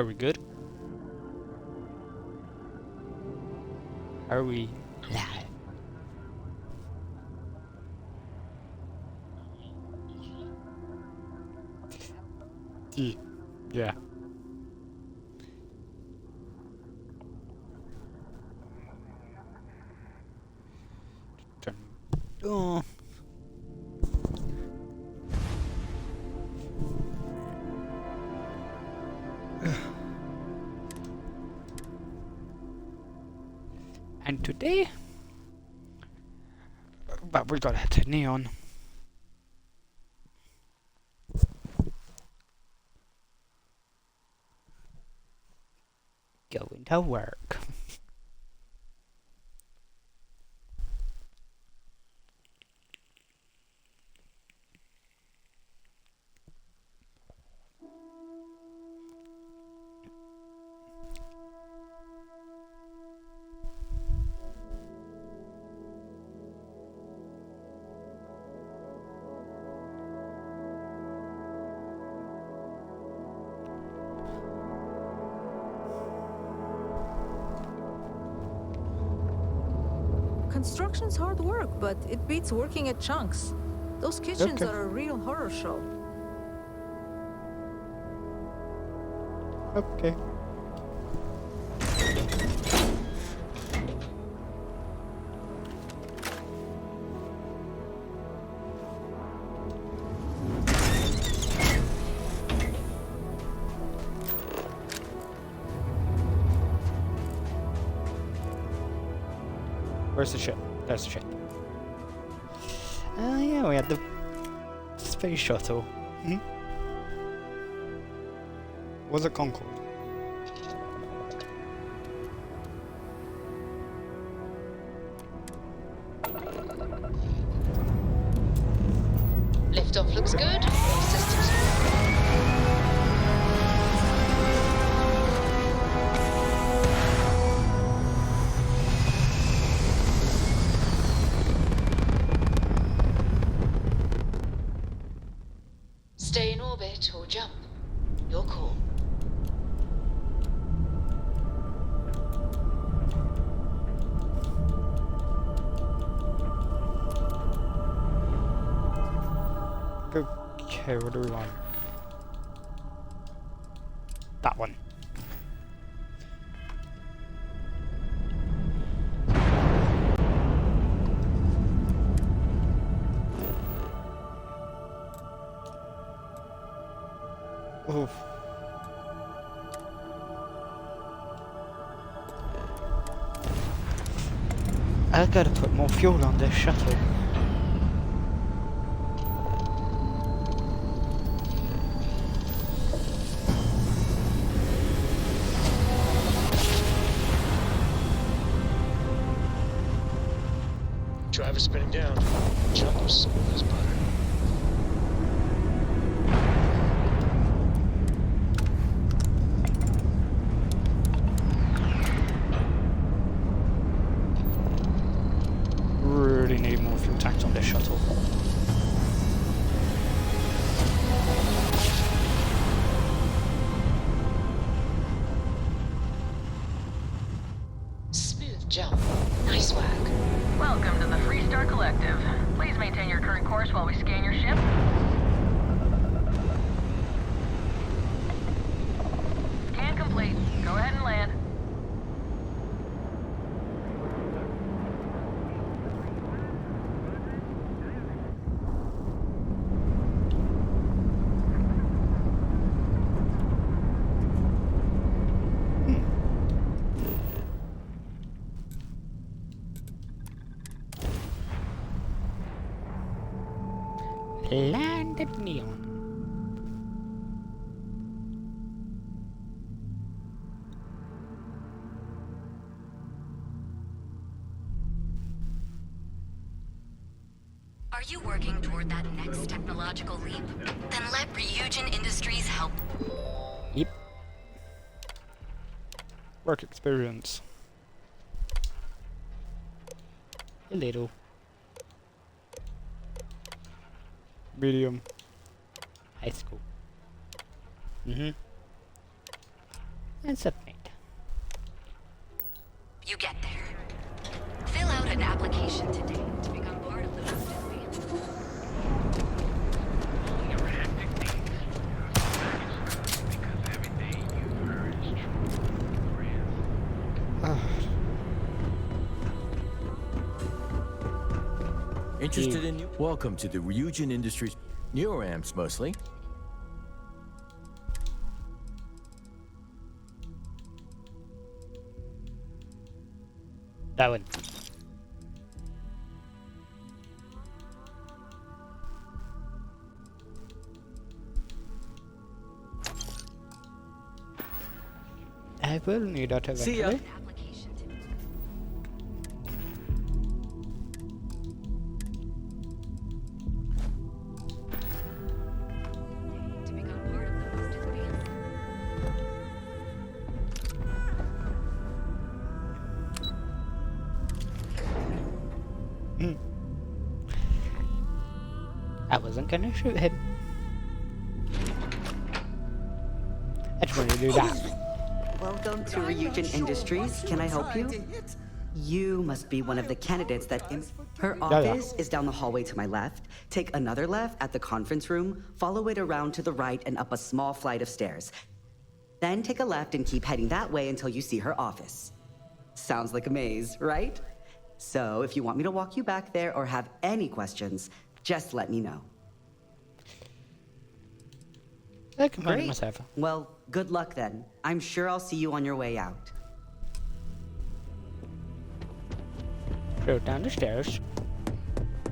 Are we good? Are we live? Yeah. Oh. And today, but we gotta head to Neon. Going to work. Construction's hard work, but it beats working at Chunks. Those kitchens Okay. are a real horror show. Okay. Where's the ship? There's the ship. Yeah, we had the space shuttle. Hmm? Was it Concorde? Liftoff looks good. All systems. Stay in orbit or jump. Your call. Okay, what do we want? That one. Oof. I gotta put more fuel on this shuttle. Driver spinning down. Jump smooth as butter. Really need more fuel tanks on this shuttle. Smooth jump. Nice work. Welcome to the Freestar Collective. Please maintain your current course while we scan your ship. Scan complete. Go ahead and land. Land at Neon. Are you working toward that next technological leap? Then let Ryujin Industries help. Yep. Work experience. A little. Medium. High school. Mm-hmm. And submit. You get there. Fill out an application today to become part of the movement. Interested in you? Welcome to the Ryujin Industries. Neuroamps mostly. That one. I will need that eventually. See ya. Application today. To become part of the most advanced. I wasn't gonna shoot him. I just wanted to do that. Welcome to Ryujin Industries. Can I help you? You must be one of the candidates that... Her yeah. office is down the hallway to my left. Take another left at the conference room, follow it around to the right and up a small flight of stairs. Then take a left and keep heading that way until you see her office. Sounds like a maze, right? So if you want me to walk you back there or have any questions, just let me know. I can find Great. myself. Well, good luck then. I'm sure I'll see you on your way out. Go down the stairs.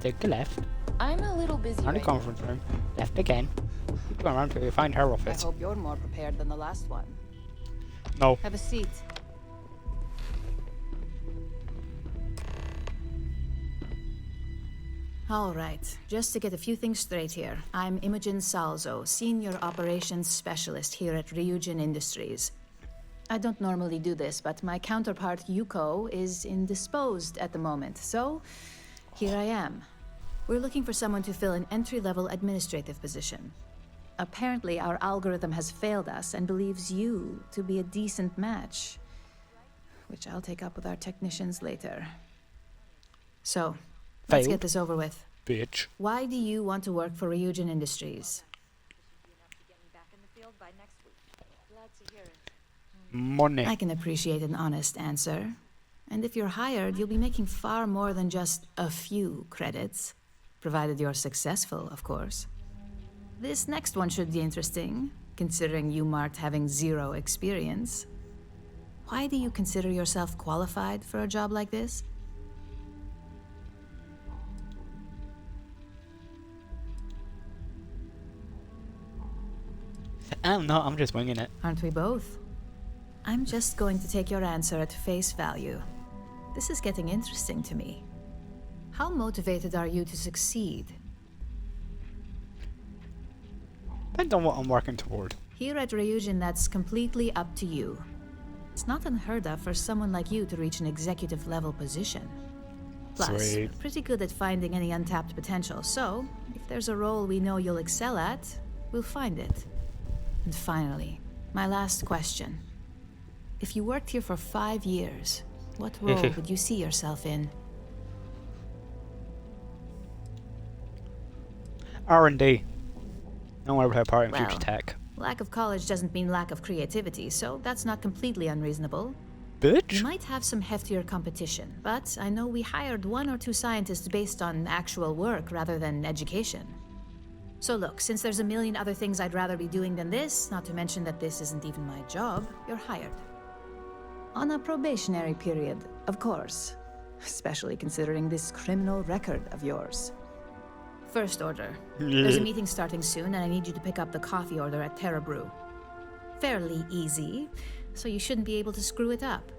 Take a left. I'm a little busy On the right conference room. Left again. Keep going around till you find her now. I office. hope you're more prepared than the last one. No. Have a seat. All right, just to get a few things straight here. I'm Imogen Salzo, Senior Operations Specialist here at Ryujin Industries. I don't normally do this, but my counterpart Yuko is indisposed at the moment, so here I am. We're looking for someone to fill an entry-level administrative position. Apparently, our algorithm has failed us and believes you to be a decent match, which I'll take up with our technicians later. So, let's Failed? get this over with. Bitch. Why do you want to work for Ryujin Industries? Money. I can appreciate an honest answer. And if you're hired, you'll be making far more than just a few credits. Provided you're successful, of course. This next one should be interesting, considering you marked having 0 experience. Why do you consider yourself qualified for a job like this? I don't know, I'm just winging it. Aren't we both? I'm just going to take your answer at face value. This is getting interesting to me. How motivated are you to succeed? Depends on what I'm working toward. Here at Ryujin, that's completely up to you. It's not unheard of for someone like you to reach an executive level position. Plus, Sweet. we're pretty good at finding any untapped potential, so if there's a role we know you'll excel at, we'll find it. And finally, my last question. If you worked here for 5 years, what role would you see yourself in? R&D. I want to play a part in Well, future tech. Lack of college doesn't mean lack of creativity, so that's not completely unreasonable. Bitch? You might have some heftier competition, but I know we hired 1 or 2 scientists based on actual work rather than education. So look, since there's a million other things I'd rather be doing than this, not to mention that this isn't even my job, you're hired. On a probationary period, of course. Especially considering this criminal record of yours. First order. There's a meeting starting soon, and I need you to pick up the coffee order at Terra Brew. Fairly easy, so you shouldn't be able to screw it up.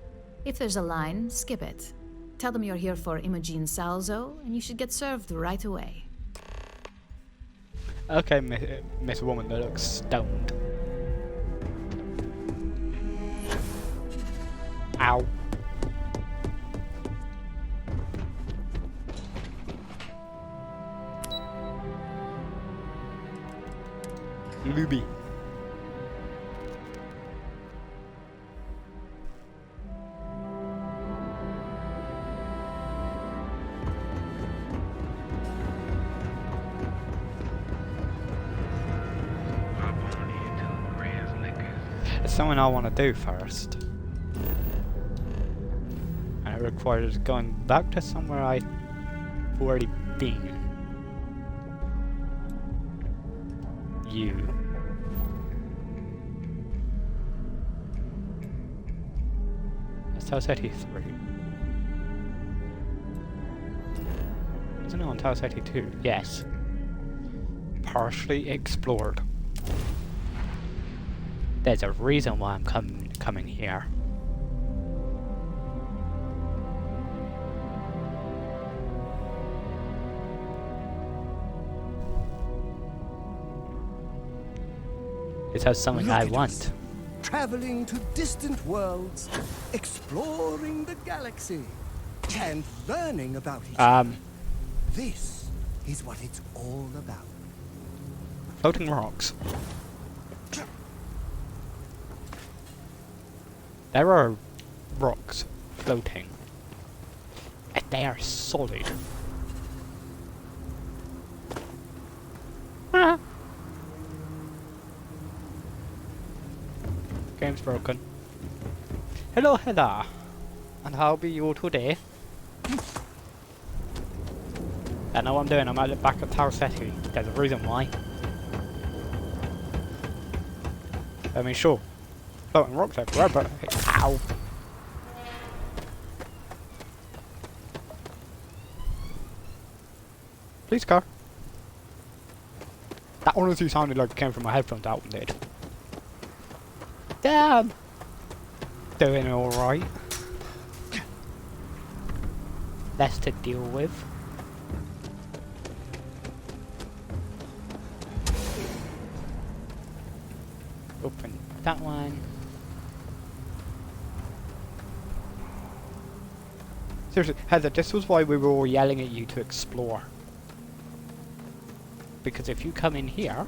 If there's a line, skip it. Tell them you're here for Imogen Salzo, and you should get served right away. Okay, Miss Woman that looks stoned. Ow. Luby. It's something I want to do first. And it requires going back to somewhere I've already been. You. That's Tau Ceti 3. Isn't it on Tau Ceti 2? Yes. Partially explored. There's a reason why I'm coming here. It has something Look I at want. us, traveling to distant worlds, exploring the galaxy, and learning about each other. This is what it's all about. Floating rocks. There are rocks floating, and they are solid. Ah. Game's broken. Hello, Heather, and how be you today? I know what I'm doing. I'm at the back of Tau Ceti. There's a reason why. I mean, sure. Floating rocks everywhere, but ow! Please, car. That honestly sounded like it came from my headphones. That one did. Damn. Doing all right. Less to deal with. Open that one. Seriously, Heather, this was why we were all yelling at you to explore. Because if you come in here...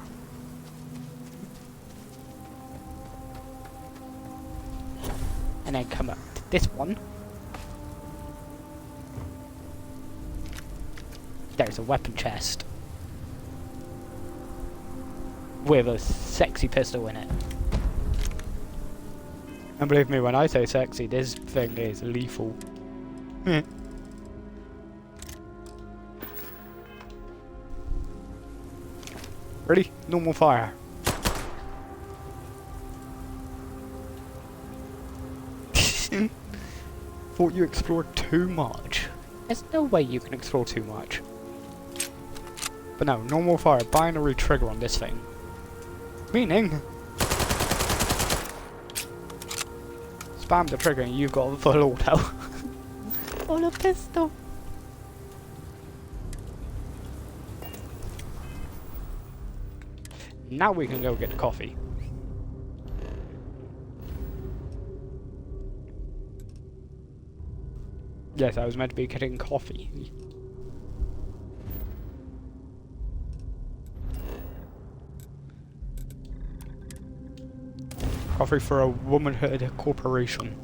and then come up to this one... there's a weapon chest. With a sexy pistol in it. And believe me, when I say sexy, this thing is lethal. Ready? Normal fire. Thought you explored too much. There's no way you can explore too much. But no, normal fire, binary trigger on this thing. Meaning... spam the trigger and you've got a full auto. On a pistol. Now we can go get coffee. Yes, I was meant to be getting coffee. Coffee for a womanhood corporation.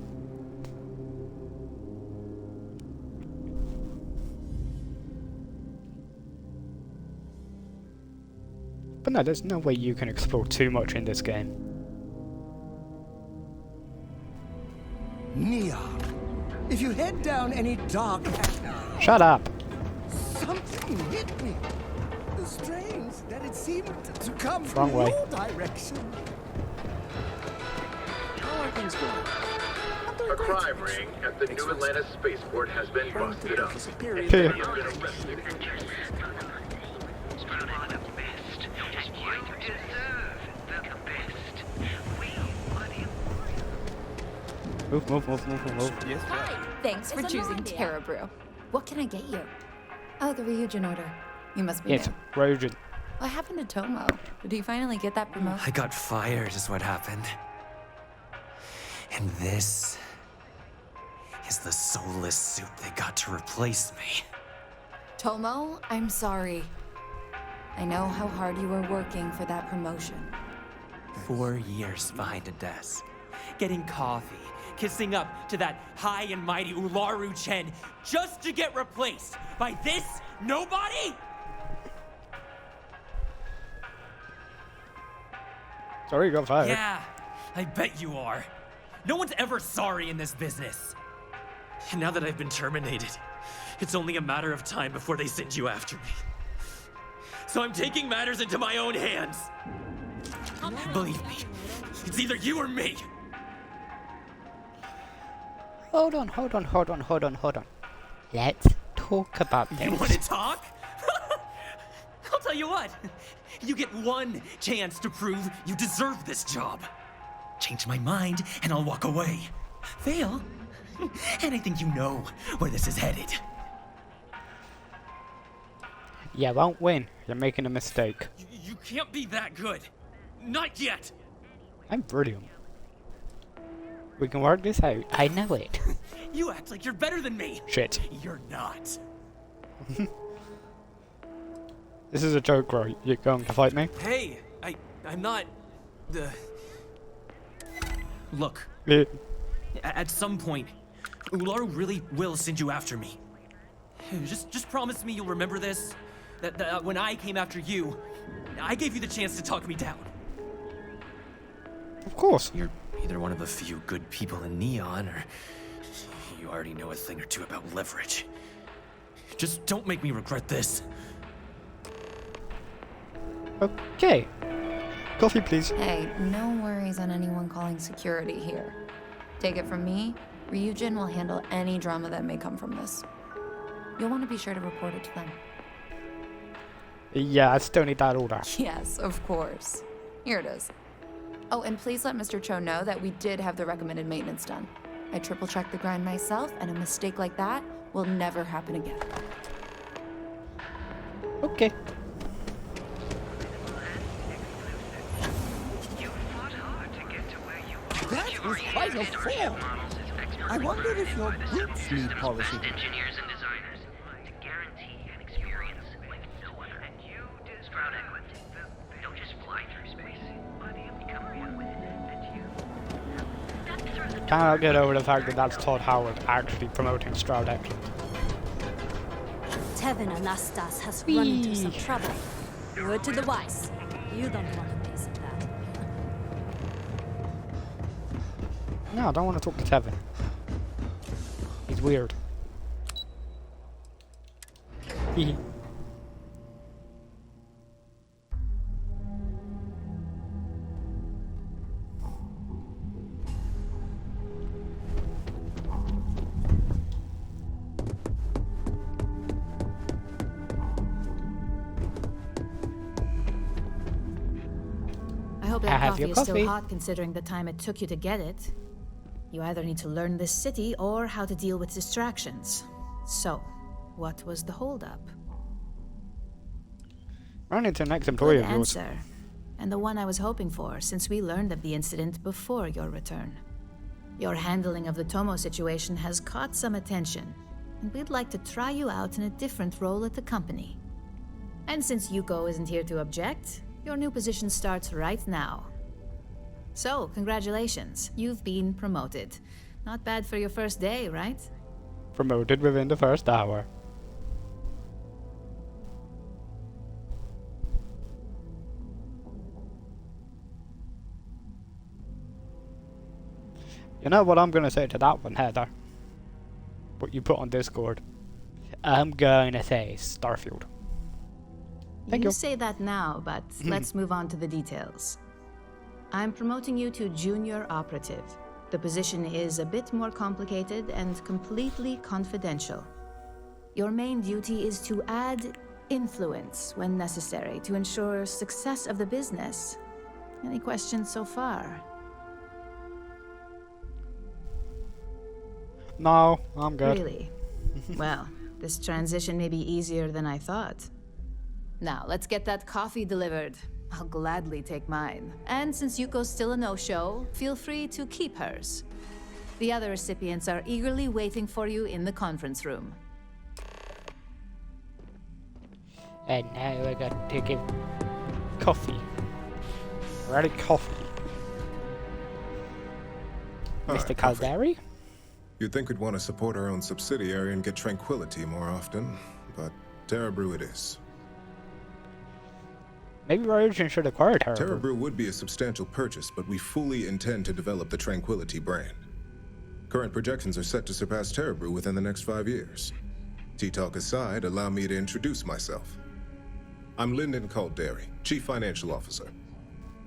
But no, there's no way you can explore too much in this game. Nia, if you head down any dark... Shut up! Something hit me. Strange that it seemed to come Wrong from way. your direction. How are things going? A crime ring at the New Atlantis spaceport has been busted up. Phew. He has been arrested. Move. Yes, Hi! Thanks for choosing Terra Brew. What can I get you? Oh, the Ryujin order. You must be It's new. Ryujin. What happened to Tomo? Did he finally get that promotion? I got fired is what happened. And this is the soulless suit they got to replace me. Tomo, I'm sorry. I know how hard you were working for that promotion. 4 years behind a desk, getting coffee, kissing up to that high and mighty Ryujin just to get replaced by this nobody? Sorry, you got fired. Yeah, I bet you are. No one's ever sorry in this business. And now that I've been terminated, it's only a matter of time before they send you after me. So I'm taking matters into my own hands. Believe me, it's either you or me. Hold on. Let's talk about this. You want to talk? I'll tell you what. You get one chance to prove you deserve this job. Change my mind and I'll walk away. Fail, and I think you know where this is headed. You won't win. You're making a mistake. You can't be that good. Not yet. I'm brilliant. We can work this out. I know it. You act like you're better than me. Shit. You're not. This is a joke, right? You're going to fight me? Hey, I'm not... Look. Yeah. At some point, Ularu really will send you after me. Just promise me you'll remember this. That when I came after you, I gave you the chance to talk me down. Of course. You're either one of the few good people in Neon, or you already know a thing or two about leverage. Just don't make me regret this. Okay. Coffee, please. Hey, no worries on anyone calling security here. Take it from me, Ryujin will handle any drama that may come from this. You'll want to be sure to report it to them. Yeah, I still need that order. Yes, of course. Here it is. Oh, and please let Mr. Cho know that we did have the recommended maintenance done. I triple-checked the grind myself, and a mistake like that will never happen again. Okay. That was quite a fall. I wonder if your boots need polishing. Engineers and designers to guarantee an experience like no other. And you did Sprout Equipment. Don't just fly through space, but you become one with it. And you Cannot get over the fact that that's Todd Howard actually promoting Stroud X. Tevin Anastas has run into some trouble. Word to the wise. You don't want to miss that. No, I don't want to talk to Tevin. He's weird. Hehe. I hope I that have coffee your is coffee. still hot considering the time it took you to get it. You either need to learn this city or how to deal with distractions. So, what was the holdup? Run into an ex-employee Good of yours. answer. And the one I was hoping for, since we learned of the incident before your return. Your handling of the Tomo situation has caught some attention, and we'd like to try you out in a different role at the company. And since Yuko isn't here to object, your new position starts right now. So, congratulations, you've been promoted. Not bad for your first day, right? Promoted within the first hour. You know what I'm gonna say to that one, Heather? What you put on Discord. I'm gonna say Starfield. Thank you. Say that now, but let's move on to the details. I'm promoting you to junior operative. The position is a bit more complicated and completely confidential. Your main duty is to add influence when necessary to ensure success of the business. Any questions so far? No, I'm good. Really? Well, this transition may be easier than I thought. Now, let's get that coffee delivered. I'll gladly take mine. And since Yuko's still a no-show, feel free to keep hers. The other recipients are eagerly waiting for you in the conference room. And now we're going to give coffee. Ready coffee. Mr. Calderi? You'd think we'd want to support our own subsidiary and get tranquility more often, but Terra Brew it is. Maybe Ryujin should acquire Terra Brew. Terra Brew would be a substantial purchase, but we fully intend to develop the Tranquility brand. Current projections are set to surpass Terra Brew within the next 5 years. Tea-talk aside, allow me to introduce myself. I'm Lyndon Calderi, Chief Financial Officer.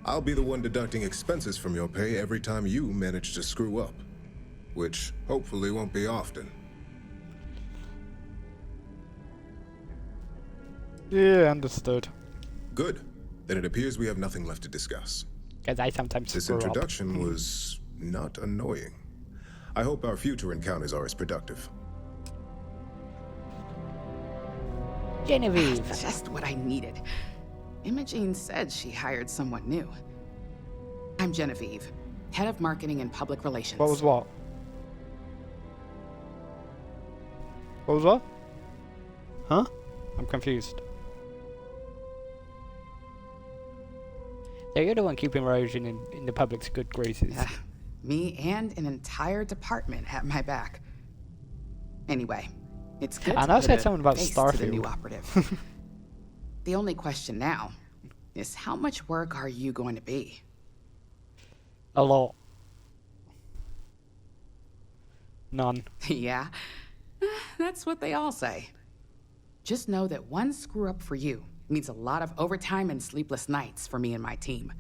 I'll be the one deducting expenses from your pay every time you manage to screw up, which hopefully won't be often. Yeah, understood. Good. Then it appears we have nothing left to discuss. Because I sometimes This screw up. introduction was not annoying. I hope our future encounters are as productive. Genevieve. That's just what I needed. Imogene said she hired someone new. I'm Genevieve, head of marketing and public relations. What was what? What was what? Huh? I'm confused. Yeah, you're the one keeping Ryujin in the public's good graces. Yeah, me and an entire department at my back. Anyway, it's good And to I put said a something about face to the new Starfield. operative. The only question now is how much work are you going to be? A lot. None. Yeah, that's what they all say. Just know that one screw up for you means a lot of overtime and sleepless nights for me and my team.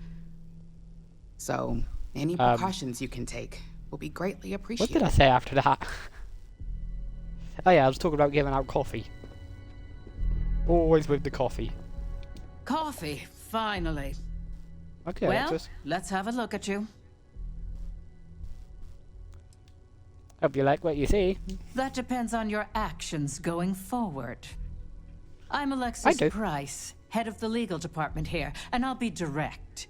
So, any precautions you can take will be greatly What appreciated. did I say after that? Oh yeah, I was talking about giving out coffee. Always with the coffee. Coffee, finally. Okay, Well, Alexis. let's have a look at you. Hope you like what you see. That depends on your actions going forward. I'm I Alexis do. Price, head of the legal department here, and I'll be direct.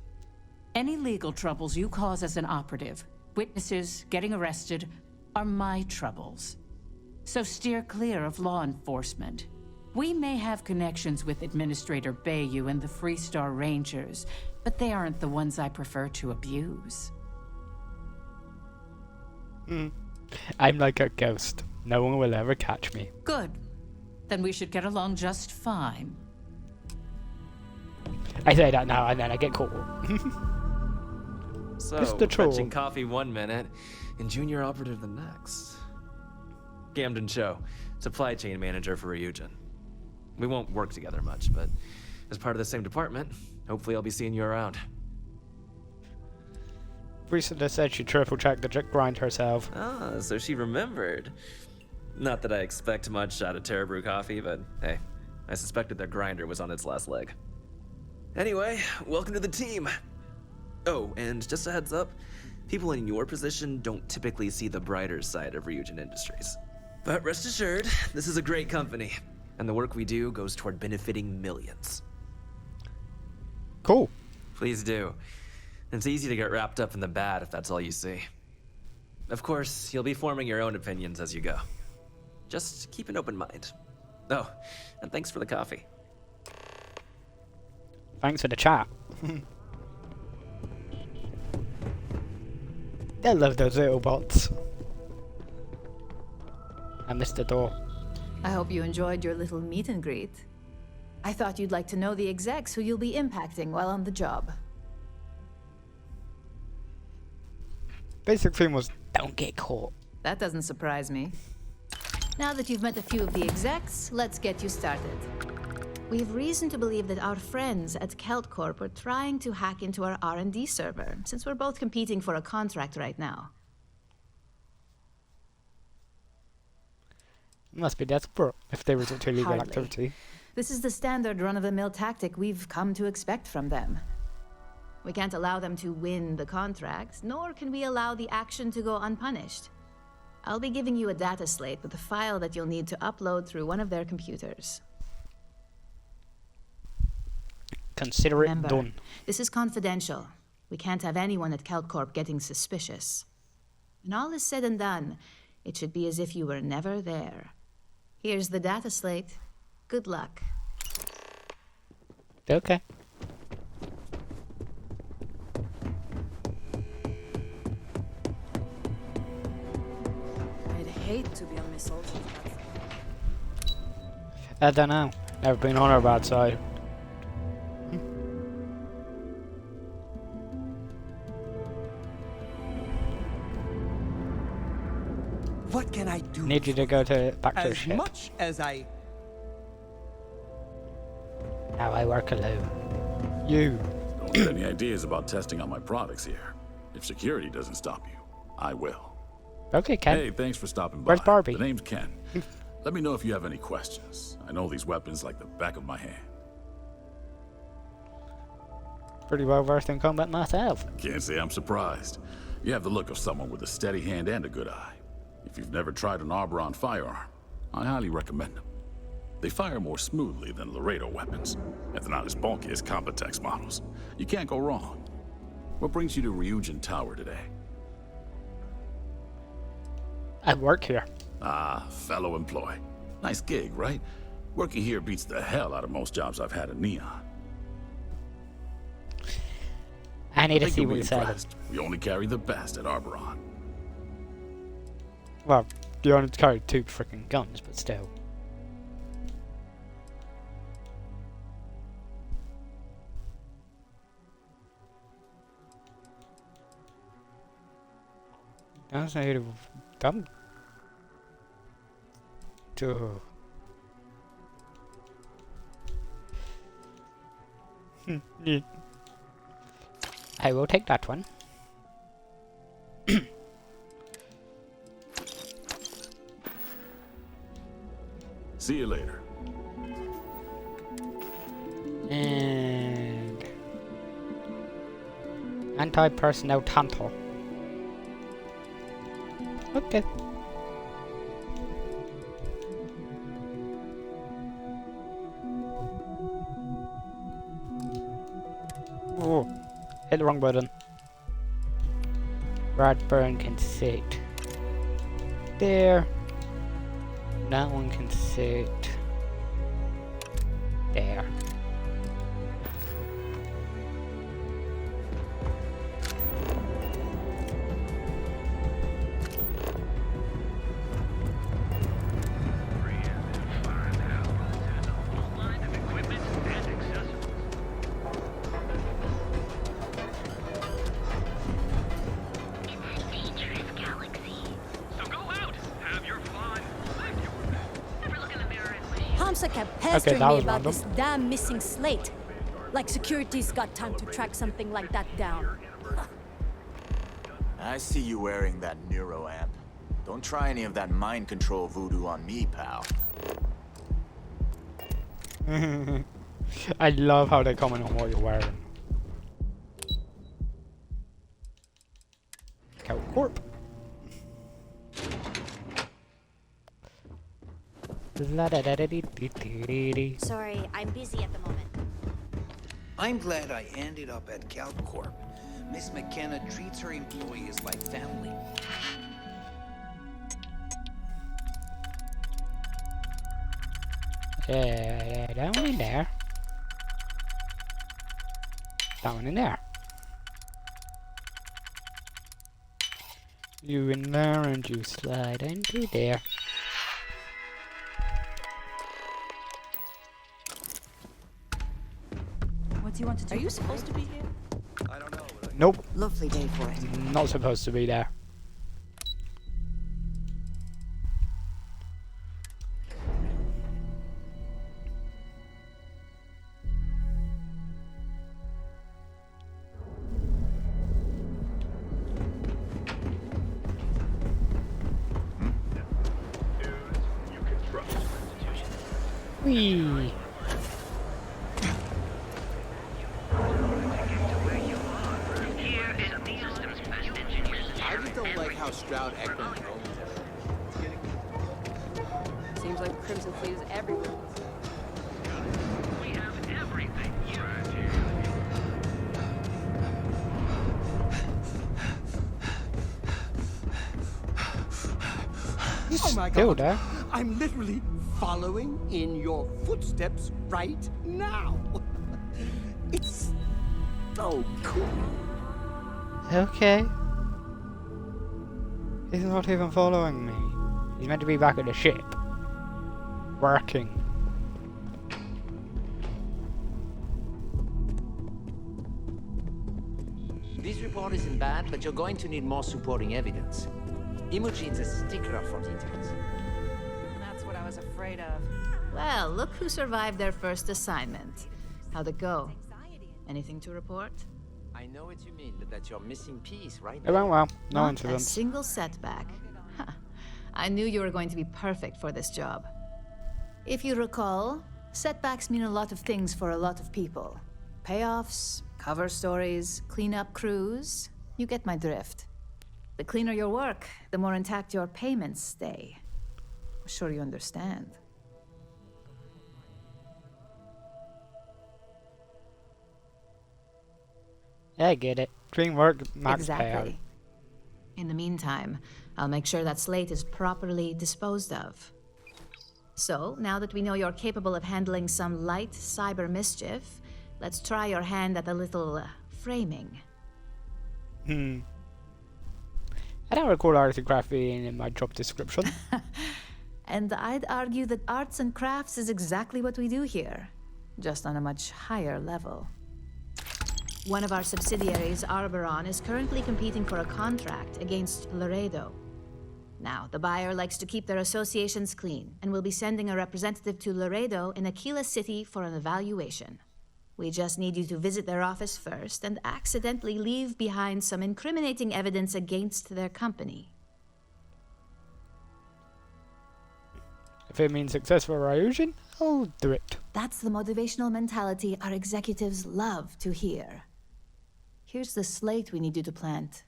Any legal troubles you cause as an operative, witnesses, getting arrested, are my troubles. So steer clear of law enforcement. We may have connections with Administrator Bayou and the Freestar Rangers, but they aren't the ones I prefer to abuse. I'm like a ghost. No one will ever catch me. Good. Then we should get along just fine. I say that now and then I get caught. So, Mr. Troll. fetching coffee 1 minute and junior operative the next. Gamden Cho, supply chain manager for Ryujin. We won't work together much, but as part of the same department, hopefully I'll be seeing you around. Recently said she triple checked the grind herself. Ah, so she remembered. Not that I expect much out of Terra Brew coffee, but hey, I suspected their grinder was on its last leg. Anyway, welcome to the team. Oh, and just a heads up, people in your position don't typically see the brighter side of Ryujin Industries. But rest assured, this is a great company, and the work we do goes toward benefiting millions. Cool. Please do. It's easy to get wrapped up in the bad if that's all you see. Of course, you'll be forming your own opinions as you go. Just keep an open mind. Oh, and thanks for the coffee. Thanks for the chat. I love those little bots. I missed the door. I hope you enjoyed your little meet and greet. I thought you'd like to know the execs who you'll be impacting while on the job. Basic theme was don't get caught. That doesn't surprise me. Now that you've met a few of the execs, let's get you started. We have reason to believe that our friends at Kelt Corp are trying to hack into our R&D server, since we're both competing for a contract right now. Must be desperate if they resort to illegal Hardly. activity. This is the standard run-of-the-mill tactic we've come to expect from them. We can't allow them to win the contract, nor can we allow the action to go unpunished. I'll be giving you a data slate with a file that you'll need to upload through one of their computers. Consider Remember, it done. this is confidential. We can't have anyone at Keltcorp getting suspicious. When all is said and done, it should be as if you were never there. Here's the data slate. Good luck. Okay. I'd hate to be on Miss Olsen's platform. I don't know. Never been on her bad side. What can I do? Need you to go back to the As ship. much as I... Now I work alone. You. Don't get any ideas about testing out my products here. If security doesn't stop you, I will. Okay, Ken. Hey, thanks for stopping by. Where's Barbie? The name's Ken. Let me know if you have any questions. I know these weapons like the back of my hand. Pretty well versed in combat myself. Can't say I'm surprised. You have the look of someone with a steady hand and a good eye. If you've never tried an Arboron firearm, I highly recommend them. They fire more smoothly than Laredo weapons, and they're not as bulky as Combatex models. You can't go wrong. What brings you to Ryujin Tower today? I work here. Ah, fellow employee. Nice gig, right? Working here beats the hell out of most jobs I've had in Neon. I need to see you'll what be he said. impressed. We only carry the best at Arboron. Well, you only carry 2 freaking guns, but still. That's not dumb. Duh. Yeah. I will take that one. See you later. And anti-personnel tantal. Okay. Oh, hit the wrong button. Radburn can sit there. That one can sit there. Hamsa kept pestering that me was about random. this damn missing slate. Like security's got time to track something like that down. I see you wearing that neuro amp. Don't try any of that mind control voodoo on me, pal. I love how they comment on what you're wearing. Cow Corp. Sorry, I'm busy at the moment. I'm glad I ended up at CalCorp. Miss McKenna treats her employees like family. That one in there. That one in there. You in there and you slide into there. What do you want to do? Are you supposed to be here? I don't know. Nope. Lovely day for it. Not supposed to be there. Whee! I just don't like how Stroud Ekman Seems like Crimson Fleet is everywhere. We have everything you Oh my Still God! there. I'm literally following in your footsteps right now. It's so cool. Okay. He's not even following me. He's meant to be back at the ship. Working. This report isn't bad, but you're going to need more supporting evidence. Imogene's a stickler for details. That's what I was afraid of. Well, look who survived their first assignment. How'd it go? Anything to report? I know what you mean, but that's your missing piece, right? It went well. No Not a incidents. single setback. Huh. I knew you were going to be perfect for this job. If you recall, setbacks mean a lot of things for a lot of people. Payoffs, cover stories, cleanup crews. You get my drift. The cleaner your work, the more intact your payments stay. I'm sure you understand. I get it. Clean work, max payout. Exactly. In the meantime, I'll make sure that slate is properly disposed of. So, now that we know you're capable of handling some light cyber mischief, let's try your hand at a little framing. I don't recall artography being in my job description. And I'd argue that arts and crafts is exactly what we do here, just on a much higher level. One of our subsidiaries, Arboron, is currently competing for a contract against Laredo. Now, the buyer likes to keep their associations clean, and will be sending a representative to Laredo in Aquila City for an evaluation. We just need you to visit their office first and accidentally leave behind some incriminating evidence against their company. If it means success for Ryujin, I'll do it. That's the motivational mentality our executives love to hear. Here's the slate we need you to plant.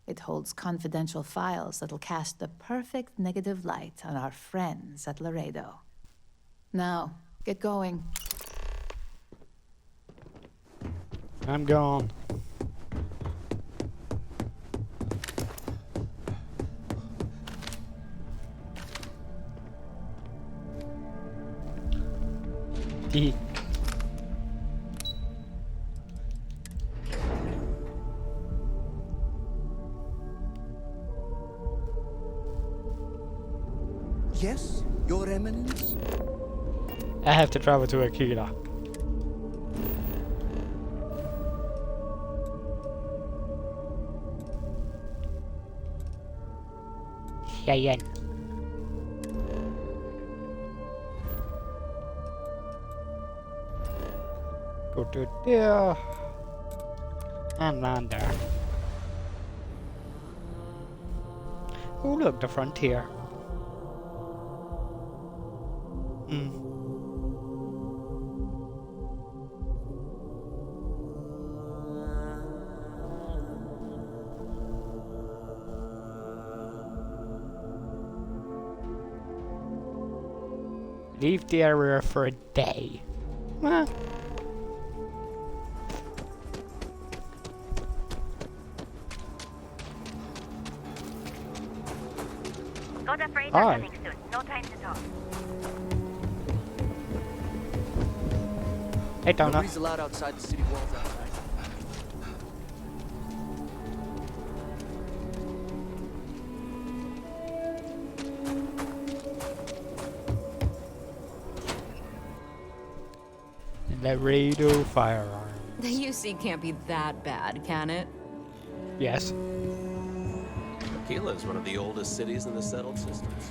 It holds confidential files that'll cast the perfect negative light on our friends at Laredo. Now, get going. I'm gone. Eek. Yes, Your Eminence? I have to travel to Aquila. Cheyenne. Go to there. And land there. Oh look, the frontier. Leave the area for a day. Well, Got a freighter Hi. coming soon. No time to talk. Hey, Donna. Nobody's allowed outside the city walls outside. Laredo firearm. The UC can't be that bad, can it? Yes. Aquila is one of the oldest cities in the settled systems.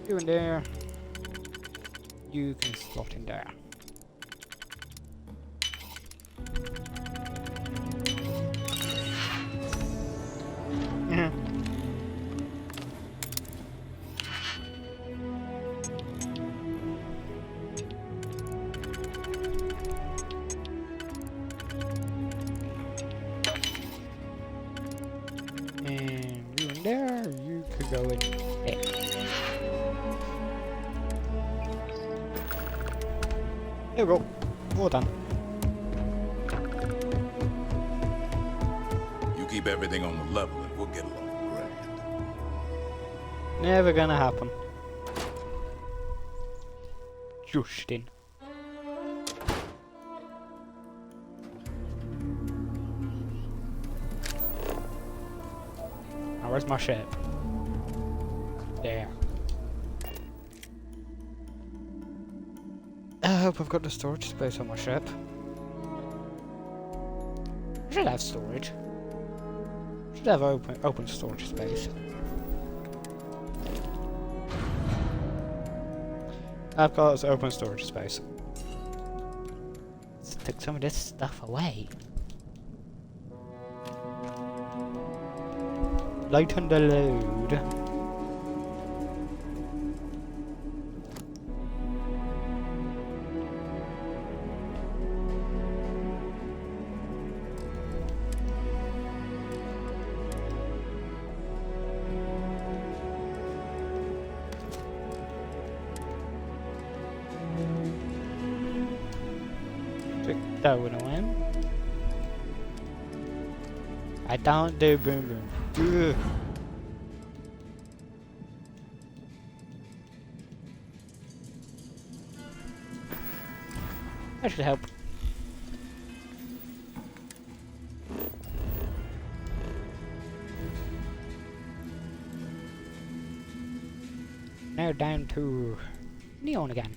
You in there. You can slot in there. And you in there, you could go in there. There we go. All done. You keep everything on the level and we'll get along grand. Never gonna happen. Justin. Now where's my ship? There. hope I've got the storage space on my ship. I should have storage. Should have open storage space. I've got open storage space. Let's take some of this stuff away. Lighten the load. That went away. I don't do boom boom. Ugh. That should help. Now down to neon again.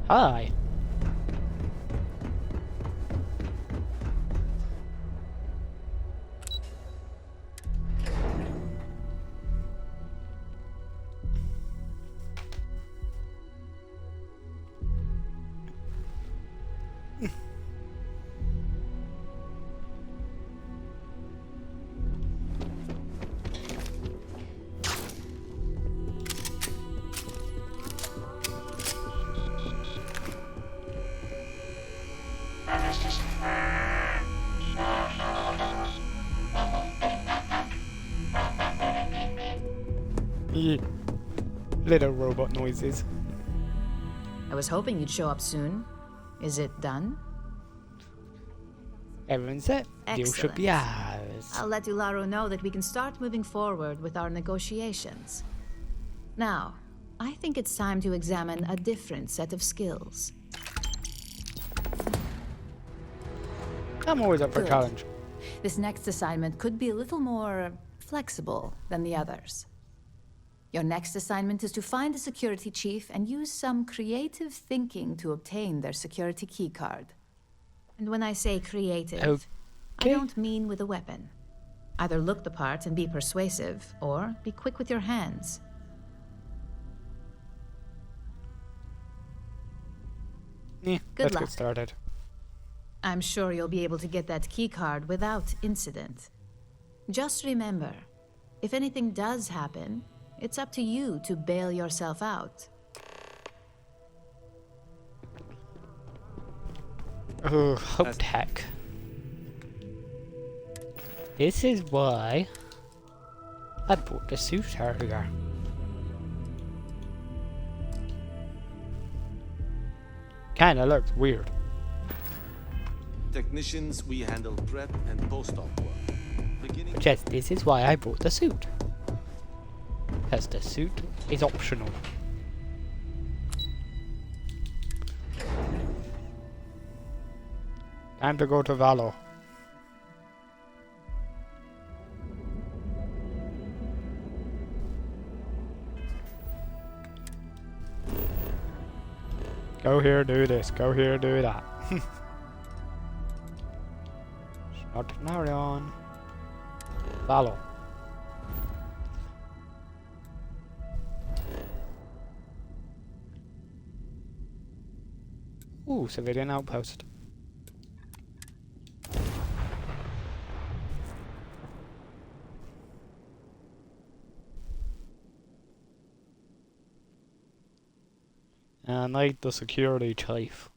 Hi. Little robot noises. I was hoping you'd show up soon. Is it done? Everyone's set. Deal should be ours. I'll let Ularu know that we can start moving forward with our negotiations. Now, I think it's time to examine a different set of skills. I'm always up for a Good. challenge. This next assignment could be a little more flexible than the others. Your next assignment is to find a security chief and use some creative thinking to obtain their security keycard. And when I say creative, I don't mean with a weapon. Either look the part and be persuasive, or be quick with your hands. Yeah, Good let's luck. get started. I'm sure you'll be able to get that keycard without incident. Just remember, if anything does happen, it's up to you to bail yourself out. Oh, hope tech. This is why I bought the suit earlier. Kinda looks weird. Technicians, we handle prep and post-op work. But yes, this is why I bought the suit. Because the suit is optional. Time to go to Valo. Go here, do this. Go here, do that. Not Narion. Valo. Ooh, civilian outpost. And like the security chief.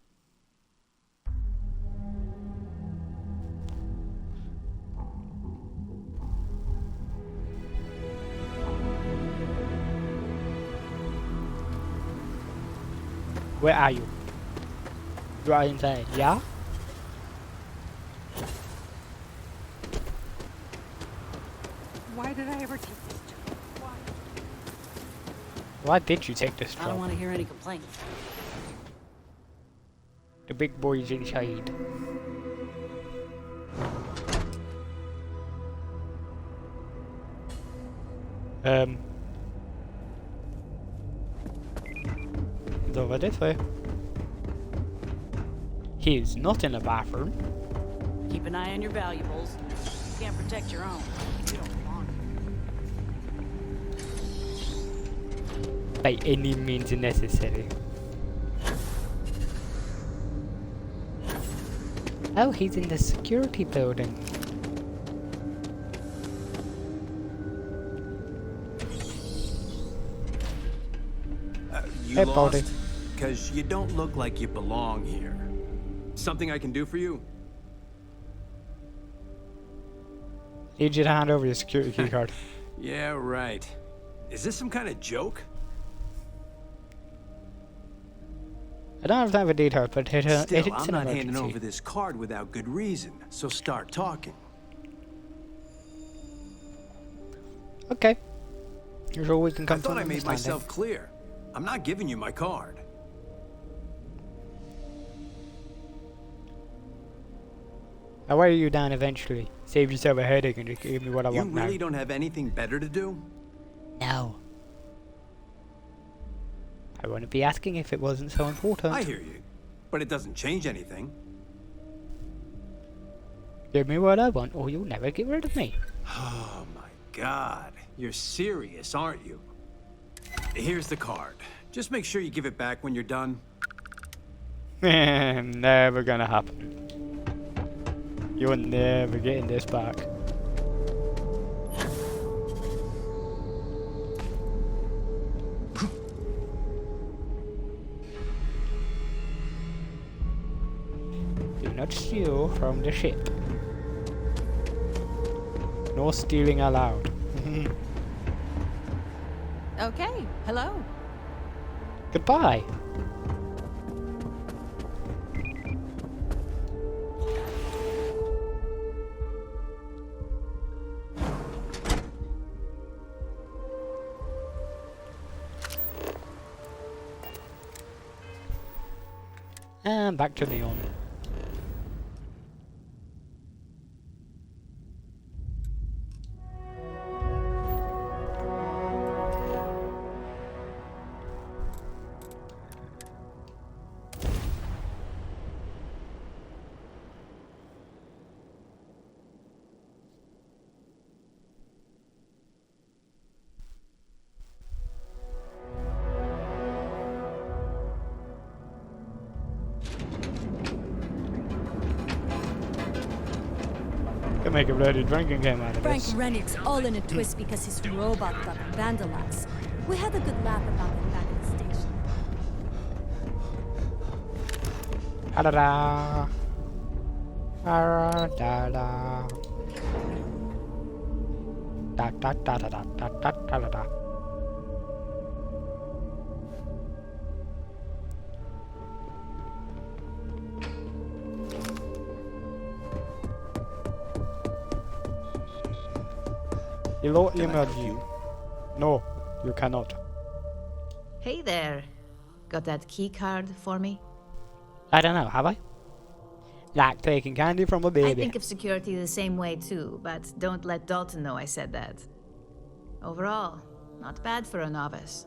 Where are you? You are inside, yeah? Why did I ever take this job? Why? Why did you take this job? I don't want to hear any complaints. The big boy's inside. It's over this way. He is not in the bathroom. Keep an eye on your valuables. You can't protect your own. You don't belong here. By any means necessary. Oh, he's in the security building. You Hey, lost? Baldy. Because you don't look like you belong here. Something I can do for you? Need you to hand over your security key card. Yeah, right. Is this some kind of joke? I don't have time for details, but it's Still, an I'm not handing emergency. over this card without good reason, so start talking. Okay. You're always can come I thought to I an made understanding. myself clear. I'm not giving you my card. I'll wear you down eventually. Save yourself a headache and just give me what I You want really now. don't have anything better to do? No. I wouldn't be asking if it wasn't so important. I hear you, but it doesn't change anything. Give me what I want or you'll never get rid of me. Oh my God, you're serious, aren't you? Here's the card. Just make sure you give it back when you're done. Never gonna happen. You're never getting this back. Do not steal from the ship. No stealing allowed. Okay, hello. Goodbye. And back to Neon. Could make a bloody drinking game out of Frank this. Rennick's all in a twist because his robot got vandalized. We had a good laugh about him back at the station. Da-da-da. Da-da-da. Da-da-da-da-da-da-da-da. Hello, email. No, you cannot. Hey there. Got that key card for me? I don't know, have I? Like taking candy from a baby. I think of security the same way too, but don't let Dalton know I said that. Overall, not bad for a novice.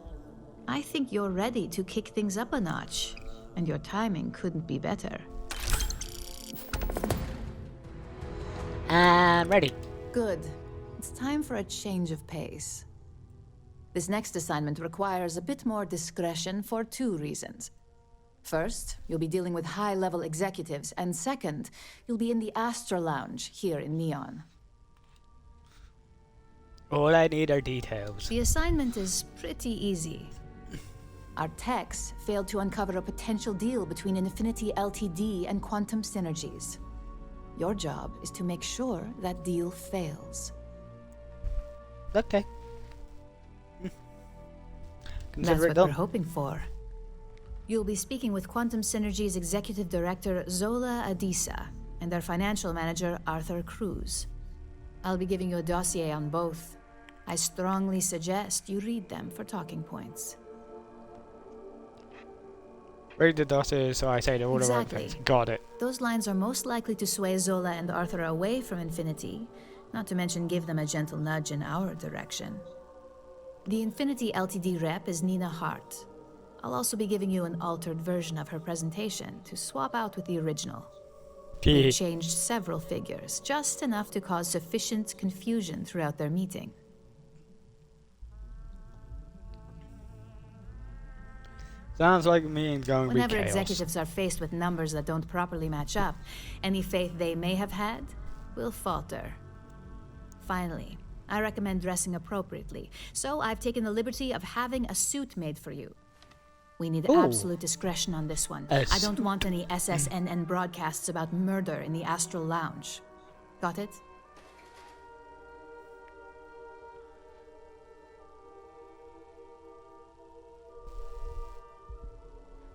I think you're ready to kick things up a notch, and your timing couldn't be better. I'm ready. Good. It's time for a change of pace. This next assignment requires a bit more discretion for 2 reasons. First, you'll be dealing with high-level executives, and second, you'll be in the Astra Lounge here in Neon. All I need are details. The assignment is pretty easy. Our techs failed to uncover a potential deal between Infinity Ltd and Quantum Synergies. Your job is to make sure that deal fails. Okay. That's what we're hoping for. You'll be speaking with Quantum Synergy's Executive Director Zola Adisa and their Financial Manager Arthur Cruz. I'll be giving you a dossier on both. I strongly suggest you read them for talking points. Read the dossier so I say all the right things. Got it. Those lines are most likely to sway Zola and Arthur away from Infinity, not to mention give them a gentle nudge in our direction. The Infinity Ltd rep is Nina Hart. I'll also be giving you an altered version of her presentation to swap out with the original. They changed several figures, just enough to cause sufficient confusion throughout their meeting. Sounds like me and going to be Whenever chaos. executives are faced with numbers that don't properly match up, any faith they may have had will falter. Finally, I recommend dressing appropriately, so I've taken the liberty of having a suit made for you. We need absolute discretion on this one. I don't want any SSNN broadcasts about murder in the Astral Lounge. Got it?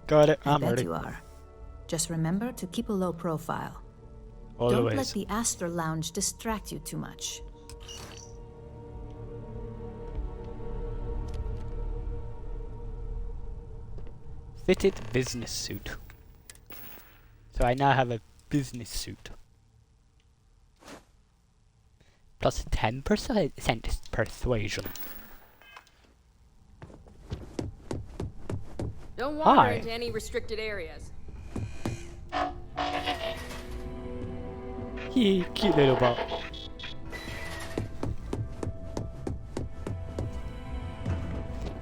Got it. I I'm bet ready. you are. Just remember to keep a low profile. Always. Don't let the Astral Lounge distract you too much. Fitted business suit. So I now have a business suit. Plus 10% persuasion. Don't wander Hi. into any restricted areas. Cute little bot.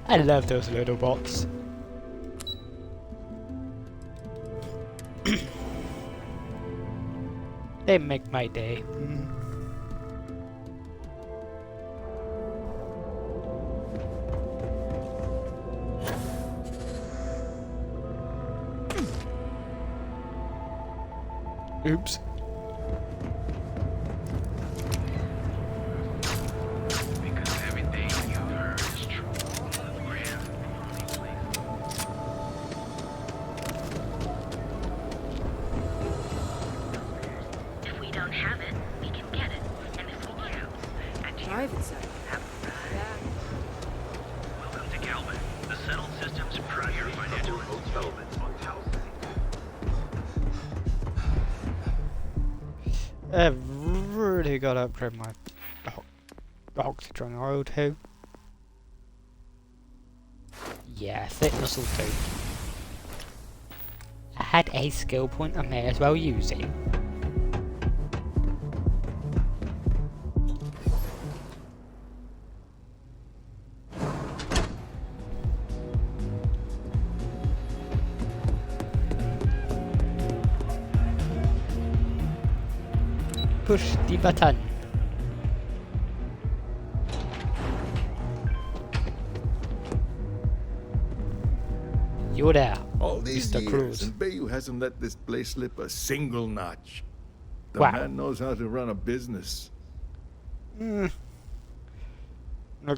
I love those little bots. They make my day. Oops. If we don't have it, we can get it. And if we do, and Private sector. Welcome to Calvin, the settled system's premier financial development. I've really got to upgrade my oxygen oil too. Yeah, fitness will do. I had a skill point, I may as well use it. Push the button. You're there, All these Mr. years, Cruz. and Bayou hasn't let this place slip a single notch. The Wow. man knows how to run a business. Look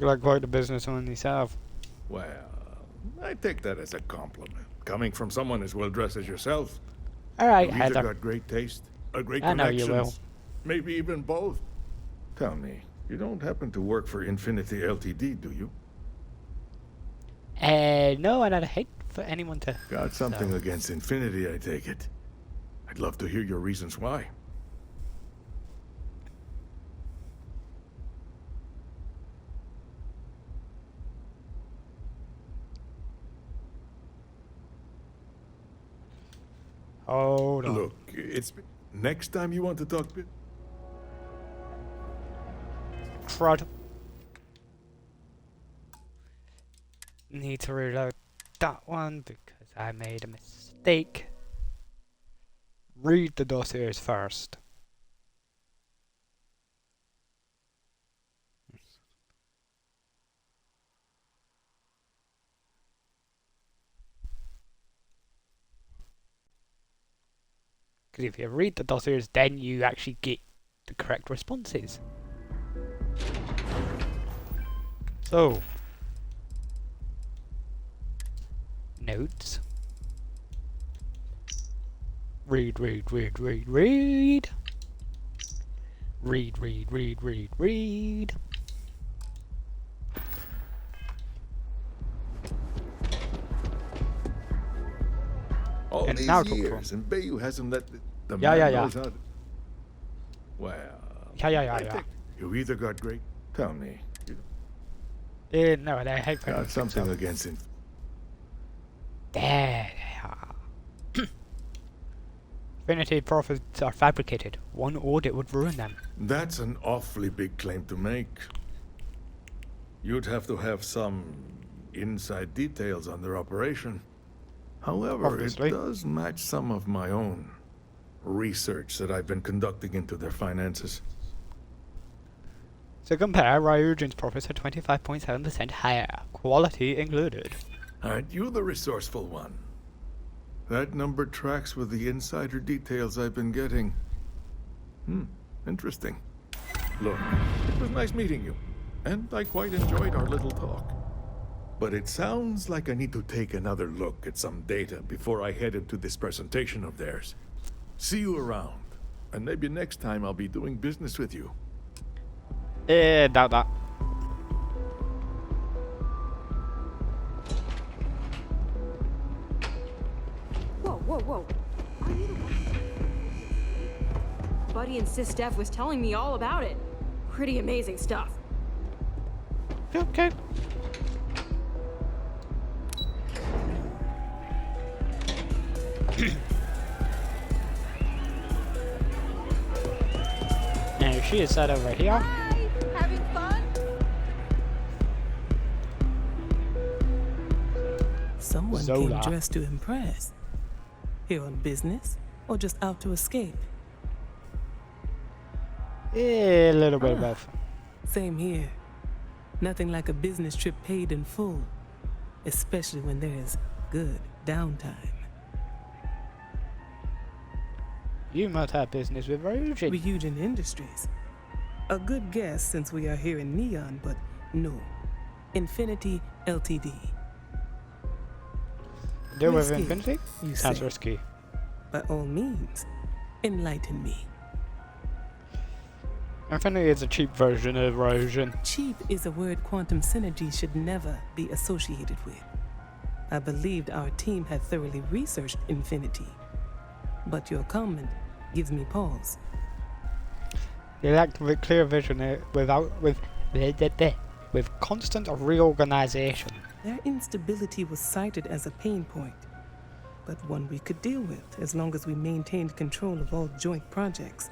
like quite a businessman himself. Well, I take that as a compliment, coming from someone as well dressed as yourself. All right, You've either Heather. got great taste or great I know you connections. Maybe even both. Tell me, you don't happen to work for Infinity Ltd, do you? No, and I'd hate for anyone to. Got something against Infinity, I take it. I'd love to hear your reasons why. Hold on. Look, it's next time you want to talk. Crud. Need to reload that one because I made a mistake. Read the dossiers first. Because if you read the dossiers, then you actually get the correct responses. So, notes. Read. Read. All And these now talk to years, him. and Bayou hasn't let the Yeah, man yeah. knows how to... Well... Yeah. I think you either got great... Tell me. No, they hate Got something against him. There they are. Infinity profits are fabricated. One audit would ruin them. That's an awfully big claim to make. You'd have to have some inside details on their operation. However, Obviously. it does match some of my own research that I've been conducting into their finances. To compare, Ryujin's profits are 25.7% higher, quality included. Aren't you the resourceful one? That number tracks with the insider details I've been getting. Interesting. Look, it was nice meeting you, and I quite enjoyed our little talk. But it sounds like I need to take another look at some data before I head into this presentation of theirs. See you around, and maybe next time I'll be doing business with you. Doubt that. Whoa. Are you the one? Buddy and Sis Steph was telling me all about it. Pretty amazing stuff. Okay. And she is set over here. Hi, having fun? Someone Zola. came dressed to impress. Here on business, or just out to escape? A little bit of both. Same here. Nothing like a business trip paid in full, especially when there's good downtime. You must have business with Ryujin. Ryujin Industries. A good guess since we are here in Neon, but no. Infinity Ltd. Deal with Risky, Infinity? you That's say. risky. By all means, enlighten me. Infinity is a cheap version of Ryujin. Cheap is a word quantum synergy should never be associated with. I believed our team had thoroughly researched Infinity, but your comment gives me pause. They lack clear vision with constant reorganization. Their instability was cited as a pain point, but one we could deal with as long as we maintained control of all joint projects.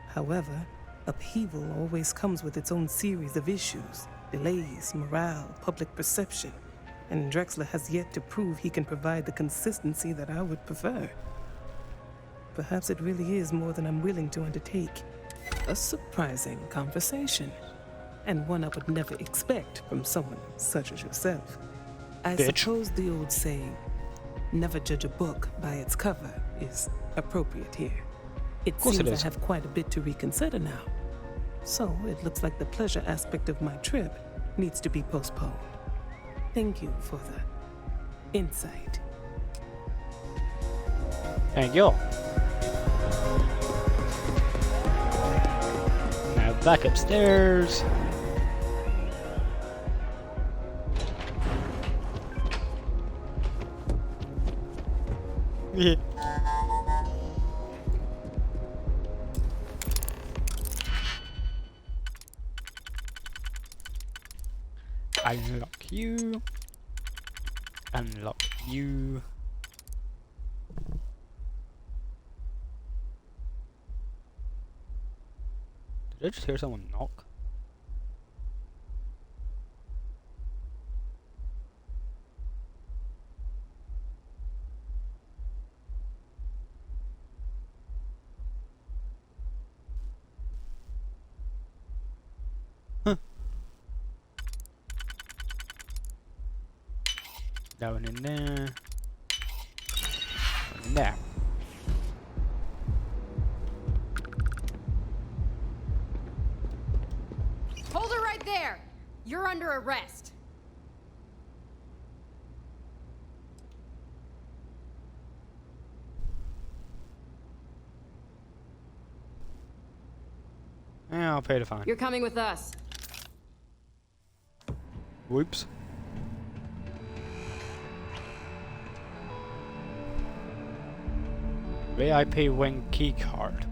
However, upheaval always comes with its own series of issues, delays, morale, public perception, and Drexler has yet to prove he can provide the consistency that I would prefer. Perhaps it really is more than I'm willing to undertake. A surprising conversation, and one I would never expect from someone such as yourself. I suppose the old saying, never judge a book by its cover, is appropriate here. It seems I have quite a bit to reconsider now. So it looks like the pleasure aspect of my trip needs to be postponed. Thank you for the insight. Thank you. Now back upstairs. Yeah. Unlock you. Unlock you. Did I just hear someone knock? Huh. Down in there. In there. Hold her right there! You're under arrest. Yeah, I'll pay the fine. You're coming with us. Whoops. VIP wing key card.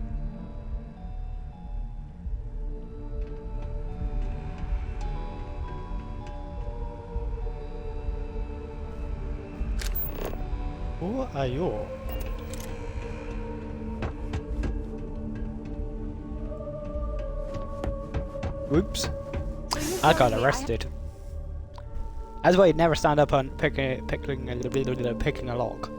Who are you? Whoops. I got arrested. That's why you'd never stand up on picking a lock.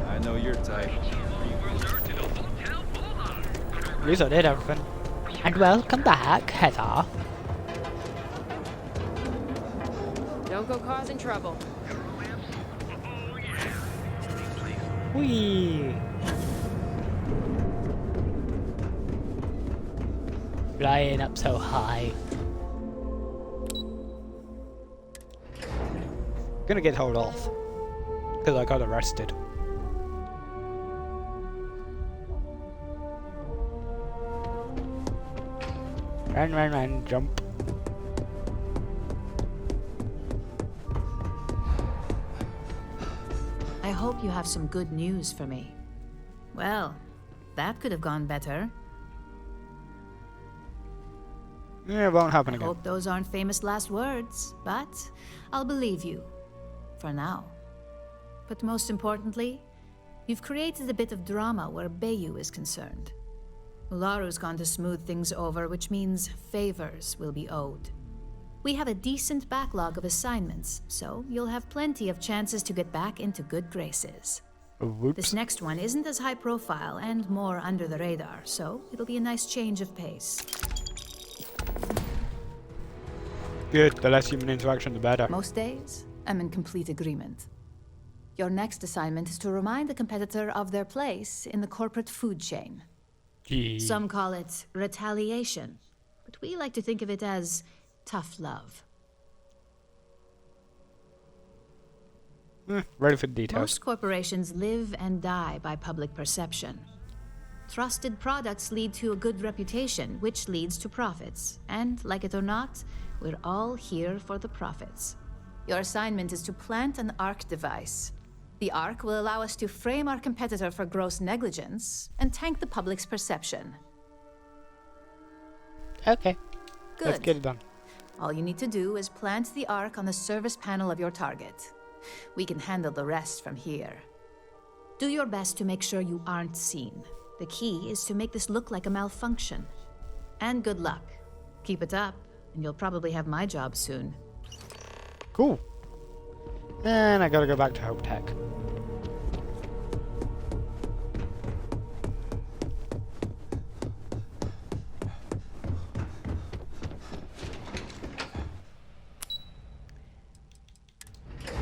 I know your type. At least I did everything. And welcome back, Heather. Don't go causing trouble. Whee! Flying up so high. Gonna get told off. Because I got arrested. Run, jump. I hope you have some good news for me. Well, that could have gone better. Yeah, it won't happen I again. hope those aren't famous last words, but I'll believe you. For now. But most importantly, you've created a bit of drama where Bayou is concerned. Ularu's gone to smooth things over, which means favors will be owed. We have a decent backlog of assignments, so you'll have plenty of chances to get back into good graces. Whoops. This next one isn't as high profile and more under the radar, so it'll be a nice change of pace. Good, the less human interaction, the better. Most days, I'm in complete agreement. Your next assignment is to remind the competitor of their place in the corporate food chain. Gee. Some call it retaliation, but we like to think of it as tough love. Ready for the details. Most corporations live and die by public perception. Trusted products lead to a good reputation, which leads to profits. And, like it or not, we're all here for the profits. Your assignment is to plant an ARC device. The ARC will allow us to frame our competitor for gross negligence and tank the public's perception. Okay. Good. Let's get it done. All you need to do is plant the ARC on the service panel of your target. We can handle the rest from here. Do your best to make sure you aren't seen. The key is to make this look like a malfunction. And good luck. Keep it up, and you'll probably have my job soon. Cool. And I gotta go back to Hope Tech.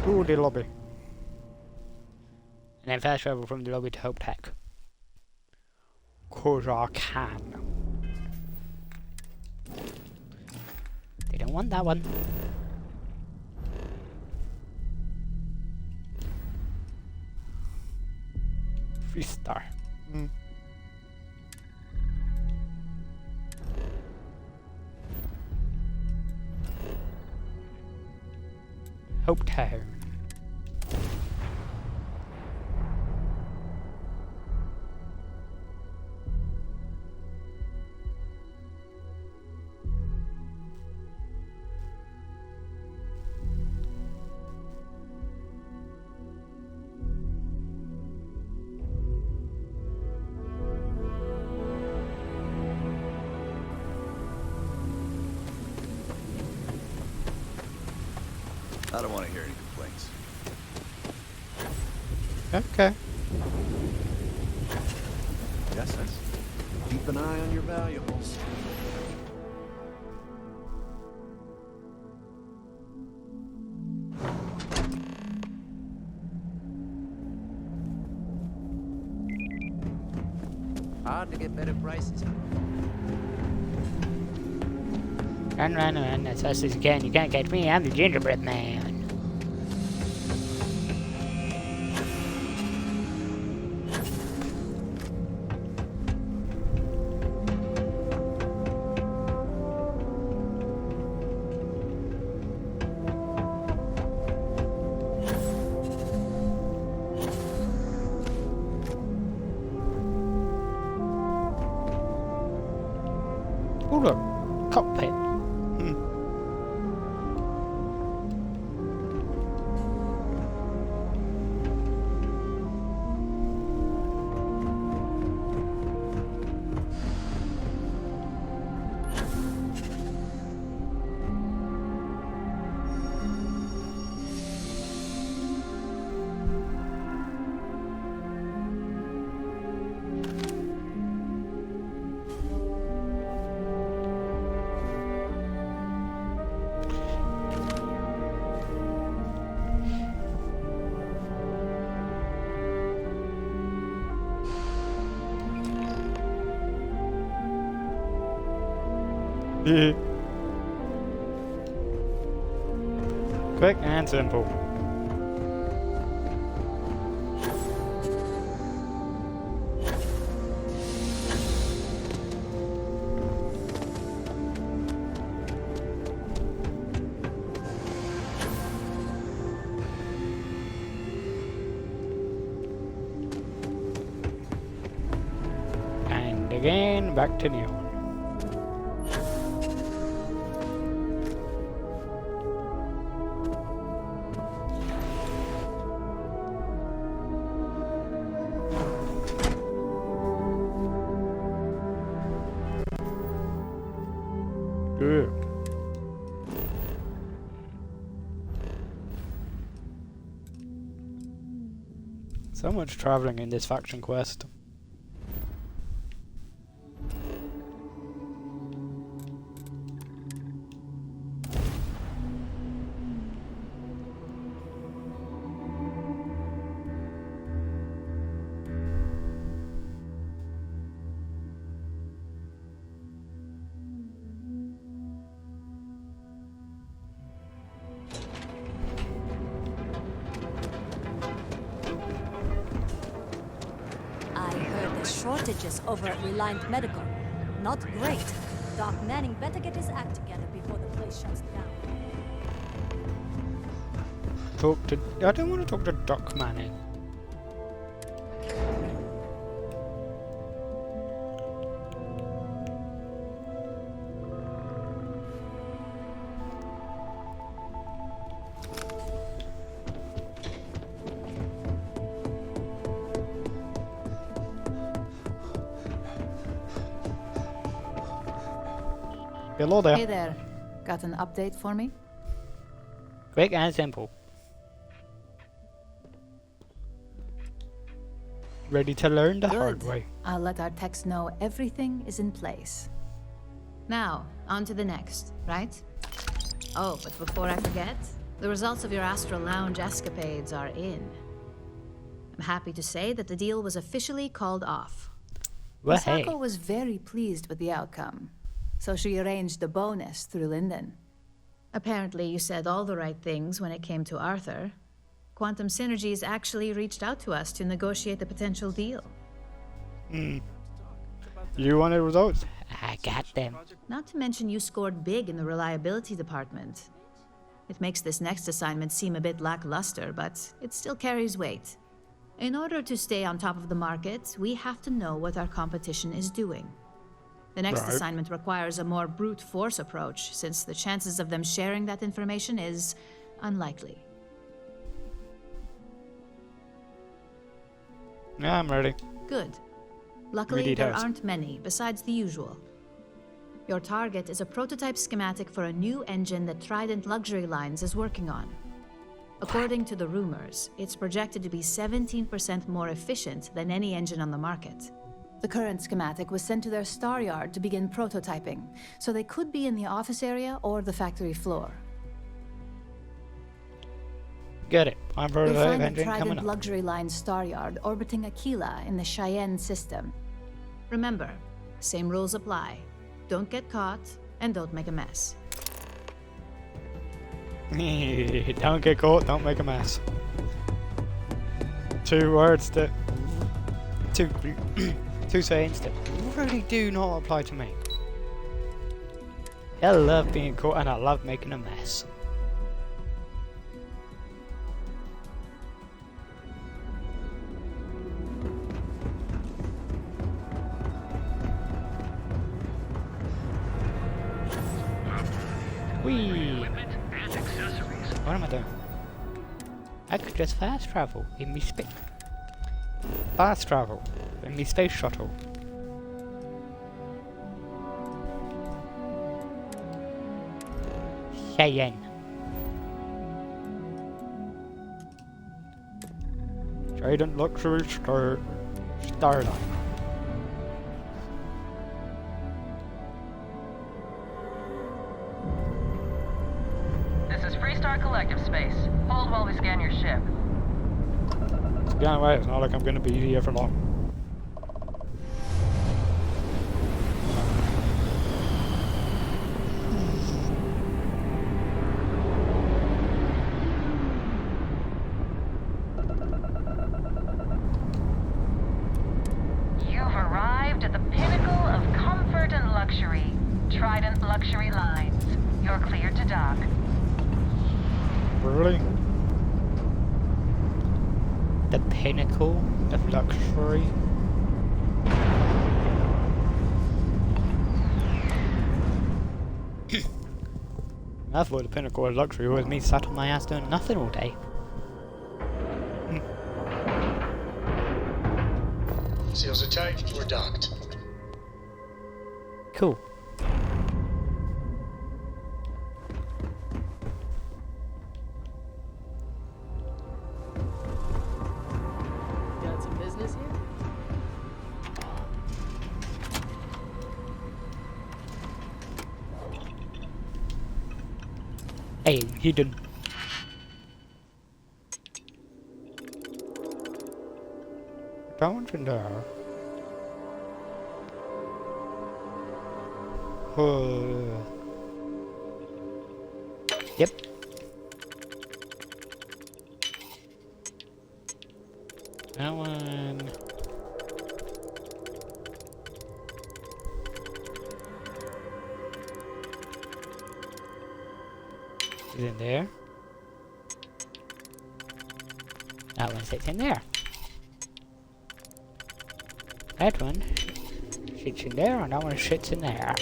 To the lobby. And then fast travel from the lobby to Hope Tech. 'Cause I can. They don't want that one. Freestar. Hope Town. I don't want to hear any complaints. Okay. Yes, yes. Keep an eye on your valuables. Hard to get better prices. Run, as fast as you can. You can't catch me, I'm the gingerbread man. Oh look, cockpit. Quick and simple. And again, back to Neon. Good. So much traveling in this faction quest. Shortages over at Reliant Medical. Not great. Doc Manning better get his act together before the place shuts down. I don't want to talk to Doc Manning. Hello there. Hey there. Got an update for me? Quick and simple. Ready to learn the hard way. I'll let our techs know everything is in place. Now, on to the next, right? Oh, but before I forget, the results of your Astral Lounge escapades are in. I'm happy to say that the deal was officially called off. Well, hey. Misako was very pleased with the outcome, so she arranged a bonus through Linden. Apparently, you said all the right things when it came to Arthur. Quantum Synergies actually reached out to us to negotiate the potential deal. You wanted results? I got them. Not to mention you scored big in the reliability department. It makes this next assignment seem a bit lackluster, but it still carries weight. In order to stay on top of the market, we have to know what our competition is doing. The next assignment requires a more brute force approach, since the chances of them sharing that information is unlikely. Yeah, I'm ready. Good. Luckily, there aren't many, besides the usual. Your target is a prototype schematic for a new engine that Trident Luxury Lines is working on. According to the rumors, it's projected to be 17% more efficient than any engine on the market. The current schematic was sent to their star yard to begin prototyping, so they could be in the office area or the factory floor. Get it. I'm for the engine coming Trident up. Luxury Line star yard orbiting Aquila in the Cheyenne system. Remember, same rules apply. Don't get caught, and don't make a mess. Don't get caught, don't make a mess. Two words that... Two sayings that really do not apply to me. I love being caught and I love making a mess. Whee! What am I doing? I could just fast travel in me space. Fast travel in me space shuttle. Cheyenne. Trident Luxury Starline. This is Freestar Collective Space. Hold while we scan your ship. Yeah, anyway, it's not like I'm gonna be here for long. You've arrived at the pinnacle of comfort and luxury. Trident Luxury Lines. You're cleared to dock. Really? The pinnacle of luxury? I thought the pinnacle of luxury was me sat on my ass doing nothing all day. Seals are tight, we're docked. Cool. Got some business here? Hey, he did. Don't in there. Yep. That one. Is in there. That one sits in there. That one sits in there, and that one sits in there.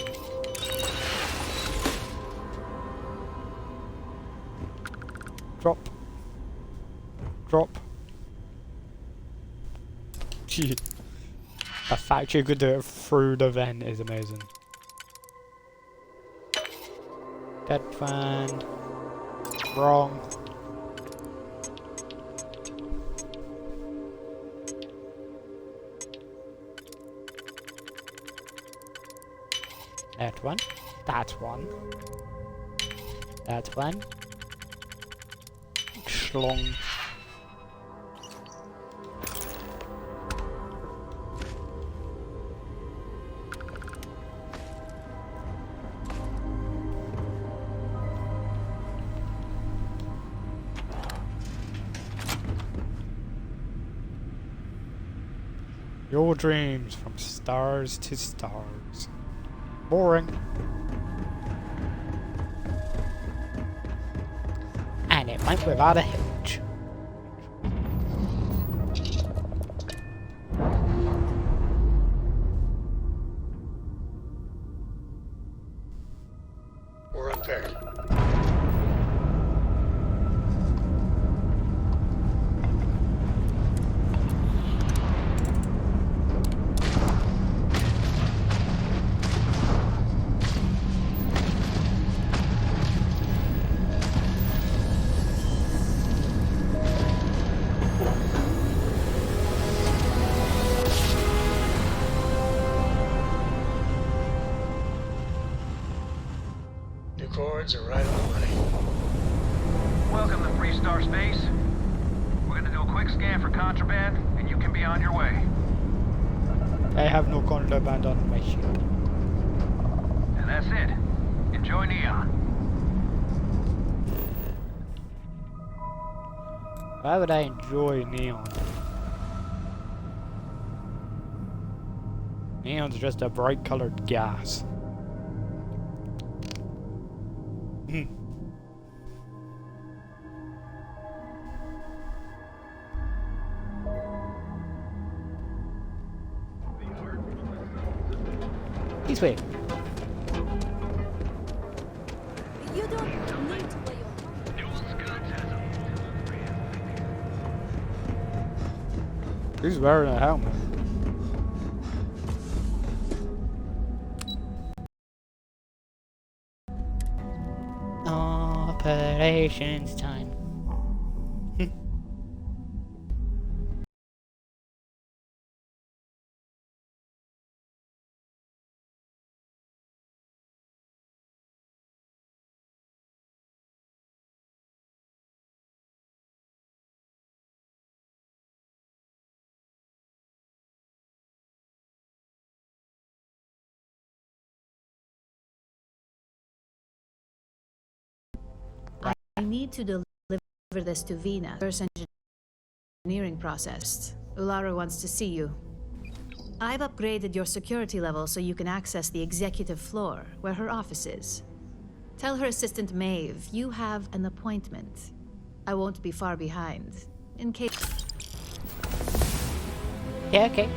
Drop. Drop. Gee. The fact you could do it through the vent is amazing. That one. Wrong. That one. That one. That one. Schlong. Your dreams from stars to stars. Boring. And it went without a hitch. We're unpaired. Chords are right on the money. Welcome to Freestar Space. We're gonna do a quick scan for contraband, and you can be on your way. I have no contraband on my ship. And that's it. Enjoy Neon. Why would I enjoy Neon? Neon's just a bright colored gas. You This way. don't Who's wearing a helmet? Operations time. I need to deliver this to Vina. First engineering process. Ulara wants to see you. I've upgraded your security level so you can access the executive floor, where her office is. Tell her assistant Maeve you have an appointment. I won't be far behind, in case... Yeah, okay.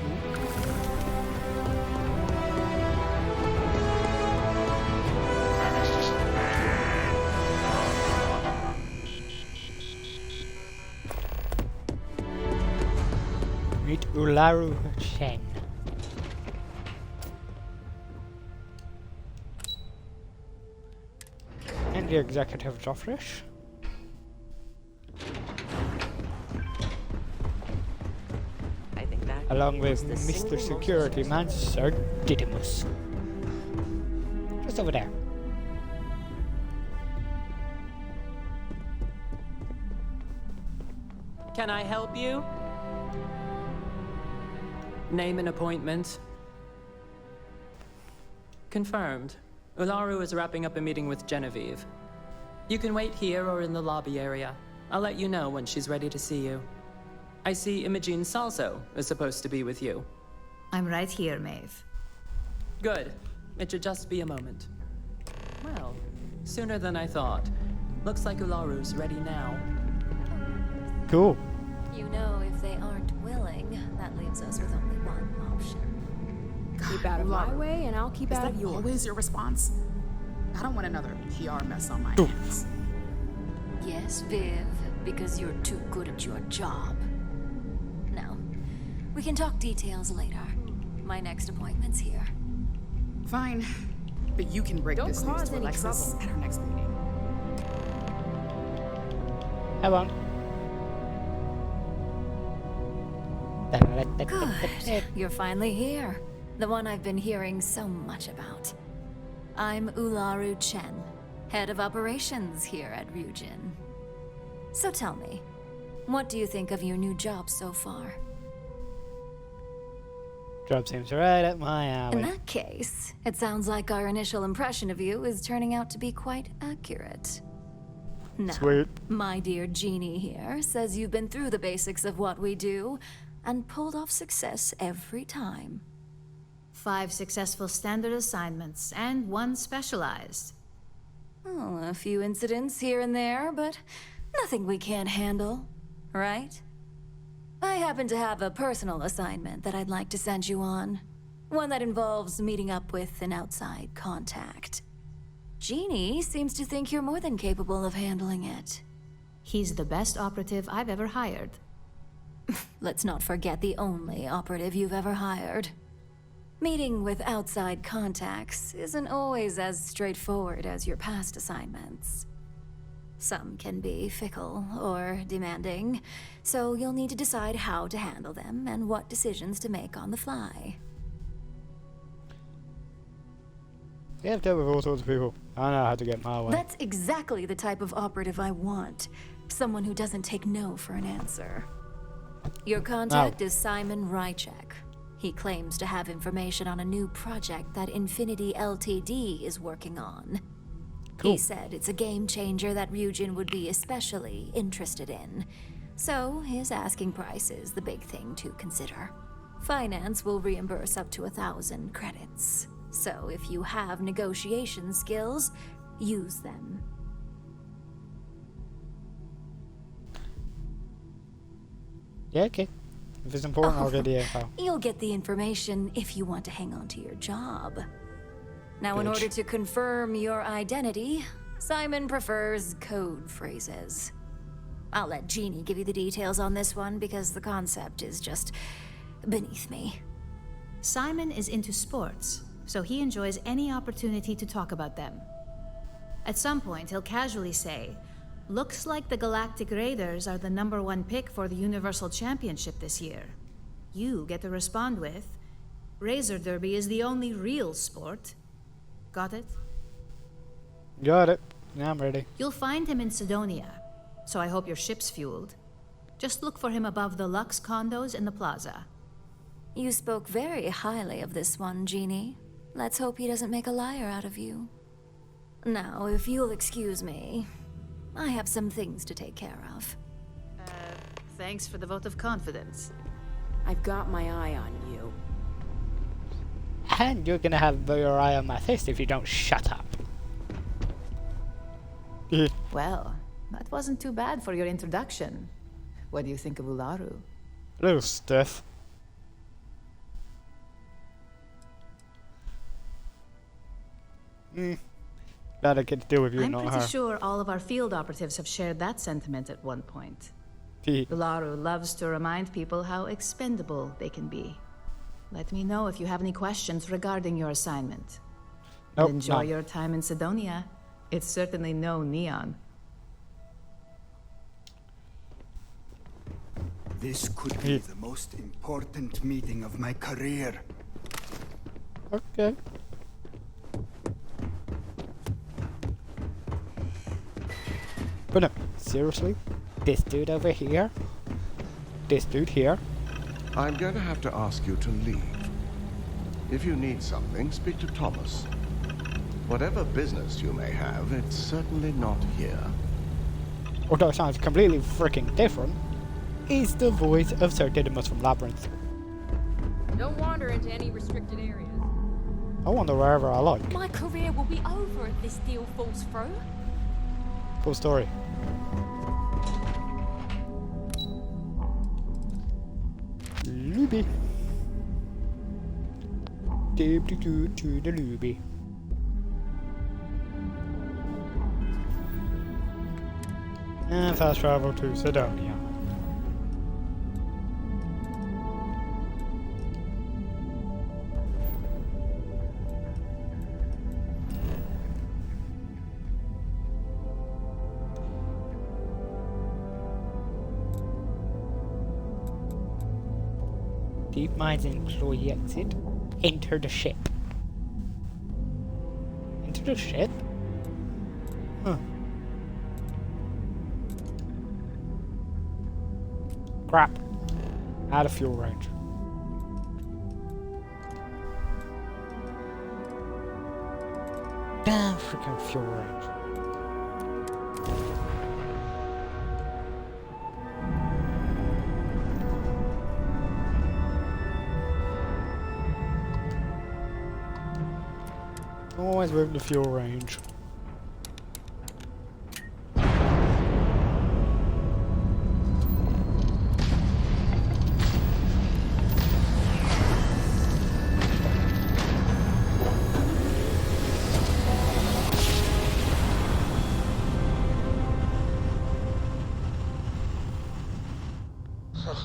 Meet Ryujin. And the executive office. I think that Along with was the single Mr. most Security Man, Sir Didymus. Just over there. Can I help you? Name an appointment. Confirmed. Ularu is wrapping up a meeting with Genevieve. You can wait here or in the lobby area. I'll let you know when she's ready to see you. I see Imogene Salso is supposed to be with you. I'm right here, Maeve. Good. It should just be a moment. Well, sooner than I thought. Looks like Ularu's ready now. Cool. You know, if they aren't willing, that leaves us with only one option. Keep out of my way, and I'll keep out of yours. Always your response? I don't want another PR mess on my hands. Yes, Viv, because you're too good at your job. No, we can talk details later. My next appointment's here. Fine, but you can break Don't this news cause to any Alexis trouble. at our next meeting. How on? Good. You're finally here. The one I've been hearing so much about. I'm Ularu Chen, head of operations here at Ryujin. So tell me, what do you think of your new job so far? Job seems right up my alley. In that case, it sounds like our initial impression of you is turning out to be quite accurate. Now, Sweet. my dear Jeannie here says you've been through the basics of what we do and pulled off success every time. 5 successful standard assignments, and 1 specialized. Oh, a few incidents here and there, but nothing we can't handle, right? I happen to have a personal assignment that I'd like to send you on. One that involves meeting up with an outside contact. Jeannie seems to think you're more than capable of handling it. He's the best operative I've ever hired. Let's not forget the only operative you've ever hired. Meeting with outside contacts isn't always as straightforward as your past assignments. Some can be fickle or demanding, so you'll need to decide how to handle them and what decisions to make on the fly. Yeah, I've dealt with all sorts of people. I know how to get my way. That's exactly the type of operative I want. Someone who doesn't take no for an answer. Your contact is Simon Ryujin. He claims to have information on a new project that Infinity Ltd is working on. Cool. He said it's a game changer that Ryujin would be especially interested in. So his asking price is the big thing to consider. Finance will reimburse up to 1,000 credits. So if you have negotiation skills, use them. Yeah, okay. If it's important, I'll get the info. You'll get the information if you want to hang on to your job. Now, in Bitch. order to confirm your identity, Simon prefers code phrases. I'll let Jeannie give you the details on this one because the concept is just beneath me. Simon is into sports, so he enjoys any opportunity to talk about them. At some point, he'll casually say, "Looks like the Galactic Raiders are the #1 pick for the Universal Championship this year." You get to respond with, "Razor Derby is the only real sport." Got it? Got it. Yeah, I'm ready. You'll find him in Sidonia, so I hope your ship's fueled. Just look for him above the Lux condos in the plaza. You spoke very highly of this one, Jeannie. Let's hope he doesn't make a liar out of you. Now, if you'll excuse me, I have some things to take care of. Thanks for the vote of confidence. I've got my eye on you. And you're gonna have your eye on my face if you don't shut up. Well, that wasn't too bad for your introduction. What do you think of Ularu? Little stiff. Glad I get to deal with you, I'm not pretty her. sure all of our field operatives have shared that sentiment at one point. Ularu loves to remind people how expendable they can be. Let me know if you have any questions regarding your assignment. Nope, Enjoy none. your time in Sidonia. It's certainly no Neon. This could be the most important meeting of my career. Okay. But no, seriously? This dude over here? This dude here? I'm going to have to ask you to leave. If you need something, speak to Thomas. Whatever business you may have, it's certainly not here. Although it sounds completely freaking different, is the voice of Sir Didymus from Labyrinth. Don't wander into any restricted areas. I wander wherever I like. My career will be over if this deal falls through. Full story. Looby. Dip to the looby. And fast travel to Sidonia. Deep mines employee exit. Enter the ship. Enter the ship? Huh. Crap. Out of fuel range. Damn freaking fuel range. Always with the fuel range.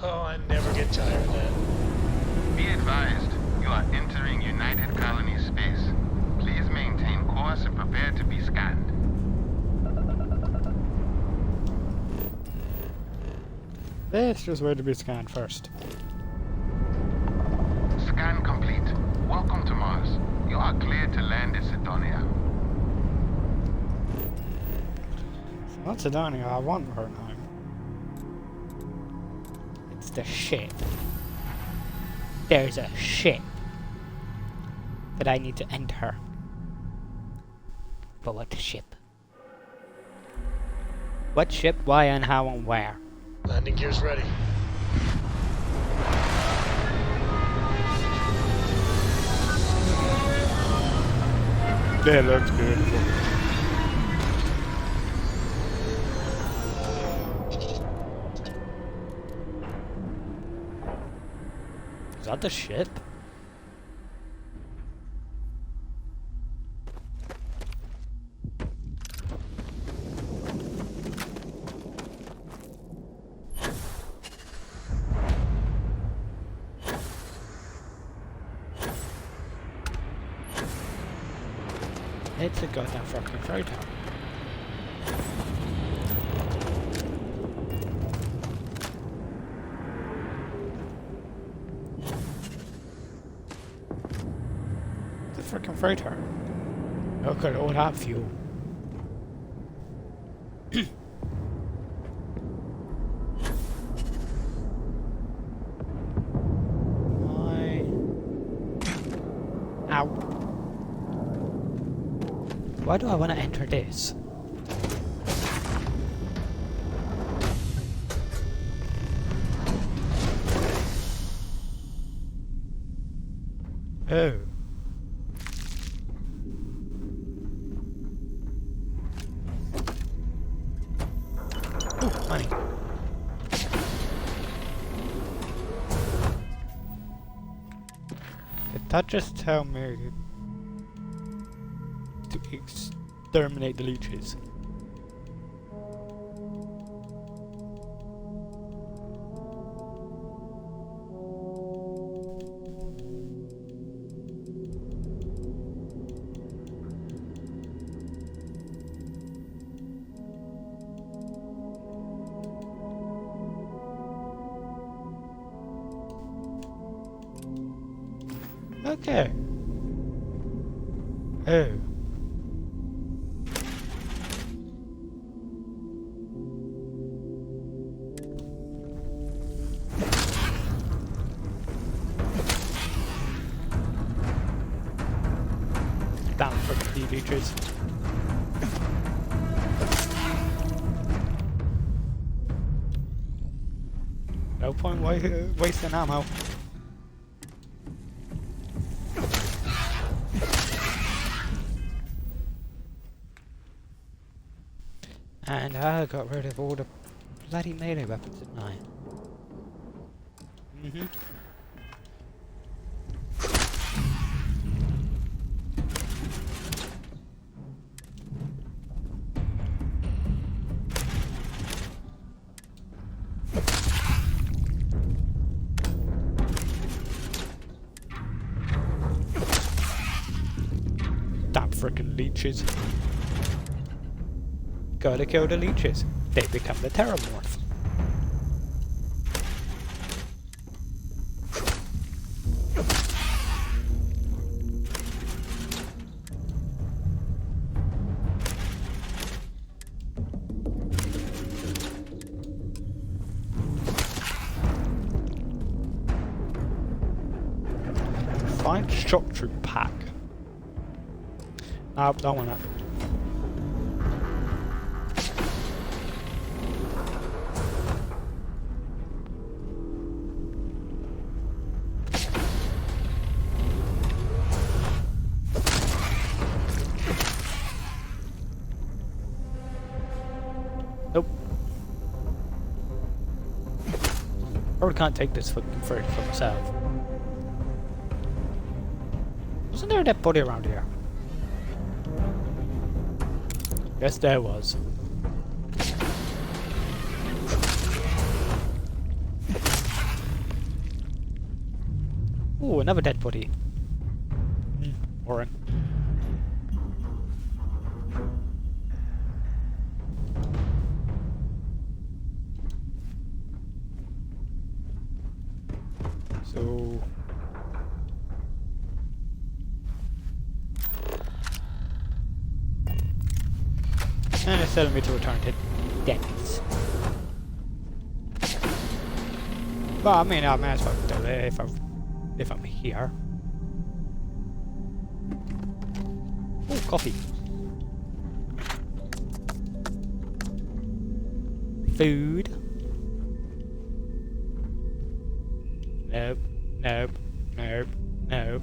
Oh, I never get tired of that. Be advised, you are entering United Colony space. Please maintain course and prepare to be scanned. Let's just wait to be scanned first. Scan complete. Welcome to Mars. You are cleared to land in Sidonia. It's not Sidonia, I want her now. It's the ship. There's a ship that I need to enter. But what ship? What ship, why, and how, and where? Landing gear's ready. That looks beautiful. Is that the ship? It's a goddamn fucking freighter. It's a freaking freighter. Look at all that fuel. Ow. Why do I want to enter this? Oh. Ooh, money. Did that just tell me to exterminate the leeches? Okay. Oh. Damn freaking leeches. No point wasting ammo. And I got rid of all the bloody melee weapons, didn't I? Mm-hmm. Damn frickin' leeches. Gotta kill the leeches. They become the terramorph. Find shock troop pack. Nope, don't want it. Nope. Probably can't take this fucking freight for myself. Wasn't there a dead body around here? Yes, there was. Ooh, another dead body. Boring. So... and it's telling me to return to Denny's. Well, I mean, I may as well do it if I'm here. Oh, coffee. Food. Nope, nope, nope, nope, nope.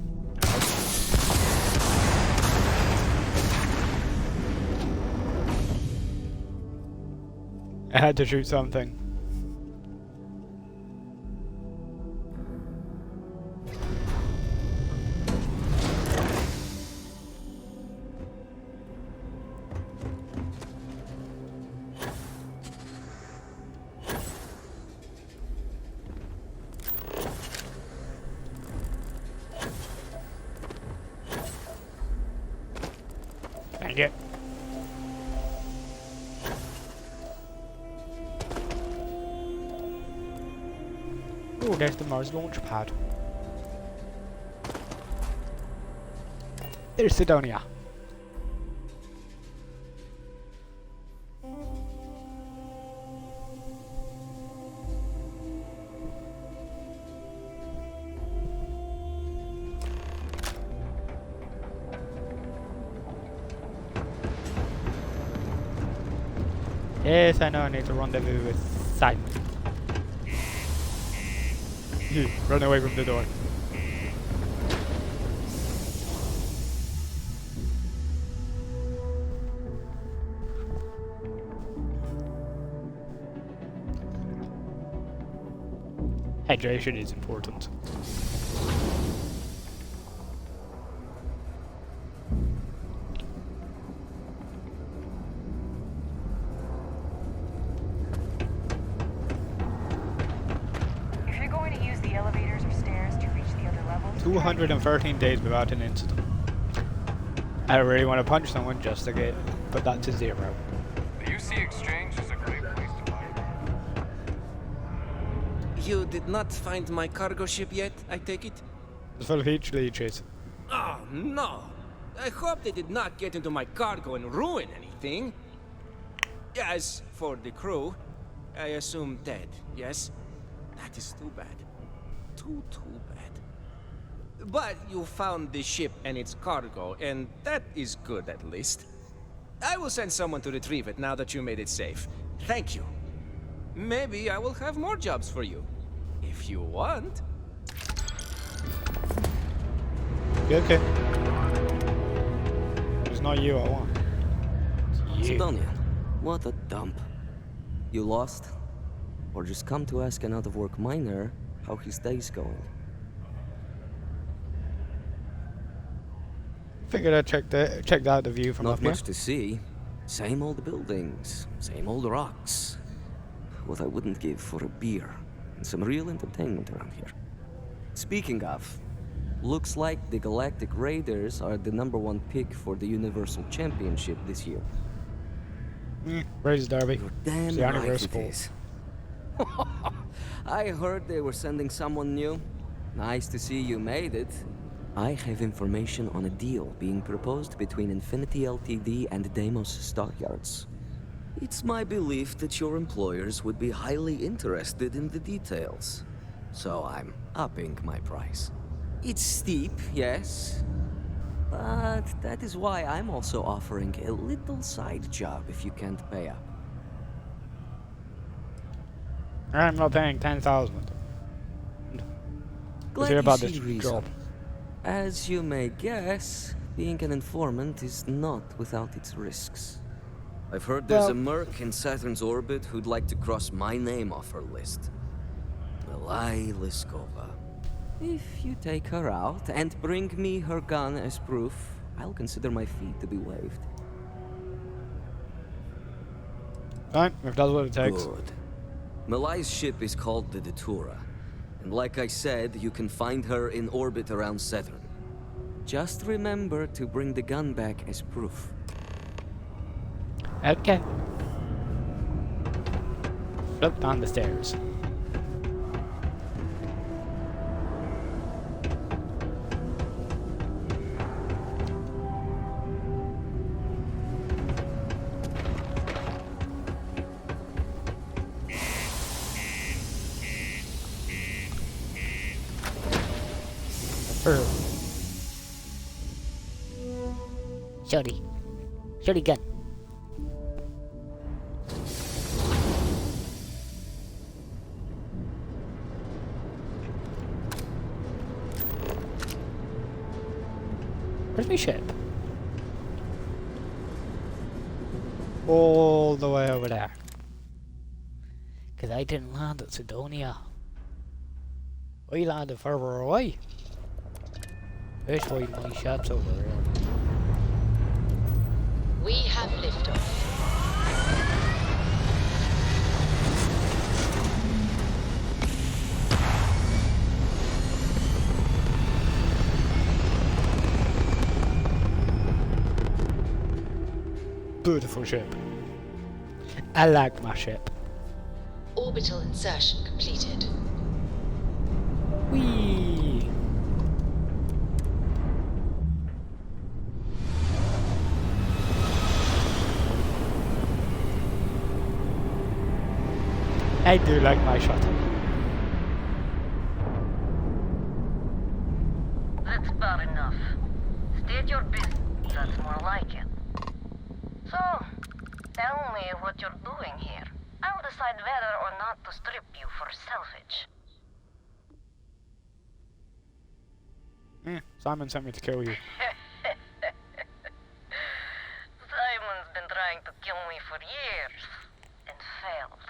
I had to shoot something. Thank you. Oh, there's the Mars launch pad. There's Sidonia. Yes, I know I need to rendezvous with Simon. Run away from the door. Hydration is important. If you're going to use the elevators or stairs to reach the other levels, 213 days without an incident. I don't really want to punch someone just to put that to 0. The UC Exchange is a great place to buy. You did not find my cargo ship yet, I take it? It's full of heat leeches. Oh, no. I hope they did not get into my cargo and ruin anything. As for the crew, I assume dead, yes? That is too bad. Too bad. But you found the ship and its cargo, and that is good at least. I will send someone to retrieve it now that you made it safe. Thank you. Maybe I will have more jobs for you. If you want. Okay. It's not you I want. It's you. Sidonia, what a dump. You lost? Or just come to ask an out-of-work miner how his day's going? Figured I'd checked out the view from Not up here. much to see. Same old buildings, same old rocks. What I wouldn't give for a beer and some real entertainment around here. Speaking of, looks like the Galactic Raiders are the #1 pick for the Universal Championship this year. Raiders Derby. You're damn It's the right Universal. it is. I heard they were sending someone new. Nice to see you made it. I have information on a deal being proposed between Infinity Ltd and Deimos Stockyards. It's my belief that your employers would be highly interested in the details. So I'm upping my price. It's steep, yes. But that is why I'm also offering a little side job if you can't pay up. I'm not paying 10,000. Glad hear you about see this reason. job. As you may guess, being an informant is not without its risks. I've heard there's a merc in Saturn's orbit who'd like to cross my name off her list. Malai Liskova. If you take her out and bring me her gun as proof, I'll consider my fee to be waived. Fine, if that's what it takes. Good. Malai's ship is called the Datura. And like I said, you can find her in orbit around Saturn. Just remember to bring the gun back as proof. Okay. Flip down the stairs. Shorty gun. Where's my ship? All the way over there. Cause I didn't land at Sidonia. I landed further away. That's why my ship's over there. we have liftoff. beautiful ship. I like my ship. Orbital insertion completed. Whee! I do like my shuttle. That's about enough. State your business. That's more like it. So, tell me what you're doing here. I'll decide whether or not to strip you for salvage. Simon sent me to kill you. Simon's been trying to kill me for years, and failed.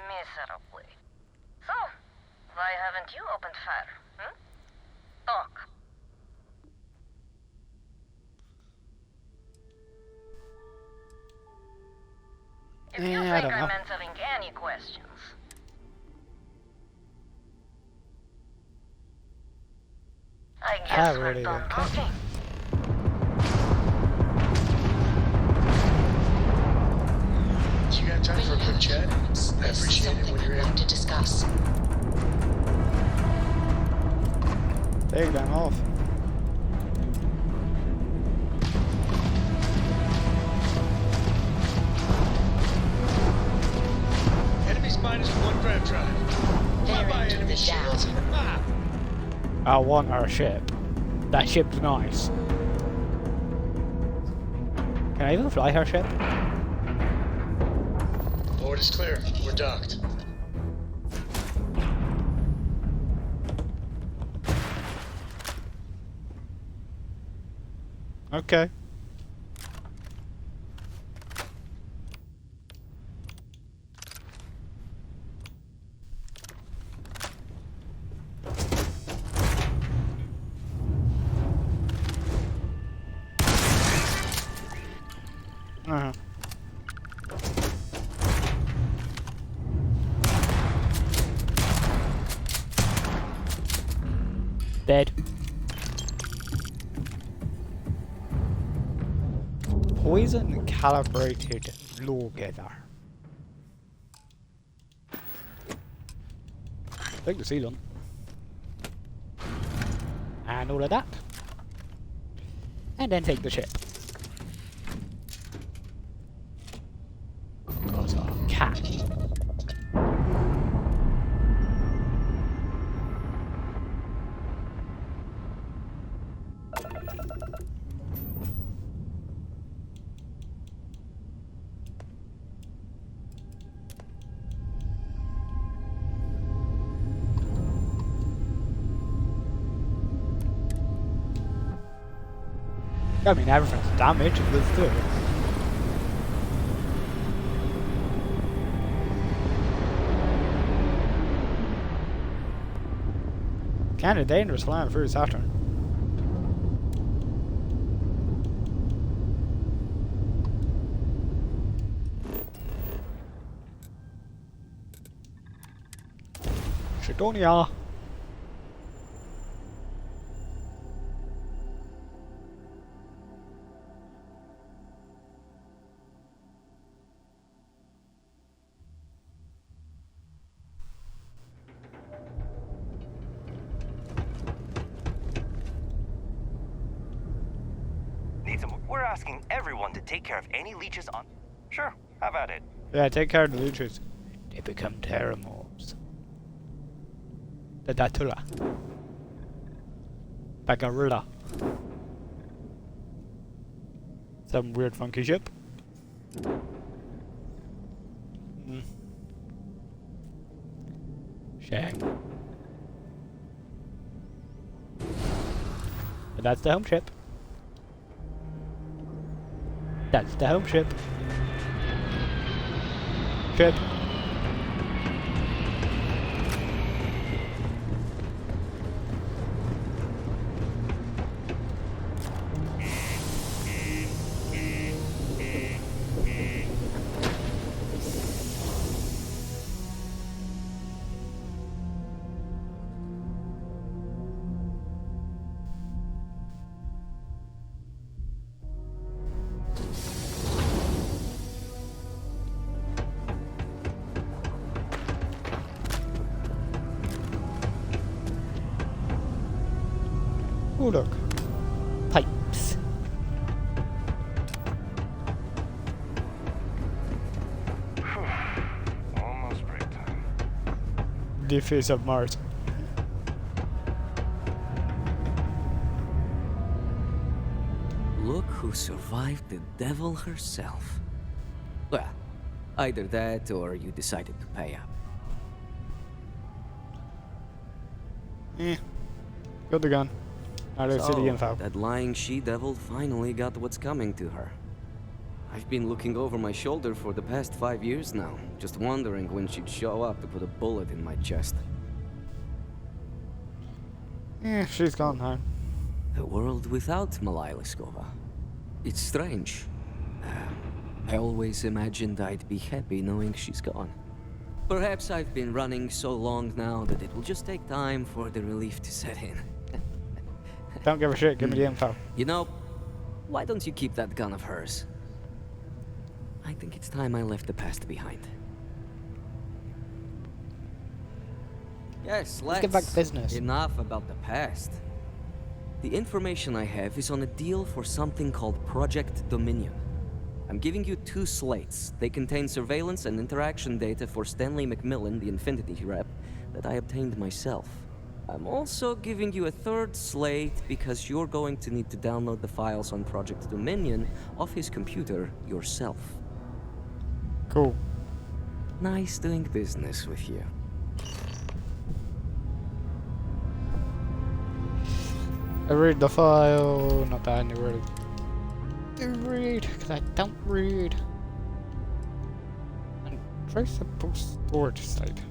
Miserably. So, why haven't you opened fire, Talk. If you I think don't I'm know. answering any questions, I guess I we're really done don't care. talking. You got time for a quick chat? I appreciate it when you're in. To discuss. Take them off. Enemy's -1 grav drive. Bye-bye, enemy shields. Ah! I want our ship. That ship's nice. Can I even fly her ship? Board is clear. We're docked. Okay. Uh-huh. Dead. Poison calibrated lawgiver. Take the seal on. And all of that. And then take the ship. Because I can. I mean, everything's damaged, but still. Kinda dangerous flying through Saturn. Shidonia. We're asking everyone to take care of any leeches on... Sure, have at it. Yeah, take care of the leeches. They become terramorphs. The Datula. Bagarilla. Some weird funky ship. Shame. But that's the home ship. That's the home ship. Ship. Oh look. Pipes. Almost break time. The face of Mars. Look who survived the devil herself. Well, either that or you decided to pay up. Got the gun. Now let's see the info. That lying she-devil finally got what's coming to her. I've been looking over my shoulder for the past 5 years now, just wondering when she'd show up to put a bullet in my chest. She's gone now. A world without Malaya Liskova. It's strange. I always imagined I'd be happy knowing she's gone. Perhaps I've been running so long now that it will just take time for the relief to set in. Don't give a shit, give me the info. You know, why don't you keep that gun of hers? I think it's time I left the past behind. Yes, let's get back to business. Enough about the past. The information I have is on a deal for something called Project Dominion. I'm giving you 2 slates. They contain surveillance and interaction data for Stanley McMillan, the Infinity rep, that I obtained myself. I'm also giving you a 3rd slate because you're going to need to download the files on Project Dominion off his computer yourself. Cool. Nice doing business with you. I read the file, not that I knew where to read, because I don't read. And trace the post storage site.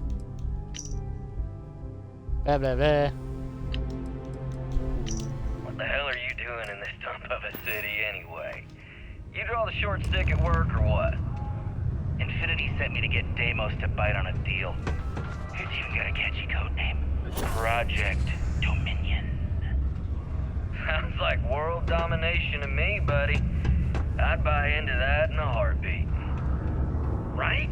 Blah blah blah. What the hell are you doing in this dump of a city anyway? You draw the short stick at work or what? Infinity sent me to get Deimos to bite on a deal. It's even got a catchy code name. Project Dominion. Sounds like world domination to me, buddy. I'd buy into that in a heartbeat. Right?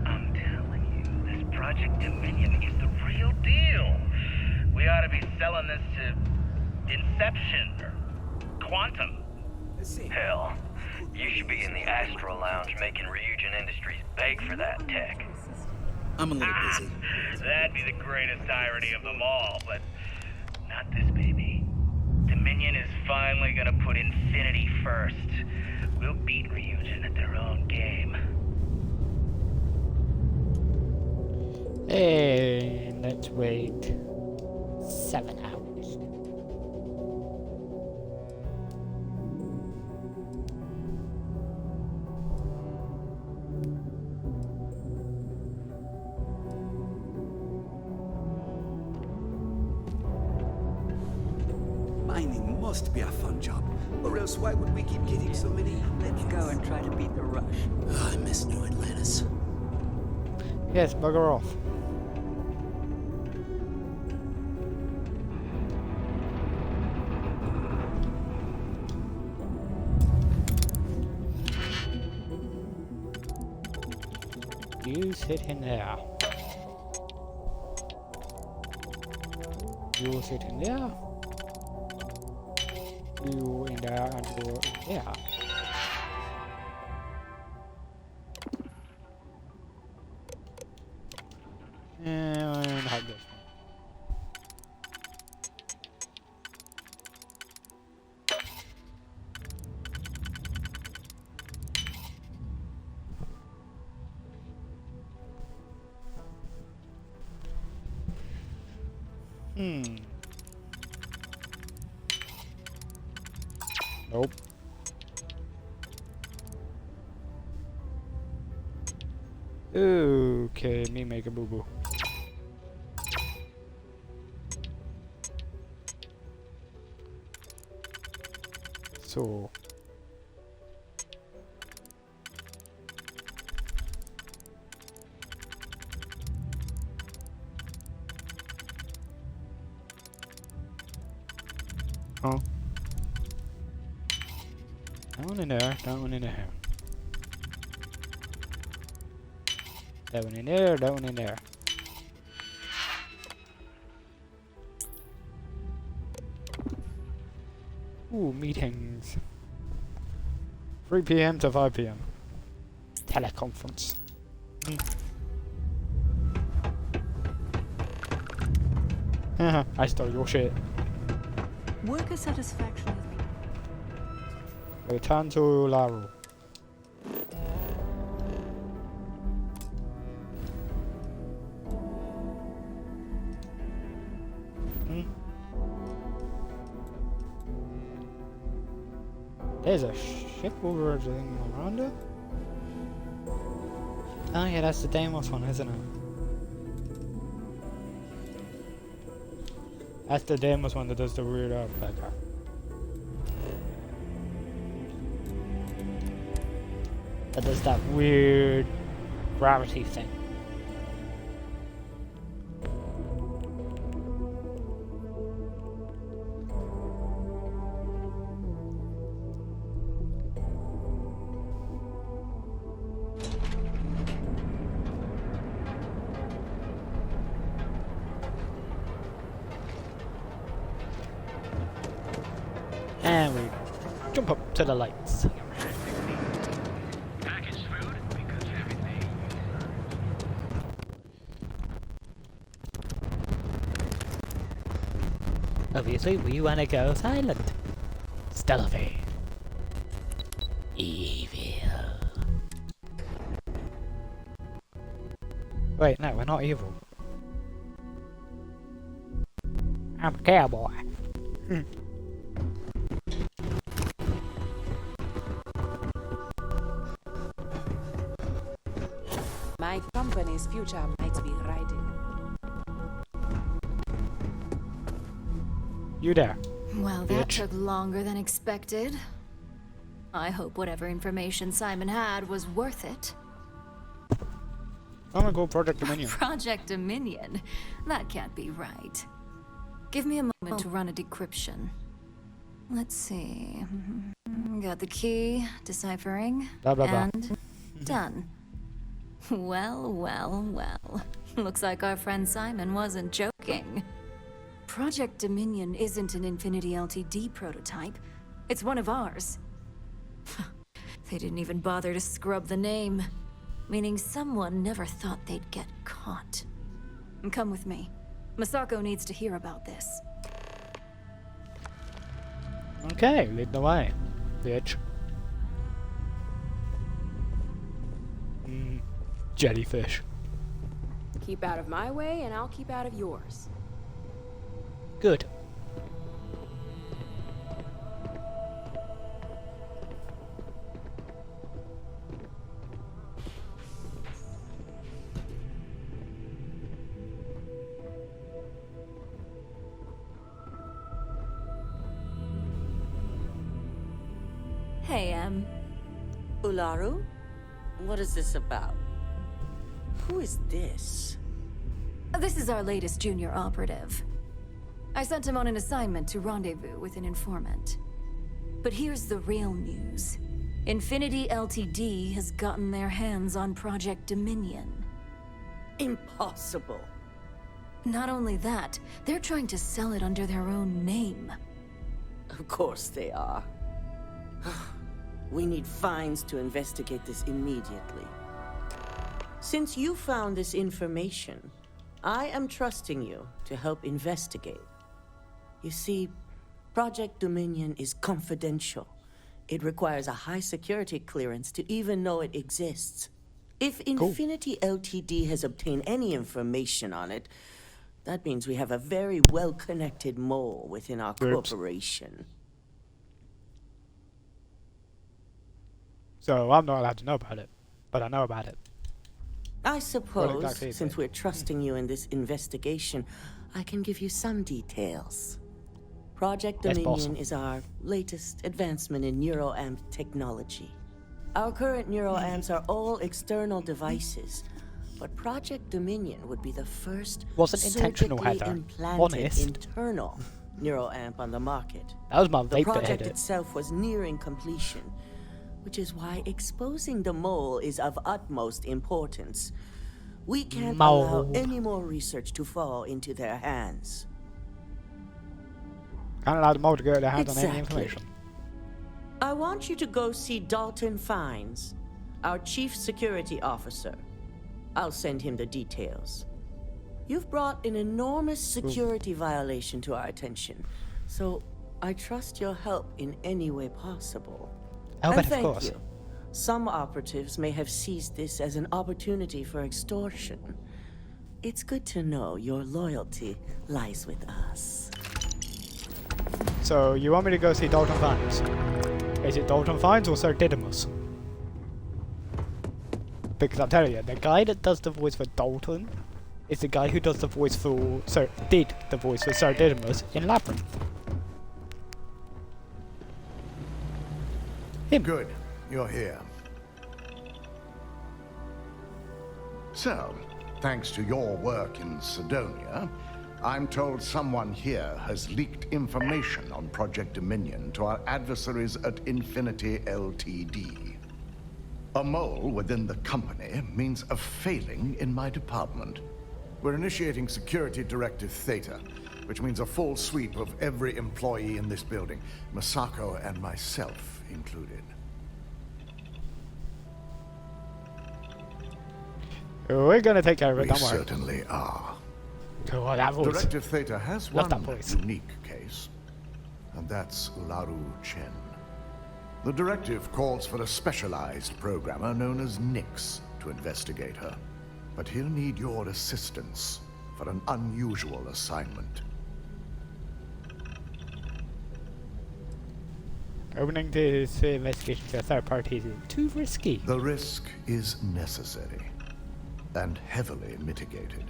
I'm telling you, this Project Dominion is the real deal. We ought to be selling this to Inception or Quantum. Hell, you should be in the Astro Lounge making Ryujin Industries beg for that tech. I'm a little busy. That'd be the greatest irony of them all, but not this baby. Dominion is finally gonna put Infinity first. We'll beat Ryujin at their own game. Hey, let's wait 7 hours. Mining must be a fun job, or else why would we keep getting so many? Let's go and try to beat the rush. Oh, I miss New Atlantis. Yes, bugger off. You sit in there. You sit in there. You in there and you in there. And hide this. Nope. Okay, me make a boo-boo. So. Oh. That one in there, that one in there. That one in there, that one in there. Ooh, meetings. 3 PM to 5 PM. Teleconference. I stole your shit. Worker satisfaction has been... Return to Laru. There's a ship over in Miranda? Oh yeah, that's the Deimos one, isn't it? That's the Deimos one that does the weird backer. That does that weird gravity thing. And we jump up to the lights. Obviously, we want to go silent. Stealthy. Evil. Wait, no, we're not evil. I'm a cowboy. My company's future might be riding. You there. Well, that took longer than expected. I hope whatever information Simon had was worth it. I'm gonna go Project Dominion. Project Dominion? That can't be right. Give me a moment to run a decryption. Let's see. Got the key, deciphering, Blah, blah, blah. and done. Well, well, well. Looks like our friend Simon wasn't joking. Project Dominion isn't an Infinity Ltd prototype. It's one of ours. They didn't even bother to scrub the name. Meaning someone never thought they'd get caught. Come with me. Masako needs to hear about this. Okay, lead the way, bitch. Jellyfish. Keep out of my way, and I'll keep out of yours. Good. Hey, Ularu? What is this about? Who is this? This is our latest junior operative. I sent him on an assignment to rendezvous with an informant. But here's the real news. Infinity Ltd has gotten their hands on Project Dominion. Impossible. Not only that, they're trying to sell it under their own name. Of course they are. We need fines to investigate this immediately. Since you found this information, I am trusting you to help investigate. You see, Project Dominion is confidential. It requires a high security clearance to even know it exists. If Infinity Ltd has obtained any information on it, that means we have a very well-connected mole within our corporation. So I'm not allowed to know about it, but I know about it. I suppose, exactly since we're trusting you in this investigation, I can give you some details. Project Dominion is our latest advancement in neuroamp technology. Our current neuroamps are all external devices, but Project Dominion would be the first intentional, surgically Heather. implanted Honest. internal neuroamp on the market. That was my The vape that project hit it. itself was nearing completion, which is why exposing the mole is of utmost importance. We can't allow any more research to fall into their hands. Can't allow the mole to get their hands on any Exactly. information. I want you to go see Dalton Fines, our chief security officer. I'll send him the details. You've brought an enormous security violation to our attention, so I trust your help in any way possible. Oh, and but of thank course. you. Some operatives may have seized this as an opportunity for extortion. It's good to know your loyalty lies with us. So, you want me to go see Dalton Fines? Is it Dalton Fines or Sir Didymus? Because I'll tell you, the guy that does the voice for Dalton is the guy who does the voice for did the voice for Sir Didymus in Labyrinth. Him. Good, you're here. So, thanks to your work in Sidonia, I'm told someone here has leaked information on Project Dominion to our adversaries at Infinity Ltd. A mole within the company means a failing in my department. We're initiating Security Directive Theta, which means a full sweep of every employee in this building, Masako and myself included. We're gonna take care of it, We don't worry. certainly are. Oh, that voice. Directive Theta has Love one that voice. unique case, and that's Ularu Chen. The directive calls for a specialized programmer known as Nix to investigate her, but he'll need your assistance for an unusual assignment. Opening this investigation to a third party is too risky. The risk is necessary and heavily mitigated.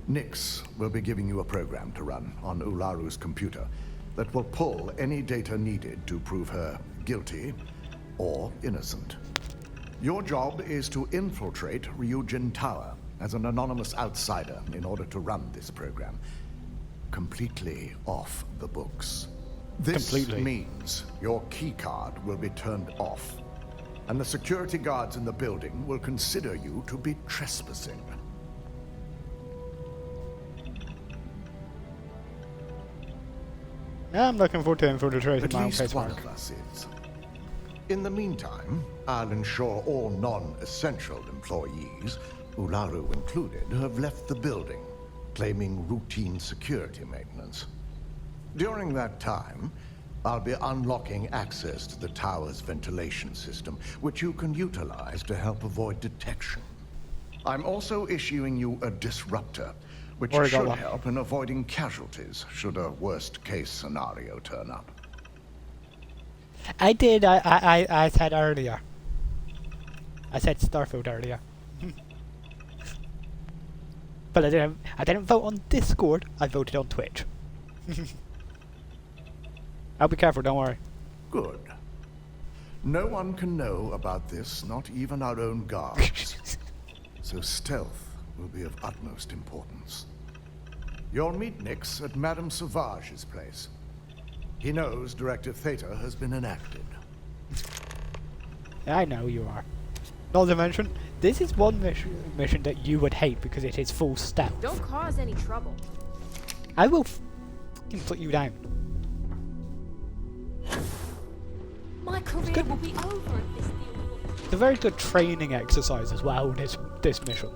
Nix will be giving you a program to run on Ularu's computer that will pull any data needed to prove her guilty or innocent. Your job is to infiltrate Ryujin Tower as an anonymous outsider in order to run this program completely off the books. This means your keycard will be turned off, and the security guards in the building will consider you to be trespassing. I'm looking forward to infiltrating my own At place. least one of us is. In the meantime, I'll ensure all non-essential employees, Ularu included, have left the building, claiming routine security maintenance. During that time, I'll be unlocking access to the tower's ventilation system, which you can utilize to help avoid detection. I'm also issuing you a disruptor, which should help in avoiding casualties should a worst-case scenario turn up. I said earlier. I said Starfield earlier. But I didn't vote on Discord, I voted on Twitch. I'll be careful, don't worry. Good. No one can know about this, not even our own guards. So stealth will be of utmost importance. You'll meet Nix at Madame Sauvage's place. He knows Directive Theta has been enacted. I know you are. Not to mention, this is one mission that you would hate because it is full stealth. Don't cause any trouble. I will fucking put you down. My career will be over if this deal. It's a very good training exercise as well, this mission.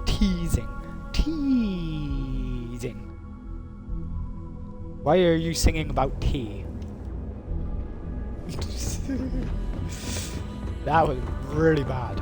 Teasing. Why are you singing about tea? That was really bad.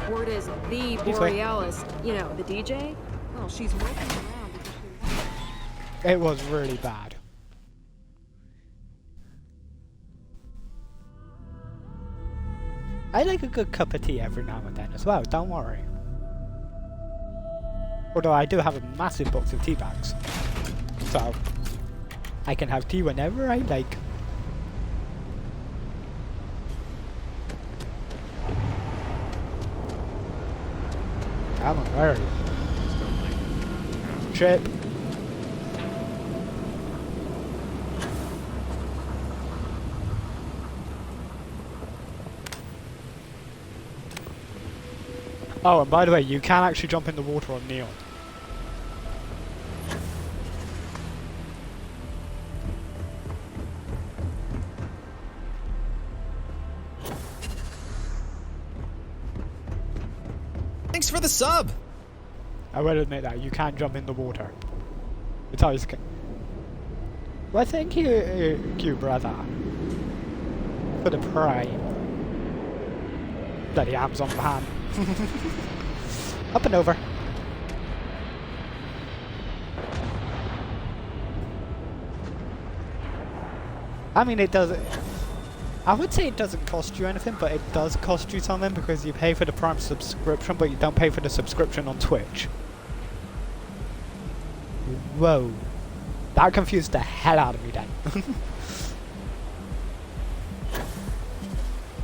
Word is the Borealis, you know, the DJ? Well, she's working around because she... It was really bad. I like a good cup of tea every now and then as well, don't worry. Although I do have a massive box of tea bags. So, I can have tea whenever I like. I'm aware. Shit. Oh, and by the way, you can actually jump in the water on Neon. Thanks for the sub! I will admit that, you can jump in the water. It's always... Well, thank you, brother. For the prime. Bloody Amazon fan. Up and over. I mean, it doesn't... I would say it doesn't cost you anything, but it does cost you something because you pay for the Prime subscription, but you don't pay for the subscription on Twitch. Whoa. That confused the hell out of me then.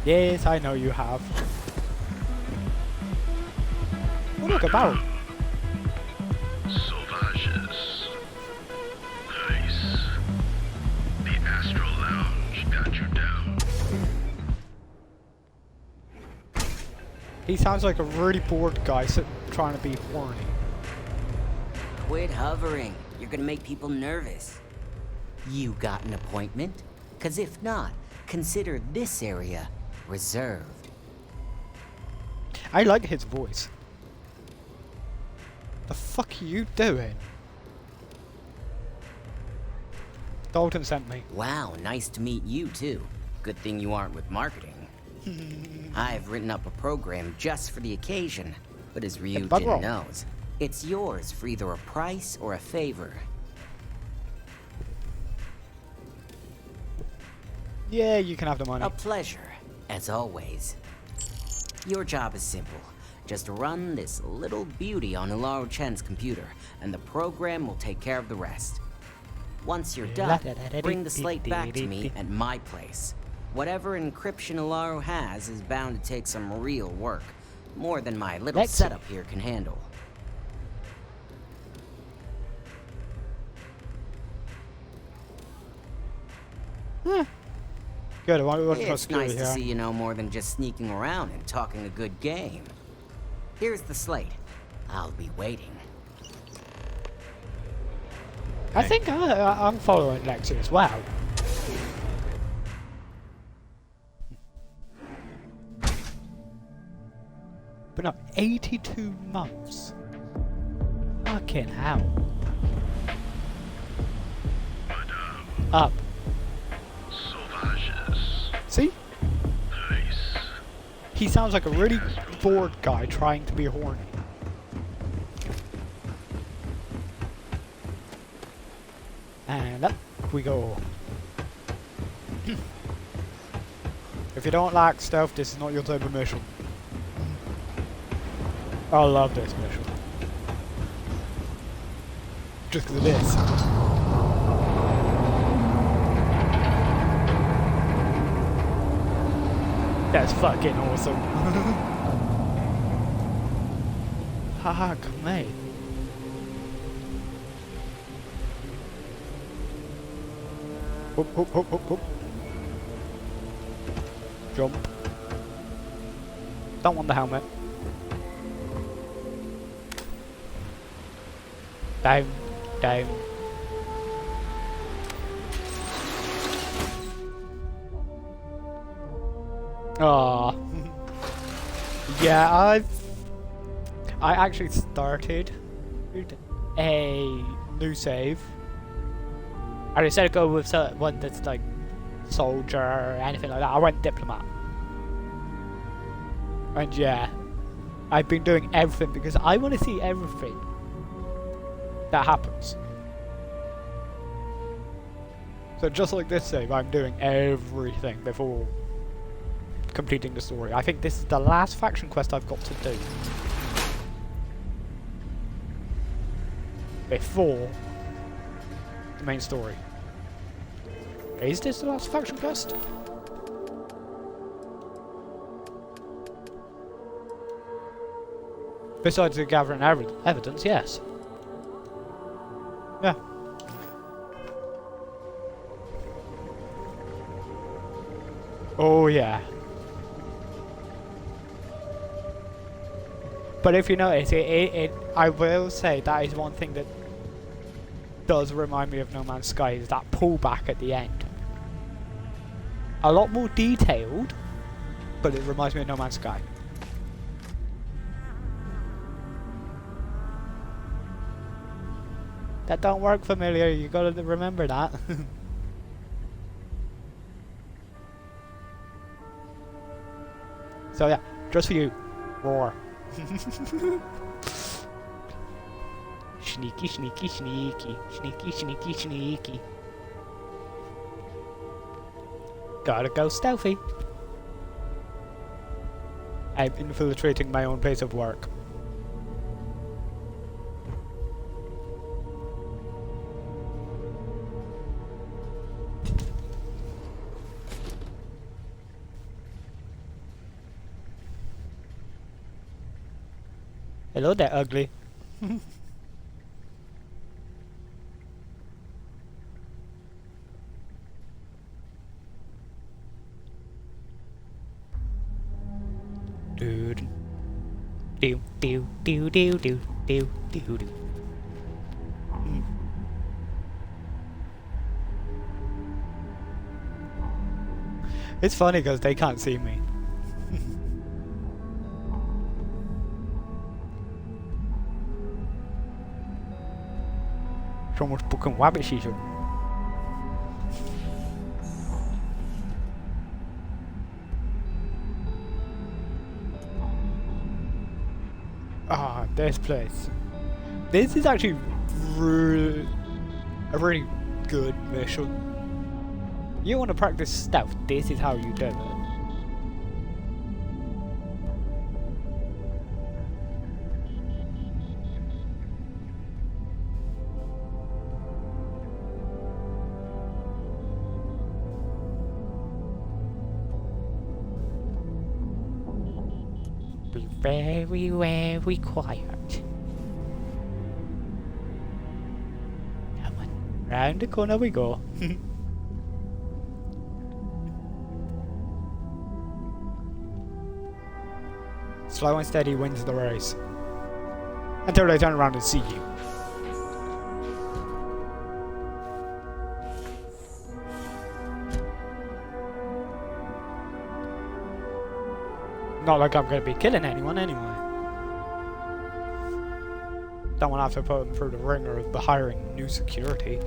Yes, I know you have. Oh, look, about. Sauvages. Nice. The Astral Lounge got you down. He sounds like a really bored guy trying to be horny. Quit hovering. You're gonna make people nervous. You got an appointment? 'Cause if not, consider this area reserved. I like his voice. The fuck are you doing? Dalton sent me. Wow, nice to meet you too. Good thing you aren't with marketing. I've written up a program just for the occasion, but as Ryujin knows, it's yours for either a price or a favor. Yeah, you can have the money. A pleasure, as always. Your job is simple. Just run this little beauty on Ularu Chen's computer, and the program will take care of the rest. Once you're done, bring the slate back to me at my place. Whatever encryption Ularu has is bound to take some real work. More than my little setup here can handle. Good, I want to It's nice to see you know more than just sneaking around and talking a good game. Here's the slate. I'll be waiting. I think I'm following Lexi as well. But no, 82 months. Fucking hell. Up. See? Nice. He sounds like a really bored guy trying to be horny. And up we go. If you don't like stealth, this is not your type of mission. I love this mission. Just because it is. That's fucking awesome. Haha, mate. Hoop, hoop, hoop, hoop, hoop. Jump. Don't want the helmet. Down, down. Aww. Yeah, I actually started a new save. And instead of go with one that's like soldier or anything like that, I went diplomat. And yeah, I've been doing everything because I want to see everything that happens. So just like this save, I'm doing everything before completing the story. I think this is the last faction quest I've got to do before the main story. Is this the last faction quest? Besides the gathering evidence, yes. Yeah. Oh yeah. But if you notice, I will say that is one thing that does remind me of No Man's Sky, is that pullback at the end. A lot more detailed, but it reminds me of No Man's Sky. That don't work, familiar, you gotta remember that. So yeah, just for you, roar. Sneaky, sneaky, sneaky, sneaky, sneaky, sneaky. Gotta go stealthy. I'm infiltrating my own place of work. Hello there, ugly. Dude. Do do do do do do do do. It's funny because they can't see me. Somos fucking wabbit season. Ah, this place. This is actually a really good mission. You want to practice stealth, this is how you do it. Be very, very quiet. Come on, round the corner we go. Slow and steady wins the race. Until they turn around and see you. Not like I'm going to be killing anyone anyway. Don't want to have to put them through the ringer of hiring new security.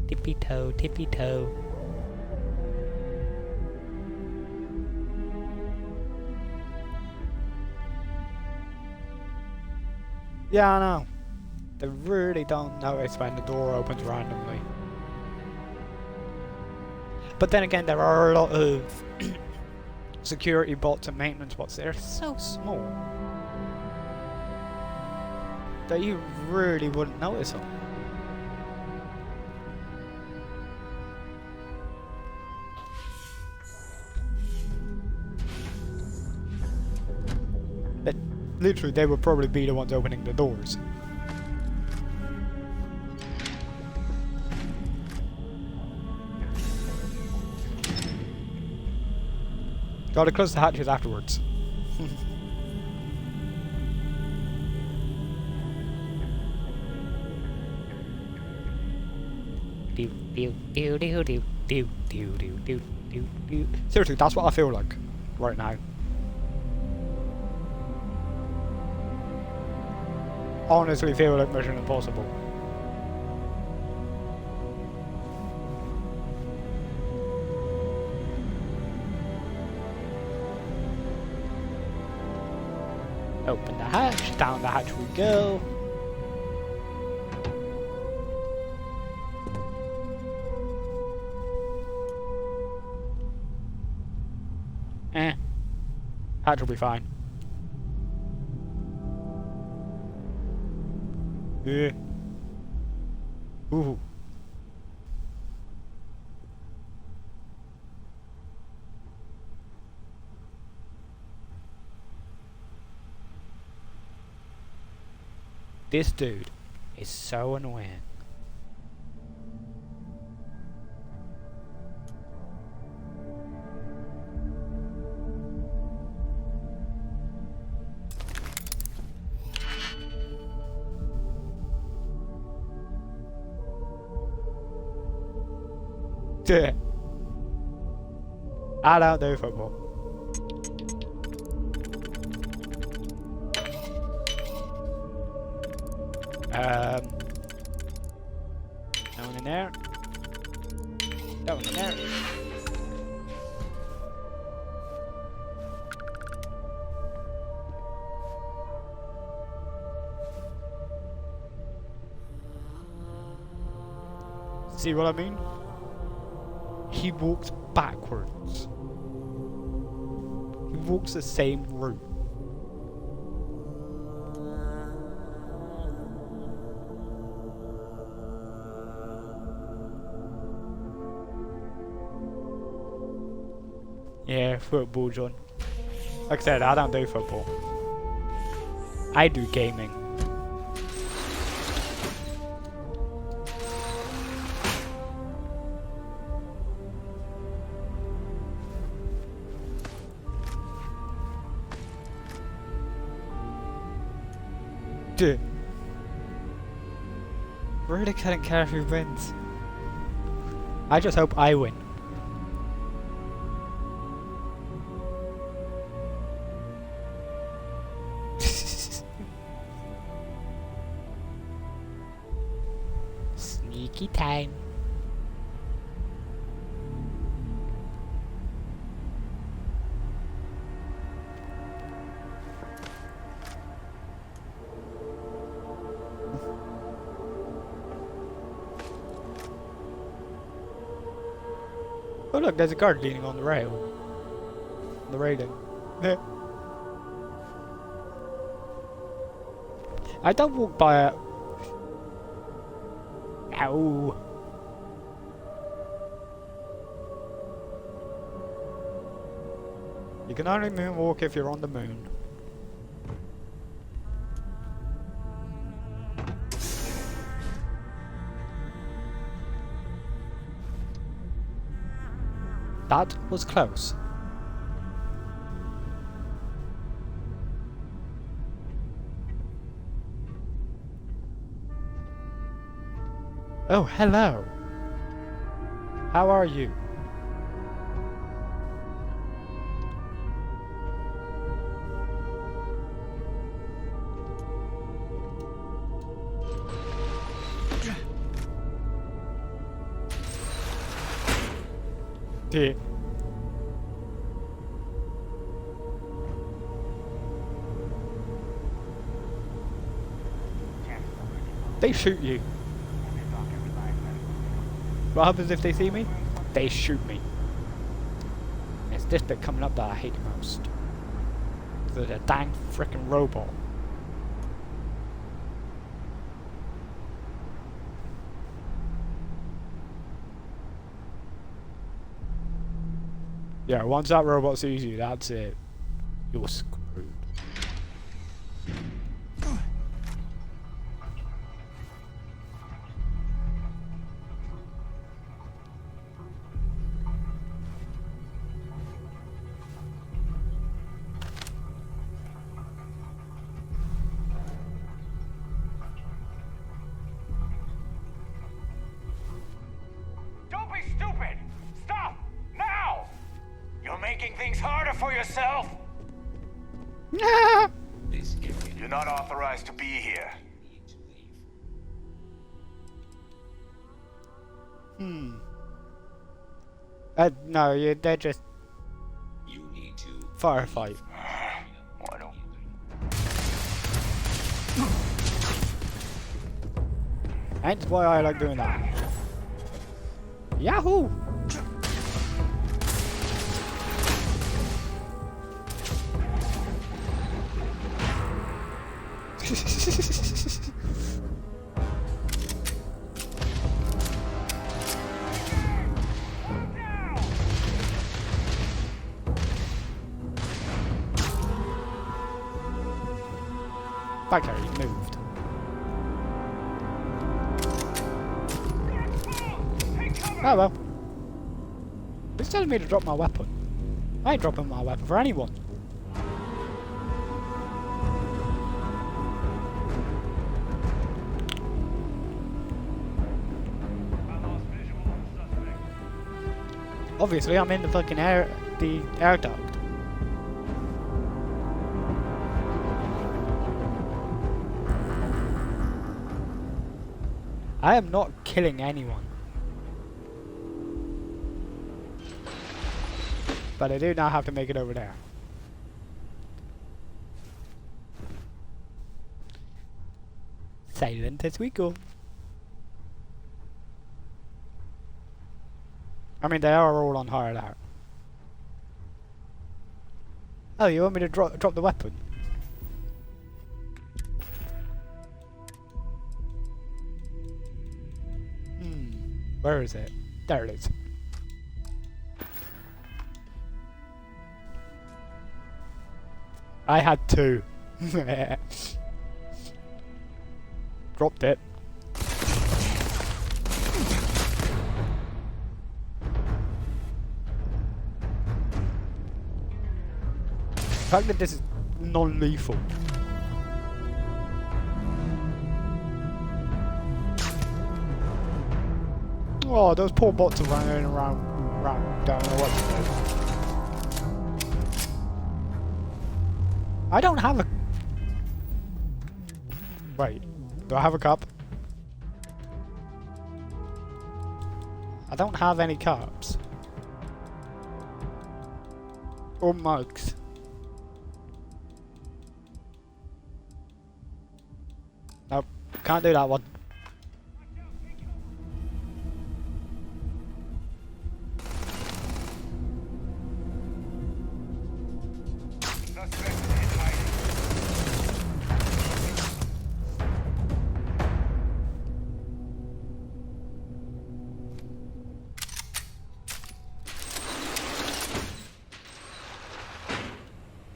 Tippy toe, tippy toe. Yeah, I know. They really don't notice when the door opens randomly. But then again, there are a lot of security bots and maintenance bots that are so small that you really wouldn't notice them. But literally, they would probably be the ones opening the doors. Gotta close the hatches afterwards. Do do do do do do do do do do do. Seriously, that's what I feel like right now. Honestly, feel like Mission Impossible. Open the hatch, down the hatch we go. Hatch will be fine. Yeah. Ooh. This dude is so annoying. I don't do football. That one in there. That one in there. See what I mean? He walks backwards. He walks the same route. Yeah, football, John. Like I said, I don't do football. I do gaming. Dude. Really couldn't care who wins. I just hope I win. Sneaky time. Oh look, there's a guard leaning on the rail. The railing. There. I don't walk by a... Ow. You can only moonwalk if you're on the moon. That was close. Oh, hello. How are you? Dear. They shoot you. What happens if they see me? They shoot me. It's this bit coming up that I hate the most. The dang frickin' robot. Yeah, once that robot sees you, that's it. You're screwed. Don't be stupid! Stop! Now! You're making things harder for yourself! You're not authorized to be here. No, they're just... You need to... Firefight. Why don't... That's why I like doing that. Yahoo! Okay, he moved. Oh well. Who's telling me to drop my weapon? I ain't dropping my weapon for anyone. Obviously, I'm in the fucking air duct. I am not killing anyone. But I do now have to make it over there. Silent as we go. I mean, they are all on hard out. Oh, you want me to drop the weapon? Where is it? There it is. I had two. Dropped it. The fact that this is non-lethal. Oh, those poor bots are running around, don't know what to do. I don't have a... Wait, do I have a cup? I don't have any cups. Or mugs. Nope, can't do that one.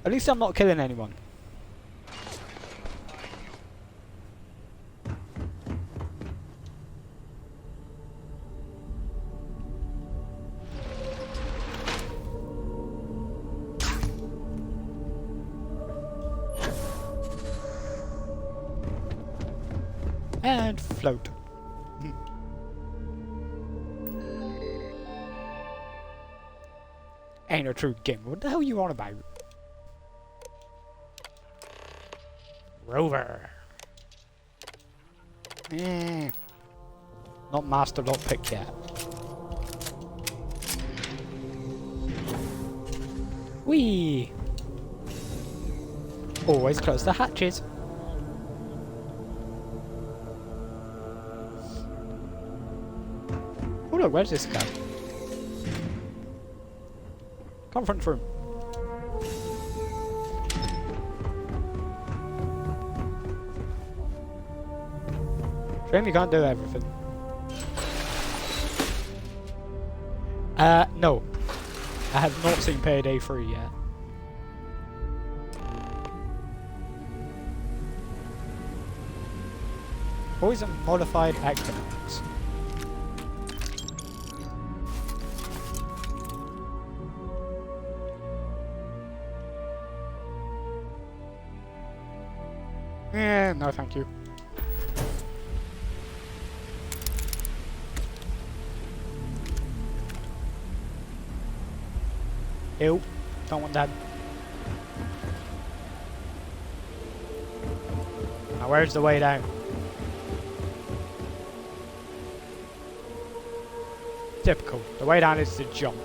At least I'm not killing anyone. And float. Ain't a true game. What the hell you on about? Rover. Not master lockpick yet. Whee! Always close the hatches. Oh look, where's this guy? Conference room. Shame you can't do everything. No. I have not seen Payday 3 yet. Poison modified economics. No thank you. Ew, don't want that. Now where's the way down? Typical. The way down is to jump.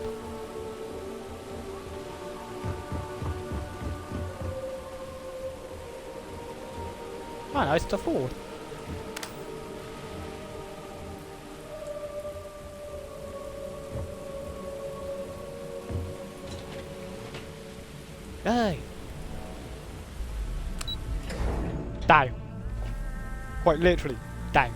Oh no, it's to forward. Hey. Down. Quite literally, down.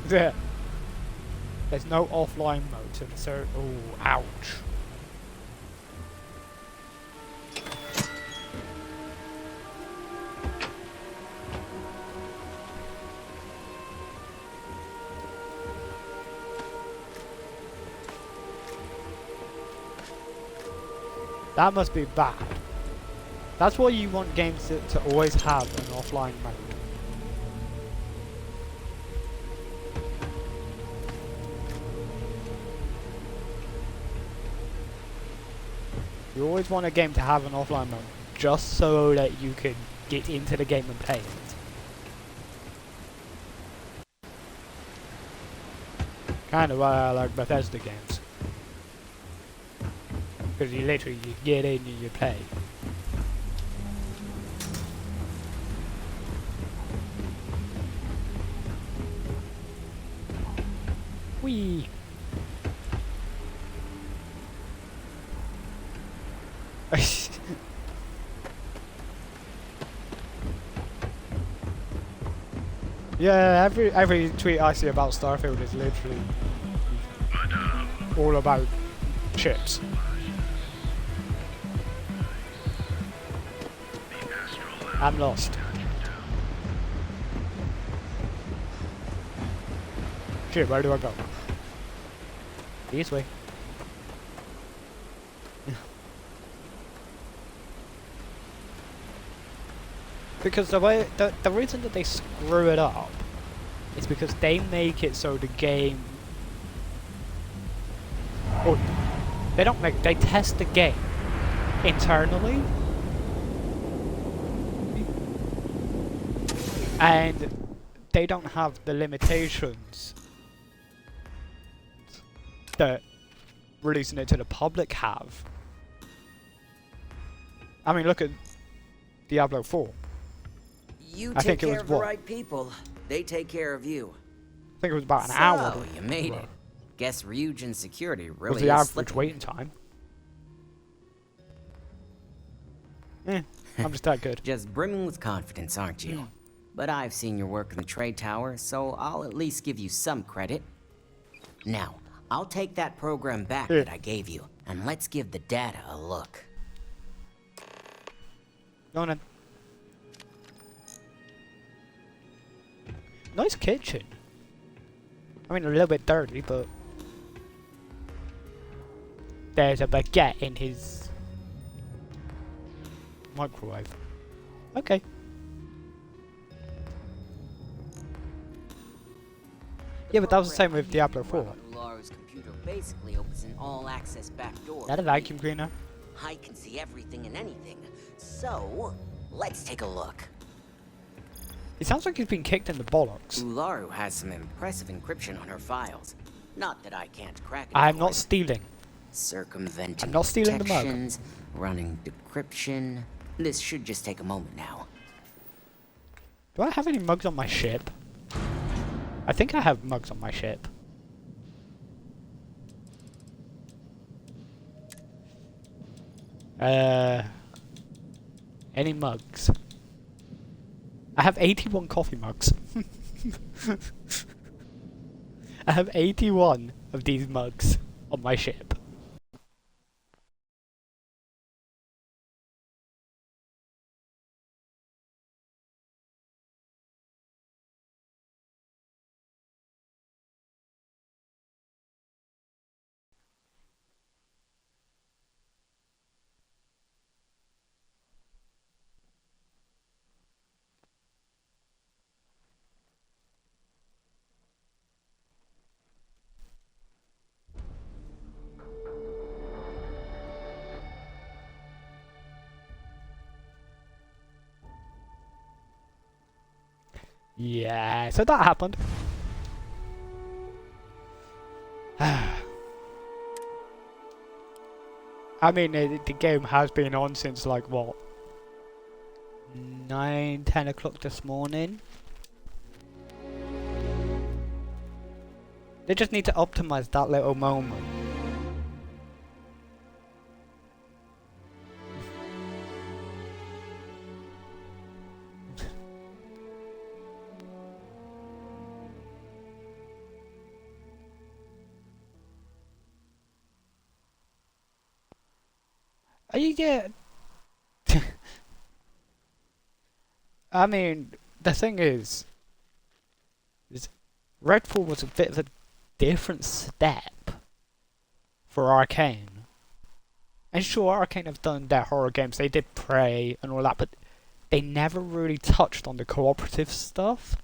There. There's no offline mode to insert. Oh, ouch. That must be bad. That's why you want games to always have an offline mode. You always want a game to have an offline mode, just so that you can get into the game and play it. Kind of like Bethesda games. Because you literally you get in and you play. Whee! Yeah, every tweet I see about Starfield is literally all about chips. I'm lost. Shit, where do I go? This way. Because the reason that they screw it up is because they make it so the game, or they don't make, they test the game internally, and they don't have the limitations that releasing it to the public have. I mean, look at Diablo 4. You I take think it was care of the what? right people. They take care of you. I think it was about an hour. So, you made it. Guess Ryujin security really was the is average slipping. waiting time. I'm just that good. Just brimming with confidence, aren't you? But I've seen your work in the trade tower, so I'll at least give you some credit. Now, I'll take that program back that I gave you, and let's give the data a look. Go on then. Nice kitchen. I mean, a little bit dirty, but there's a baguette in his microwave. Okay. Yeah, but that was the same with Diablo 4. Ularu's computer basically opens an all-access backdoor. Is that a vacuum cleaner? I can see everything and anything. So, let's take a look. It sounds like he's been kicked in the bollocks. Ularu has some impressive encryption on her files. Not that I can't crack it. I'm not stealing. Circumventing I'm not stealing the mug. protections, running decryption. This should just take a moment now. Do I have any mugs on my ship? I think I have mugs on my ship. Any mugs? I have 81 coffee mugs. I have 81 of these mugs on my ship. Yeah, so that happened. I mean, the game has been on since like what? 9, 10 o'clock this morning. They just need to optimize that little moment. Yeah. I mean, the thing is Redfall was a bit of a different step for Arcane. 'Cause, I mean, the thing is, Redfall was a bit of a different step for Arcane. 'Cause, I mean, Redfall was a bit of a different step for Arcane. 'Cause, I mean, the thing is Redfall was a bit of a different step for Arcane. 'Cause, I mean, Redfall was a bit of a different step And sure, Arcane have done their horror games. They did Prey and all that, but they never really touched on the cooperative stuff.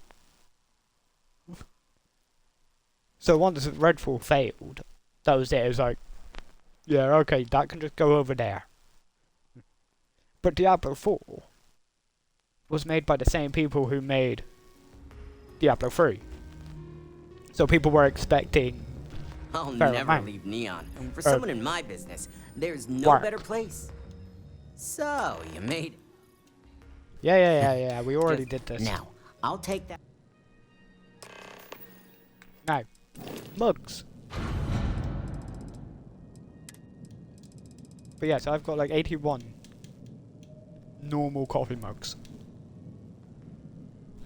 So once Redfall failed, that was it. It was like, yeah, okay, that can just go over there. But Diablo 4 was made by the same people who made Diablo 3. So people were expecting... I'll never leave Neon. For someone in my business, there's no better place. So, you made... Yeah, we already did this. Now, I'll take that... Now, mugs. But yeah, so I've got like 81 normal coffee mugs.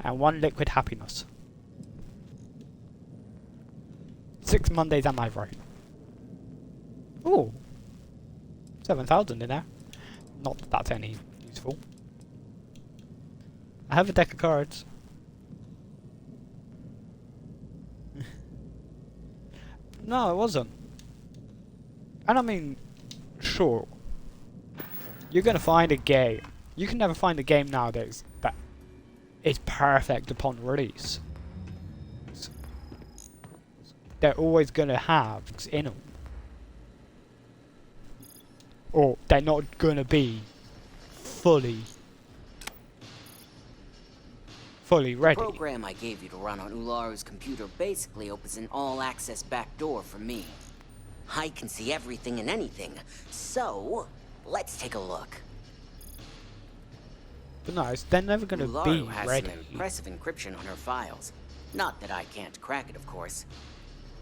And 1 liquid happiness. 6 Mondays am I right? Ooh. 7,000 in there. Not that that's any useful. I have a deck of cards. No, it wasn't. And I mean, sure. You're gonna find a game. You can never find a game nowadays that is perfect upon release. They're always gonna have in them. Or they're not gonna be fully ready. The program I gave you to run on Ularu's computer basically opens an all-access backdoor for me. I can see everything and anything, so let's take a look. But no, they're never gonna be Ularu has ready. some impressive encryption on her files. Not that I can't crack it, of course.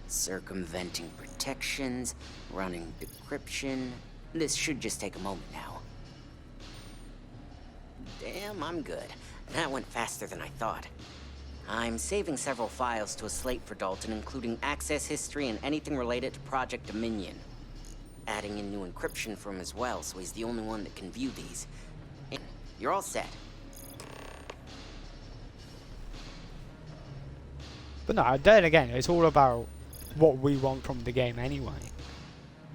Circumventing protections, running decryption. This should just take a moment now. Damn, I'm good. That went faster than I thought. I'm saving several files to a slate for Dalton, including access history and anything related to Project Dominion. Adding in new encryption for him as well, so he's the only one that can view these. And you're all set. But no, then again, it's all about what we want from the game anyway.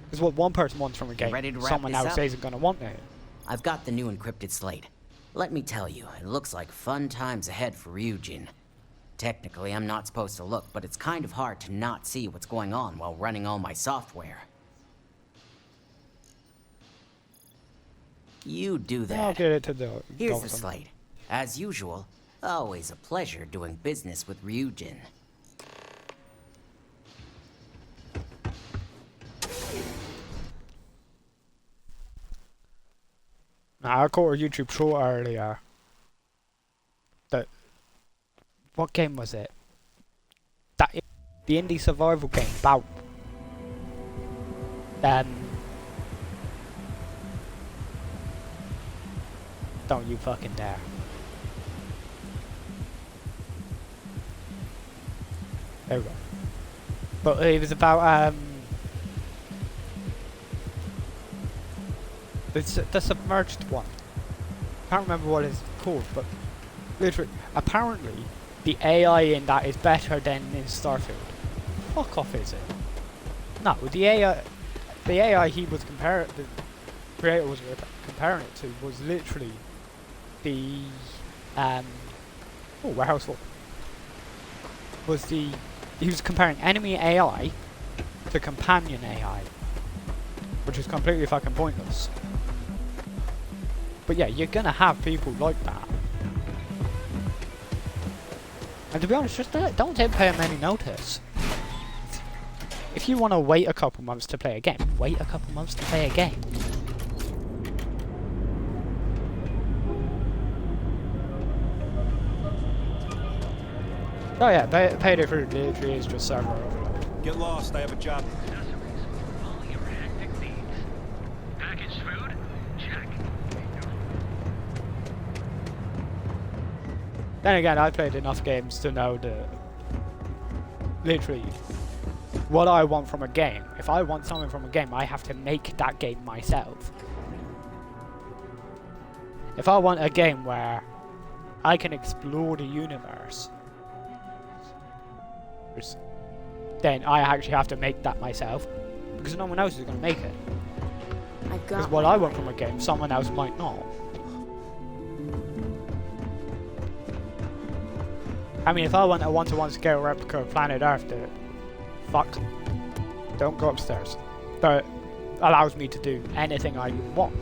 Because what one person wants from a game, someone else isn't going to want it. I've got the new encrypted slate. Let me tell you, it looks like fun times ahead for Ryujin. Technically, I'm not supposed to look, but it's kind of hard to not see what's going on while running all my software. You do that. I'll get it to the Here's the slate. As usual, always a pleasure doing business with Ryujin. Now, I caught a YouTube short earlier. What game was it? The indie survival game about don't you fucking dare. There we go. But it was about the submerged one. Can't remember what it's called, but literally, apparently, the AI in that is better than in Starfield. Fuck off, is it? No, the AI he was comparing, the creator was comparing it to was literally the Warehouse 4 was he was comparing enemy AI to companion AI, which is completely fucking pointless. But yeah, you're gonna have people like that. And to be honest, just don't pay them any notice. If you want to wait a couple months to play a game, wait a couple months to play a game. Oh yeah, payday for literally is just server overload. Get lost, I have a job. Then again, I played enough games to know that literally what I want from a game. If I want something from a game, I have to make that game myself. If I want a game where I can explore the universe, then I actually have to make that myself, because no one else is going to make it. Because what I want from a game, someone else might not. I mean, if I want a one-to-one scale replica of planet Earth, fuck, don't go upstairs. But allows me to do anything I want.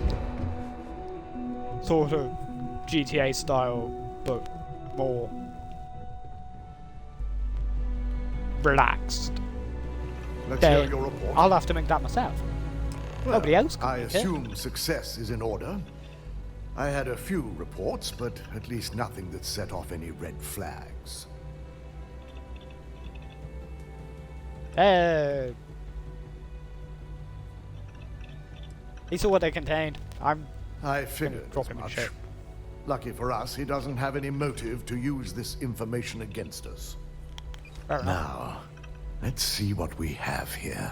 Sort of GTA style, but more relaxed. Let's Then hear your report. I'll have to make that myself. Well, Nobody else can I make it. assume success is in order. I had a few reports, but at least nothing that set off any red flags. These are what they contained. I figured as much. Lucky for us, he doesn't have any motive to use this information against us. Now, let's see what we have here.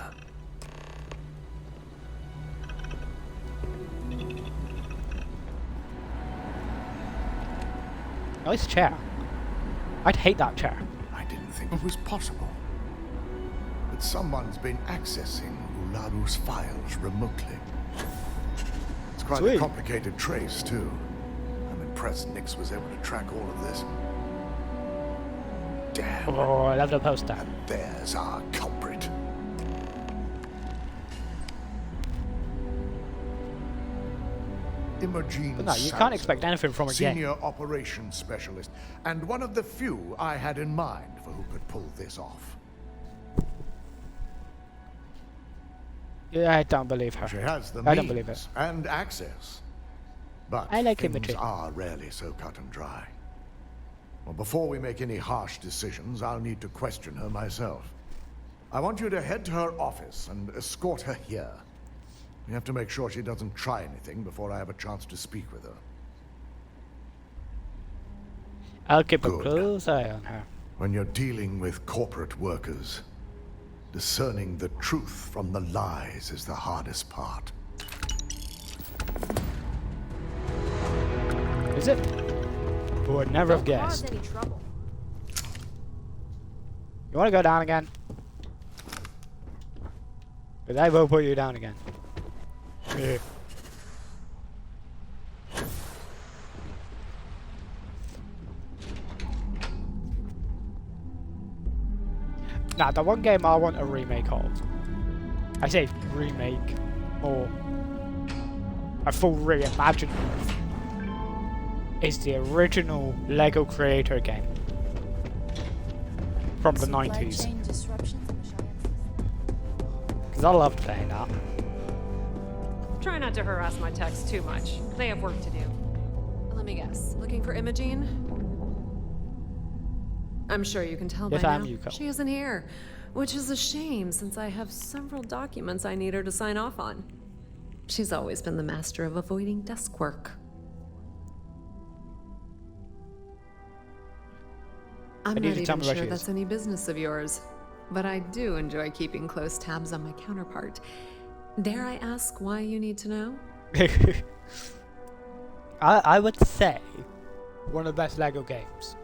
Nice chair. I'd hate that chair. I didn't think it was possible. But someone's been accessing Ularu's files remotely. It's quite a complicated trace, too. I'm impressed Nix was able to track all of this. Damn. Oh, I love the poster. And there's our culprit. Imogen But no, you can't expect anything from a game. Senior operations specialist, and one of the few I had in mind for who could pull this off. Yeah, I don't believe her. She has the I don't believe it. means and access. But I like things Imogen. are rarely so cut and dry. Well, before we make any harsh decisions, I'll need to question her myself. I want you to head to her office and escort her here. We have to make sure she doesn't try anything before I have a chance to speak with her. I'll keep a close eye on her. When you're dealing with corporate workers, discerning the truth from the lies is the hardest part. Is it? Who would never have guessed. Any trouble. You want to go down again? Because I will put you down again. Now, the one game I want a remake of, I say remake, or a full reimagining of, is the original Lego Creator game from the 90s. Because I loved playing that. Try not to harass my techs too much. They have work to do. Let me guess. Looking for Imogen? I'm sure you can tell Yes, by I am now. Yuko. She isn't here, which is a shame since I have several documents I need her to sign off on. She's always been the master of avoiding desk work. I'm I need not to tell even me where sure she that's is. any business of yours, but I do enjoy keeping close tabs on my counterpart. Dare I ask why you need to know? I would say one of the best Lego games.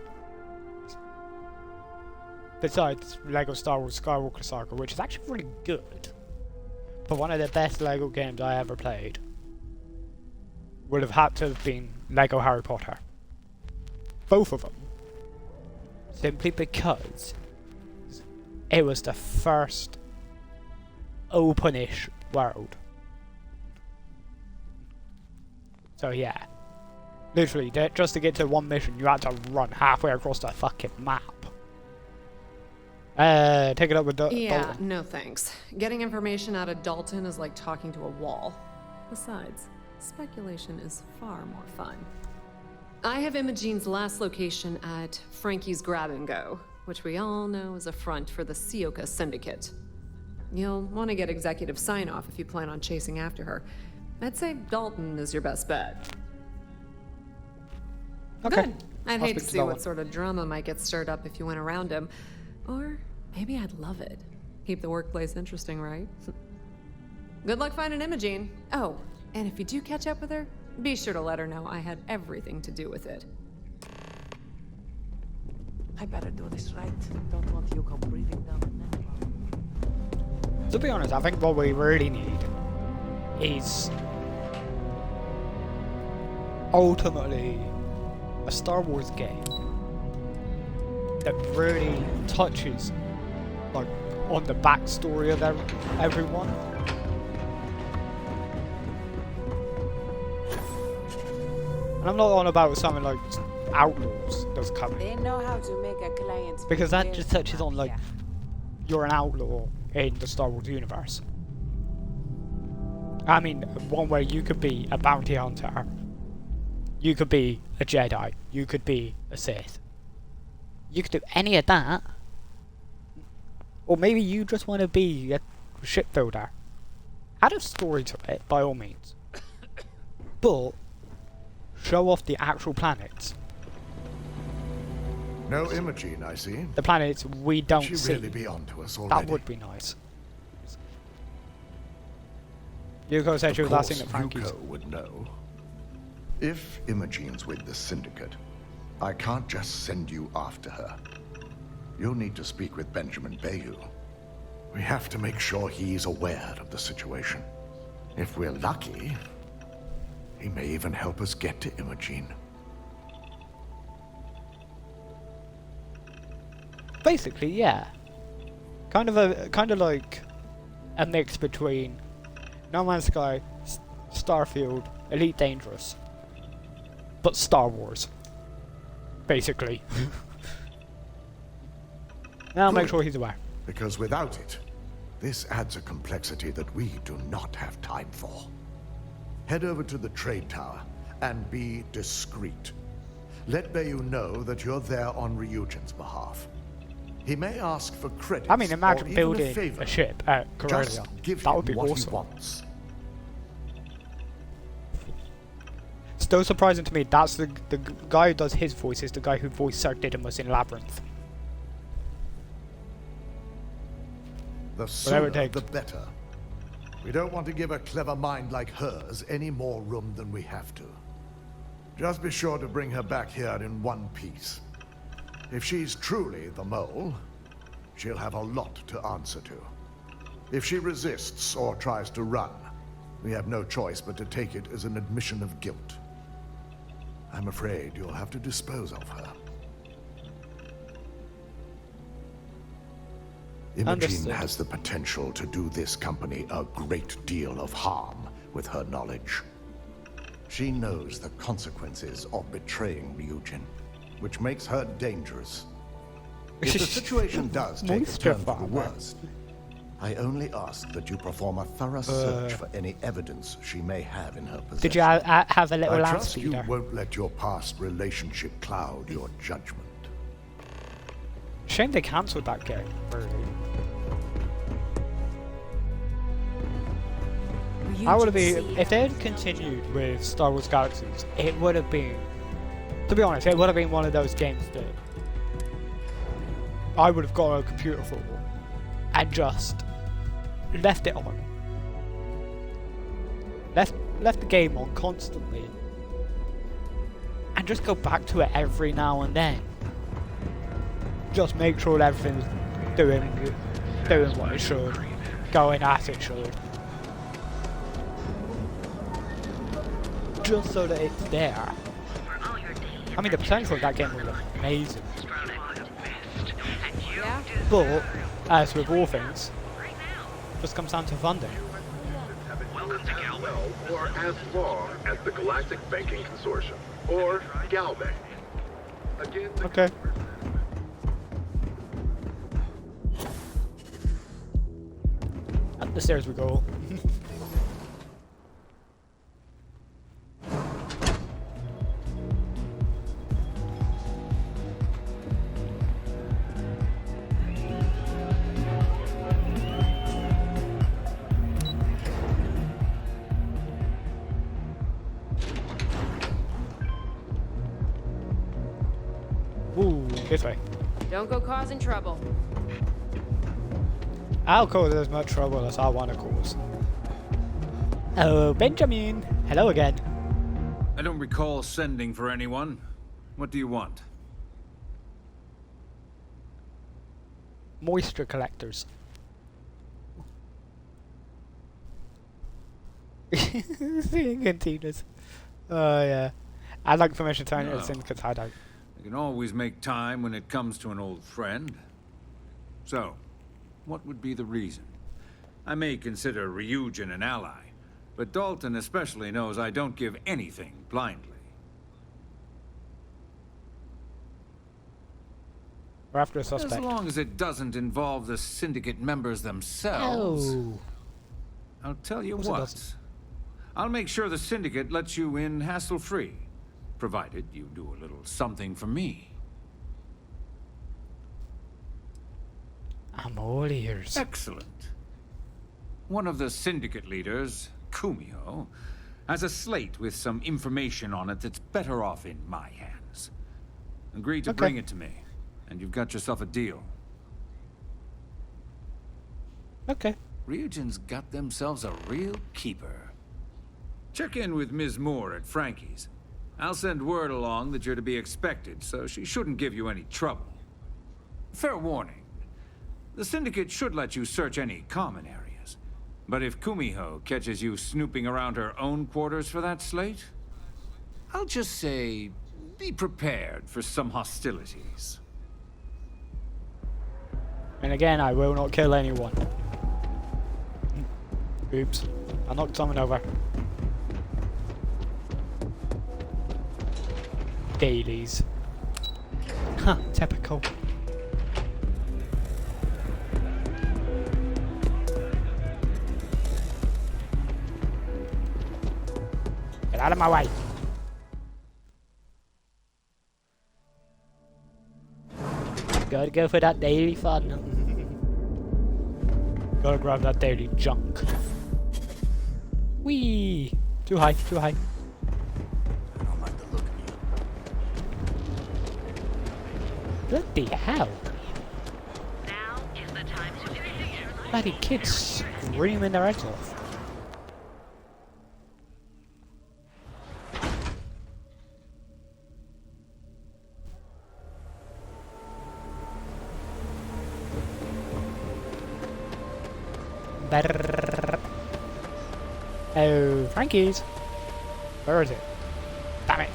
Besides Lego Star Wars Skywalker Saga, which is actually really good. But one of the best Lego games I ever played would have had to have been Lego Harry Potter. Both of them. Simply because it was the first open-ish world. So yeah. Literally, just to get to one mission, you had to run halfway across the fucking map. Take it up with Yeah, Dalton. no thanks. Getting information out of Dalton is like talking to a wall. Besides, speculation is far more fun. I have Imogen's last location at Frankie's Grab and Go, which we all know is a front for the Sioka Syndicate. You'll want to get executive sign-off if you plan on chasing after her. I'd say Dalton is your best bet. Okay. Good. I'd I'll hate to speak to see Dalton. what sort of drama might get stirred up if you went around him. Or maybe I'd love it. Keep the workplace interesting, right? Good luck finding Imogen. Oh, and if you do catch up with her, be sure to let her know I had everything to do with it. I better do this right. Don't want Yuko breathing down the neck. To be honest, I think what we really need is ultimately a Star Wars game that really touches like on the backstory of everyone. And I'm not on about something like Outlaws that's coming. They know how to make a client Because that just touches on like you're an outlaw in the Star Wars universe. I mean, one way you could be a bounty hunter, you could be a Jedi, you could be a Sith. You could do any of that. Or maybe you just want to be a shipbuilder. Add a story to it, by all means. But show off the actual planets. No Imogene, I see. The planets we don't Should see. really be onto us already. That would be nice. Yuko said she was last thing that Frankie's. Yuko would know. If Imogene's with the Syndicate, I can't just send you after her. You'll need to speak with Benjamin Bayou. We have to make sure he's aware of the situation. If we're lucky, he may even help us get to Imogene. Basically, yeah. Kind of like a mix between No Man's Sky, Starfield, Elite Dangerous, but Star Wars. Basically. Now make sure he's aware. Because without it, this adds a complexity that we do not have time for. Head over to the trade tower and be discreet. Let Bayou know that you're there on Ryujin's behalf. He may ask for credit. I mean, imagine or even building a, favor. a ship at Corellia. Just give That him would be what awesome. he wants. Still surprising to me, that's the guy who does his voice is the guy who voiced Sir Didymus in Labyrinth. The sooner the better. We don't want to give a clever mind like hers any more room than we have to. Just be sure to bring her back here in one piece. If she's truly the mole, she'll have a lot to answer to. If she resists or tries to run, we have no choice but to take it as an admission of guilt. I'm afraid you'll have to dispose of her. Imogene Understood. has the potential to do this company a great deal of harm with her knowledge. She knows the consequences of betraying Ryujin, which makes her dangerous. If the situation does take a turn for the worst, I only ask that you perform a thorough search for any evidence she may have in her possession. Did you have a little I land trust you speeder? won't let your past relationship cloud your judgment. Shame they cancelled that game early. I would have been, if they had continued with Star Wars Galaxies, it would have been, to be honest, it would have been one of those games that I would have got a computer for and just left it on. Left the game on constantly and just go back to it every now and then. Just make sure that everything's doing what it should, going as it should. Just so that it's there. I mean, the potential of that game was amazing. But, as with all things, it just comes down to funding. Welcome to GalBank. Or as long as the Galactic Banking Consortium. Or GalBank. Again, Okay. Up the stairs we go. Ooh, this way. Don't go causing trouble. I'll cause as much trouble as I want to cause. Oh, Benjamin! Hello again. I don't recall sending for anyone. What do you want? Moisture collectors. Seeing cantinas. Oh yeah. I'd like permission to sign No. a syndicate hideout. You can always make time when it comes to an old friend. So, what would be the reason? I may consider Ryujin an ally, but Dalton especially knows I don't give anything blindly. We're after a suspect. As long as it doesn't involve the syndicate members themselves. Oh. I'll tell you Of course it what. doesn't. I'll make sure the syndicate lets you in hassle-free, provided you do a little something for me. I'm all ears. Excellent. One of the syndicate leaders, Kumiho, has a slate with some information on it that's better off in my hands. Agree to bring it to me, and you've got yourself a deal. Okay. Ryujin's got themselves a real keeper. Check in with Ms. Moore at Frankie's. I'll send word along that you're to be expected, so she shouldn't give you any trouble. Fair warning. The Syndicate should let you search any common areas. But if Kumiho catches you snooping around her own quarters for that slate, I'll just say, be prepared for some hostilities. And again, I will not kill anyone. Oops. I knocked someone over. Dailies. Huh, typical. Get out of my way. Gotta go for that daily fun. Gotta grab that daily junk. Whee! Too high, too high. I don't like the look of you. Bloody hell. Now is the time to initiate your life. Bloody kids screaming their heads off. Oh, Frankie's. Where is it? Damn it.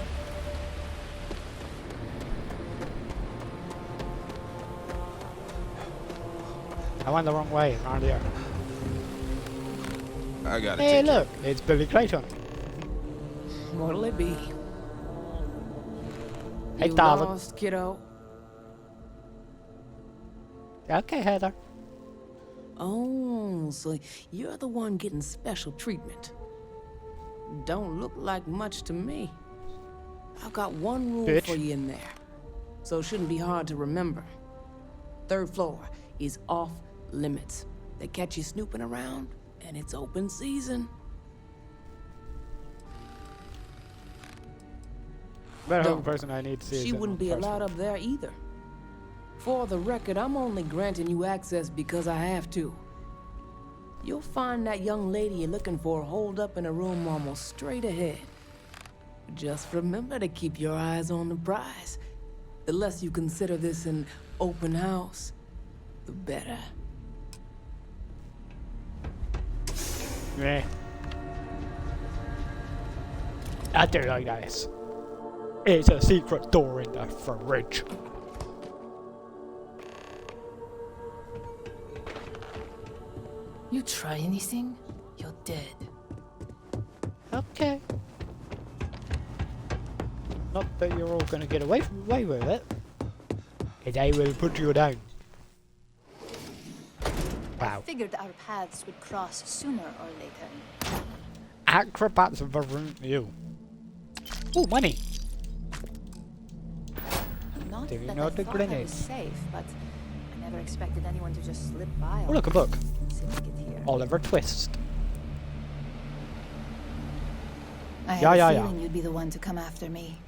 I went the wrong way, around here. I gotta Hey, take look, it's Billy Clayton. What'll it be? Hey, You darling. lost, kiddo? Okay, Heather. Oh, so you're the one getting special treatment. Don't look like much to me. I've got one rule Bitch. for you in there, so it shouldn't be hard to remember. Third floor is off limits. They catch you snooping around, and it's open season. The Don't only person I need to see is She in wouldn't be person. allowed up there either. For the record, I'm only granting you access because I have to. You'll find that young lady you're looking for holed up in a room almost straight ahead. Just remember to keep your eyes on the prize. The less you consider this an open house, the better. Yeah. I do like this. It's a secret door in the fridge. You try anything, you're dead. Okay. Not that you're all gonna get away with it. And I will put you down. Wow. I figured our paths would cross sooner or later. Acrobats varun you. Ooh, money. Not Do you that know I the thought I grenade? was safe, but I never expected anyone to just slip by. Oh, look, a book. Syndicate here. Oliver Twist. I had Yeah, a yeah, yeah. feeling you'd be the one to come after me.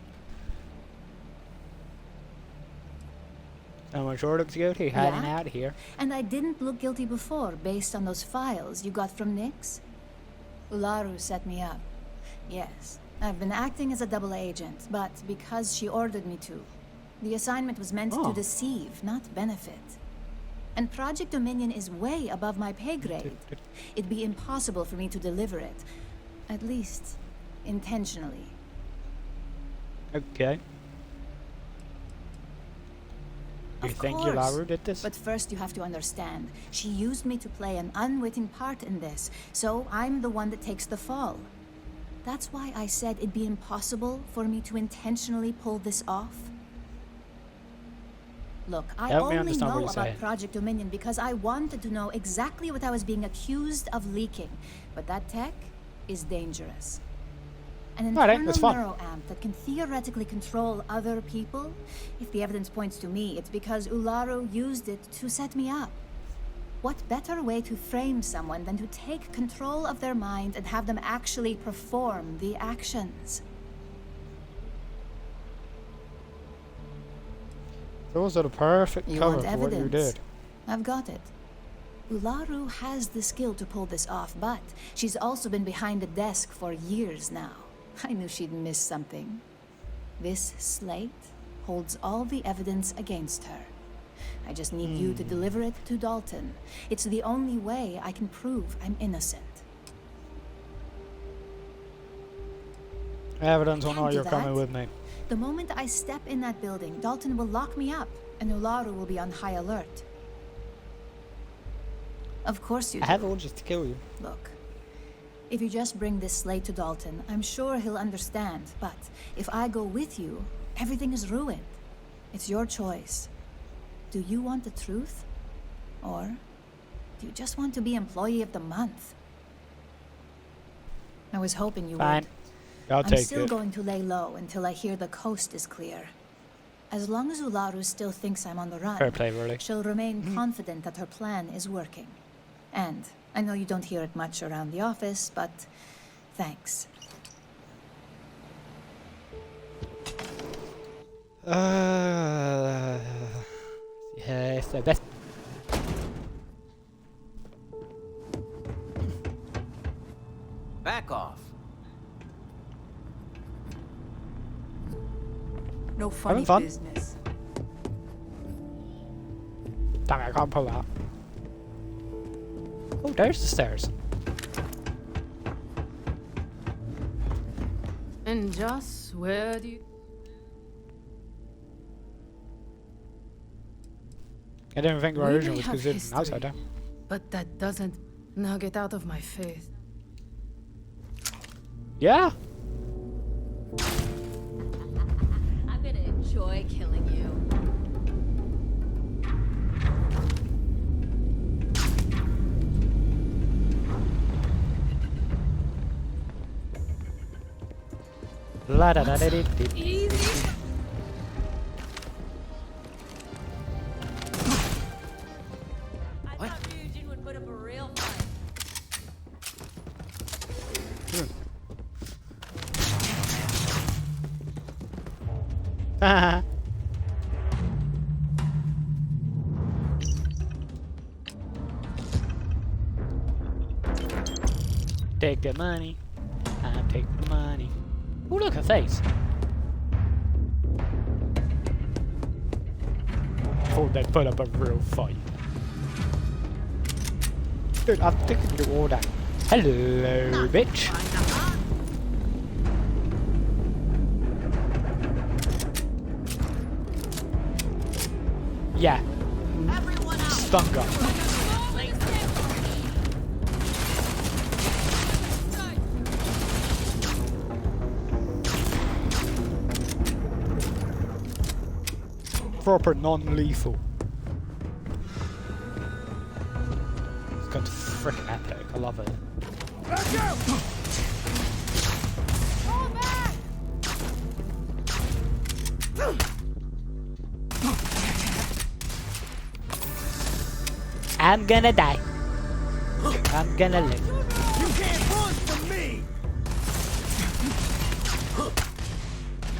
Someone sure looks guilty hiding Yeah? out here. And I didn't look guilty before, based on those files you got from Nyx. Ularu set me up. Yes, I've been acting as a double agent, but because she ordered me to. The assignment was meant Oh. to deceive, not benefit. And Project Dominion is way above my pay grade. It'd be impossible for me to deliver it. At least, intentionally. Okay. You think Ularu did this? But first you have to understand, she used me to play an unwitting part in this, so I'm the one that takes the fall. That's why I said it'd be impossible for me to intentionally pull this off. Look, I only know about Project Dominion because I wanted to know exactly what I was being accused of leaking. But that tech is dangerous. An internal neuroamp that can theoretically control other people? If the evidence points to me, it's because Ularu used it to set me up. What better way to frame someone than to take control of their mind and have them actually perform the actions? Those are the perfect cover for what you did. I've got it. Ularu has the skill to pull this off, but she's also been behind the desk for years now. I knew she'd miss something. This slate holds all the evidence against her. I just need you to deliver it to Dalton. It's the only way I can prove I'm innocent. Evidence or not, you're coming with me. The moment I step in that building, Dalton will lock me up, and Ularu will be on high alert. Of course you do. I have orders to kill you. Look, if you just bring this slate to Dalton, I'm sure he'll understand. But if I go with you, everything is ruined. It's your choice. Do you want the truth? Or do you just want to be Employee of the Month? I was hoping you would. I'll take it. I'm still going to lay low until I hear the coast is clear. As long as Ularu still thinks I'm on the run, Fair play, really. She'll remain confident that her plan is working. And I know you don't hear it much around the office, but thanks. Yes, the best. Back off. No funny business. Damn it, I can't pull that. Oh, there's the stairs. And just where do you... I didn't think Ryujin was considered an outsider. But that doesn't... Now get out of my face. Yeah. I'm gonna enjoy killing you. La da da da da da. Easy. I thought Ryujin would put up a real fight. Haha. Take the money. I'm taking the money. Oh, look, her face. Thought they'd put up a real fight. Dude, I'm thinking you all that. Hello, bitch. Yeah. Stun gun. Proper non-lethal. It's got frickin' epic. I love it. Back out! Fall back! I'm gonna die. I'm gonna live. You can't run from me!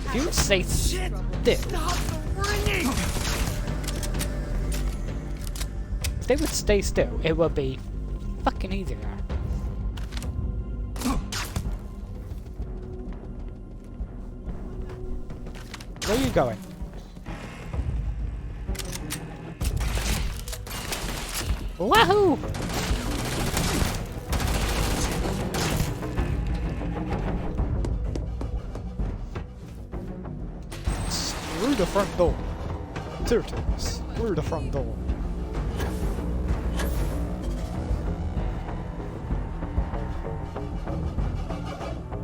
If you would say still. Stop the ringing! If they would stay still, it would be fucking easier. Where are you going? Wahoo! the front door. Turtles, through the front door.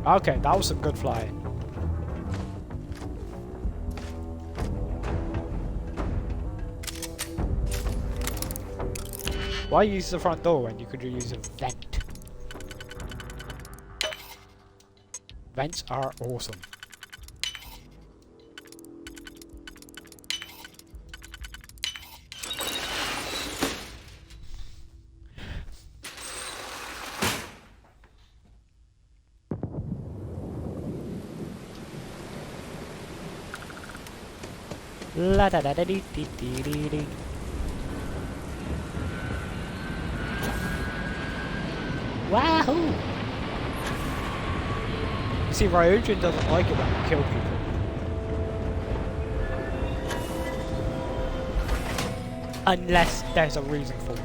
Okay, that was some good flying. Why use the front door when you could use a vent? Vents are awesome. La da da da dee dee dee dee dee. Wahoo! You see, Ryujin doesn't like it when you kill people. Unless there's a reason for it.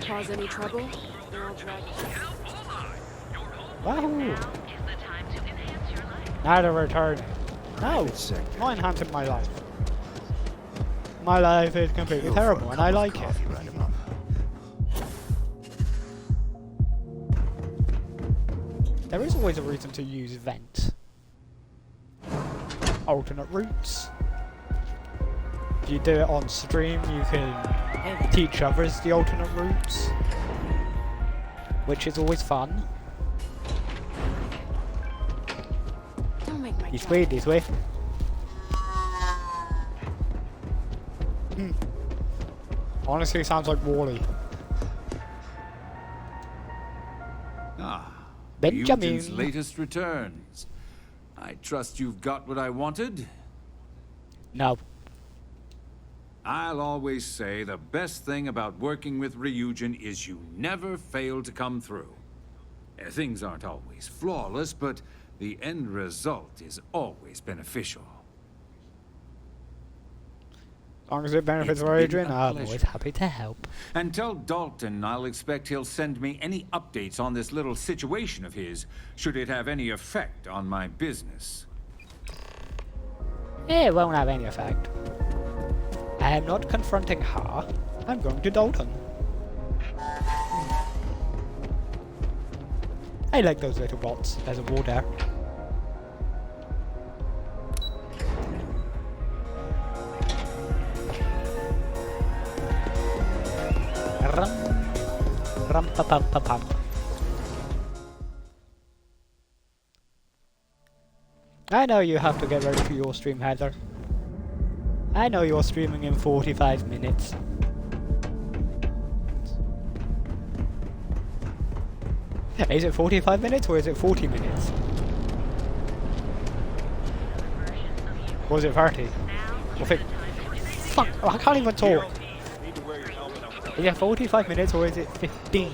Cause any trouble? Wahoo! Now they're returning. No! Not enhancing my life. My life is completely terrible and I like it. There is always a reason to use vent. Alternate routes. If you do it on stream, you can teach others the alternate routes, which is always fun. This way, this way. Honestly, sounds like Wall-E. Benjamin. Ryujin's latest returns. I trust you've got what I wanted? No. I'll always say the best thing about working with Ryujin is you never fail to come through. Things aren't always flawless, but the end result is always beneficial. As long as it benefits Ryujin, I'm always happy to help. And tell Dalton I'll expect he'll send me any updates on this little situation of his, should it have any effect on my business. It won't have any effect. I am not confronting her. I'm going to Dalton. I like those little bots. There's a wall there. Rum pa pum pa pum. I know you have to get ready for your stream, Heather. I know you're streaming in 45 minutes. Is it 45 minutes or is it 40 minutes? Or is it 30? Fuck, I can't even talk. Is it 45 minutes or is it 15?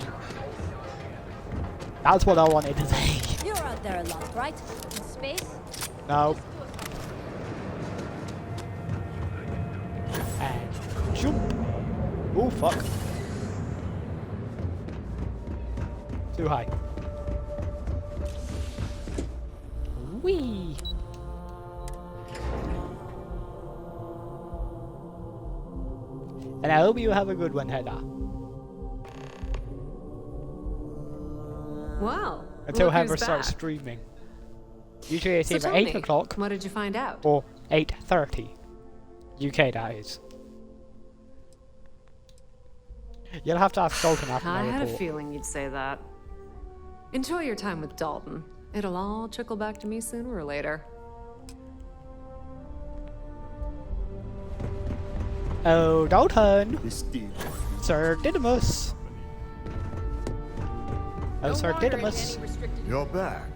That's what I wanted to say. You're out there a lot, right? In space? No. And jump. Oh fuck. Too high. Whee! And I hope you have a good one, Heather. Wow. Until look Heather who's starts back. streaming. Usually it's So either tell 8 me, o'clock What did you find out? or 8:30. UK, that is. You'll have to ask Dalton after I my had a report. feeling you'd say that. Enjoy your time with Dalton. It'll all trickle back to me sooner or later. Oh, Dalton! Sir Didymus! Oh, Sir Didymus. You're back.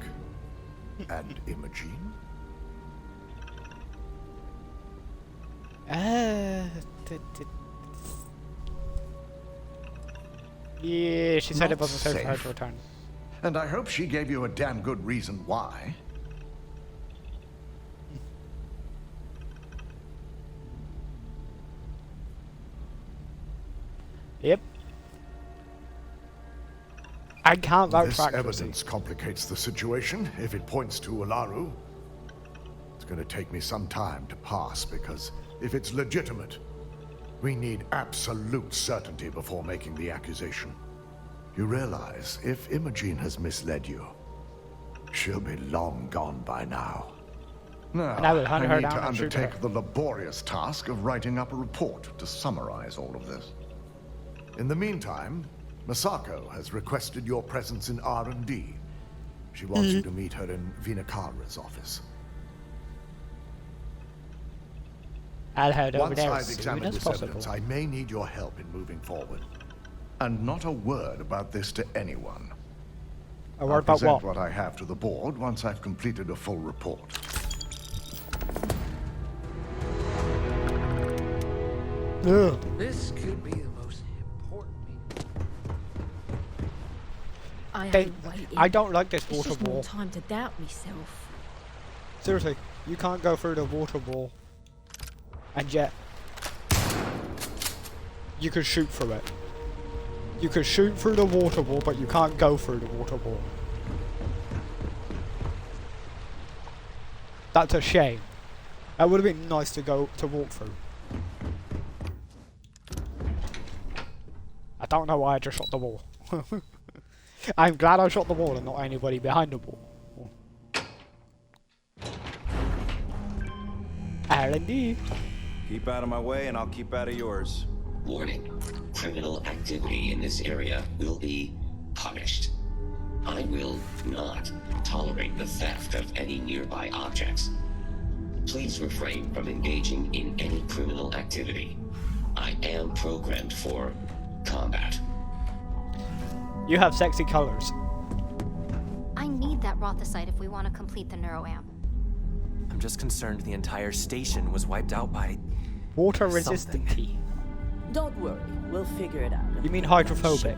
And Imogen? Yeah, she said Not it wasn't safe for her safe. to return. And I hope she gave you a damn good reason why. Yep. I can't vouch This for accuracy. evidence complicates the situation if it points to Ularu. It's going to take me some time to pass because if it's legitimate, we need absolute certainty before making the accusation. You realize if Imogene has misled you, she'll be long gone by now. Now, And I will hunt her need down to and shoot her. undertake the laborious task of writing up a report to summarize all of this. In the meantime, Masako has requested your presence in R&D. She wants you to meet her in Vinakara's office. I'll head over Once there I've as soon examined as this possible. evidence, I may need your help in moving forward. And not a word about this to anyone. A word I'll about present what? I have to the board once I've completed a full report. Ugh. This could be the most important meeting. I don't like this It's water just more wall. time to doubt myself. Seriously, you can't go through the water wall. And yet, you can shoot through it. You can shoot through the water wall, but you can't go through the water wall. That's a shame. That would have been nice to walk through. I don't know why I just shot the wall. I'm glad I shot the wall and not anybody behind the wall. R&D. Keep out of my way and I'll keep out of yours. Warning. Criminal activity in this area will be punished. I will not tolerate the theft of any nearby objects. Please refrain from engaging in any criminal activity. I am programmed for combat. You have sexy colors. I need that Rothicite if we want to complete the neuroamp. I'm just concerned the entire station was wiped out by... Water resistant tea. Don't worry, we'll figure it out. You mean hydrophobic?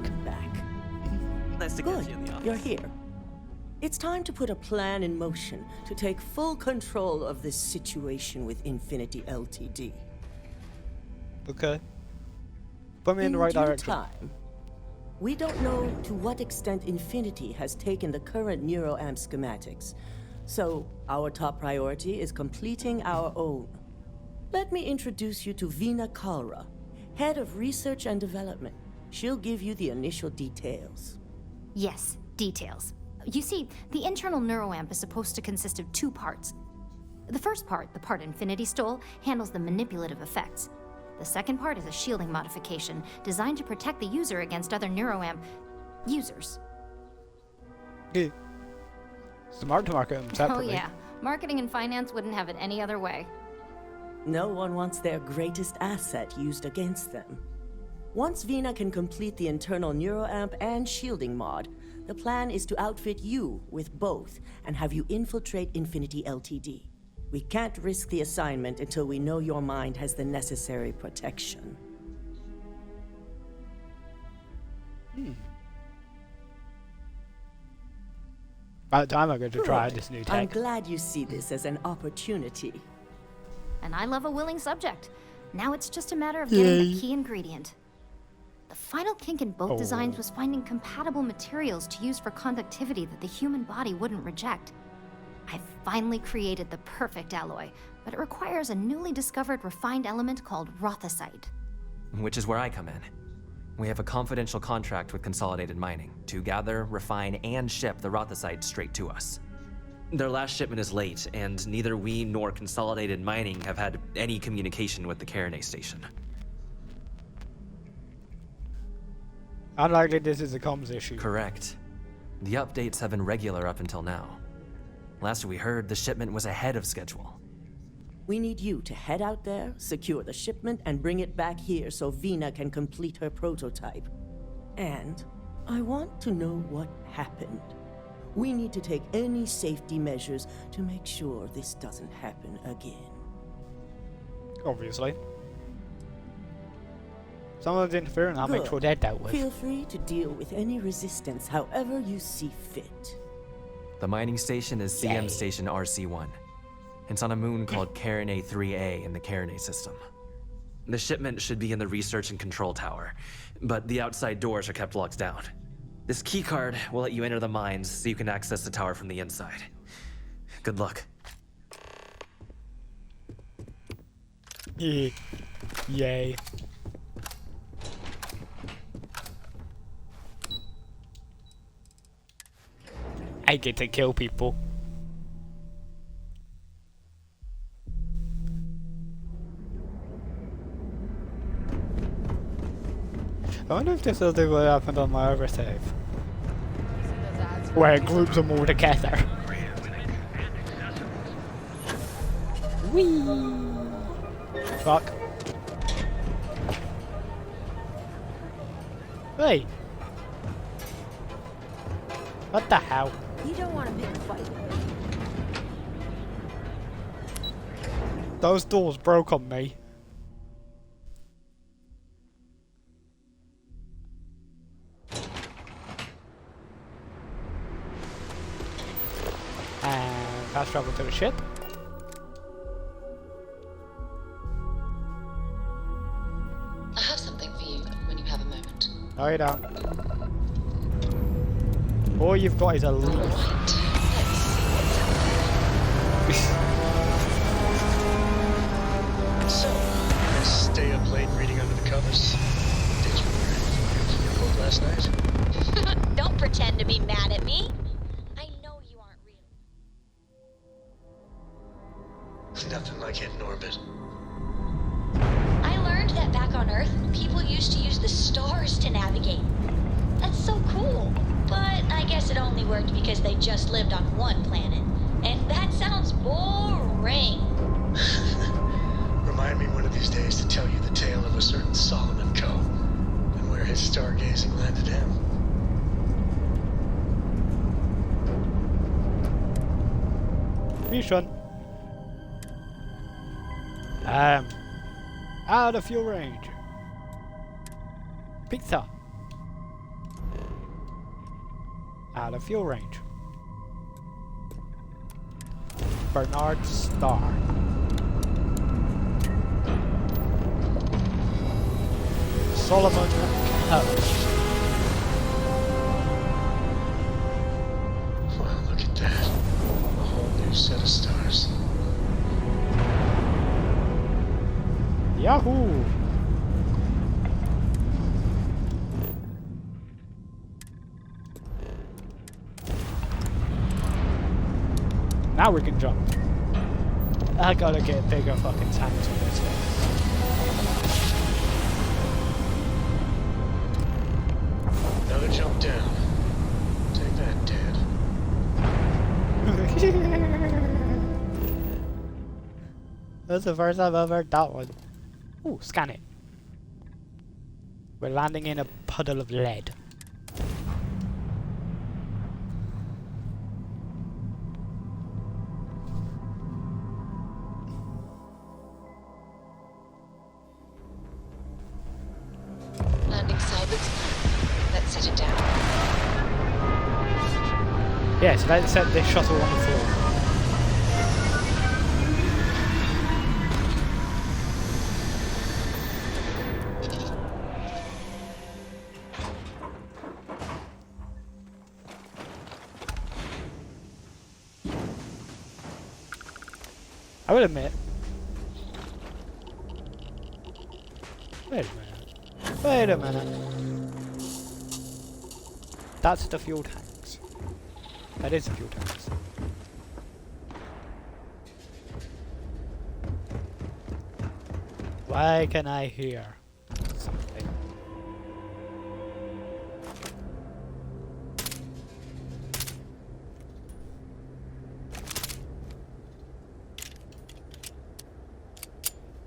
Nice to Good, get you in the office. you're here. It's time to put a plan in motion to take full control of this situation with Infinity Ltd. Okay. Put me in the right due direction. time, we don't know to what extent Infinity has taken the current neuroamp schematics, so our top priority is completing our own. Let me introduce you to Vina Kalra, Head of Research and Development. She'll give you the initial details. Yes, details. You see, the internal neuroamp is supposed to consist of two parts. The first part, the part Infinity stole, handles the manipulative effects. The second part is a shielding modification designed to protect the user against other neuroamp users. Yeah. Smart to market them separately. Oh yeah, marketing and finance wouldn't have it any other way. No one wants their greatest asset used against them. Once Vina can complete the internal neuroamp and shielding mod, the plan is to outfit you with both and have you infiltrate Infinity Ltd. We can't risk the assignment until we know your mind has the necessary protection. By the time I'm going to try Good. this new I'm tech. glad you see this as an opportunity. And I love a willing subject. Now it's just a matter of getting Yay. the key ingredient. The final kink in both designs was finding compatible materials to use for conductivity that the human body wouldn't reject. I've finally created the perfect alloy, but it requires a newly discovered refined element called Rothicite. Which is where I come in. We have a confidential contract with Consolidated Mining to gather, refine, and ship the Rothicite straight to us. Their last shipment is late, and neither we nor Consolidated Mining have had any communication with the Carinay station. Unlikely this is a comms issue. Correct. The updates have been regular up until now. Last we heard, the shipment was ahead of schedule. We need you to head out there, secure the shipment, and bring it back here so Vina can complete her prototype. And I want to know what happened. We need to take any safety measures to make sure this doesn't happen again. Obviously. Someone's interfering, I'll make Good. sure they're dealt with. Feel free to deal with any resistance however you see fit. The mining station is CM Yay. Station RC-1. It's on a moon called Carinay 3A in the Carinay system. The shipment should be in the research and control tower, but the outside doors are kept locked down. This keycard will let you enter the mines so you can access the tower from the inside. Good luck. Yay. I get to kill people. I wonder if this will do what happened on my other save, where it groups them all together. Whee! Fuck. Hey! What the hell? You don't want to pick a fight. Those doors broke on me. And fast travel to the ship. I have something for you when you have a moment. No, you don't. All you've got is a leaf. So, stay up late reading under the covers. Did you read last night? Don't pretend to be mad at me. I know you aren't real. Nothing like hitting orbit. I learned that back on Earth, people used to use the stars to navigate. That's so cool. But I guess it only worked because they just lived on one planet. And that sounds boring. Remind me one of these days to tell you the tale of a certain Solomon Co. and where his stargazing landed him. Mission. Out of fuel range. Pizza. Out of fuel range. Bernard Star. Solomon House. Wow, look at that. A whole new set of stars. Yahoo! Now we can jump. I gotta get bigger fucking tanks on this thing. Another jump down. Take that, Dad. That's the first time I've heard that one. Ooh, scan it. We're landing in a puddle of lead. Landing side looks fine. Let's set it down. Yes, let's set this shuttle on the floor. I will admit. Wait a minute. Wait a minute. That's the fuel tanks. That is the fuel tanks. Why can I hear something?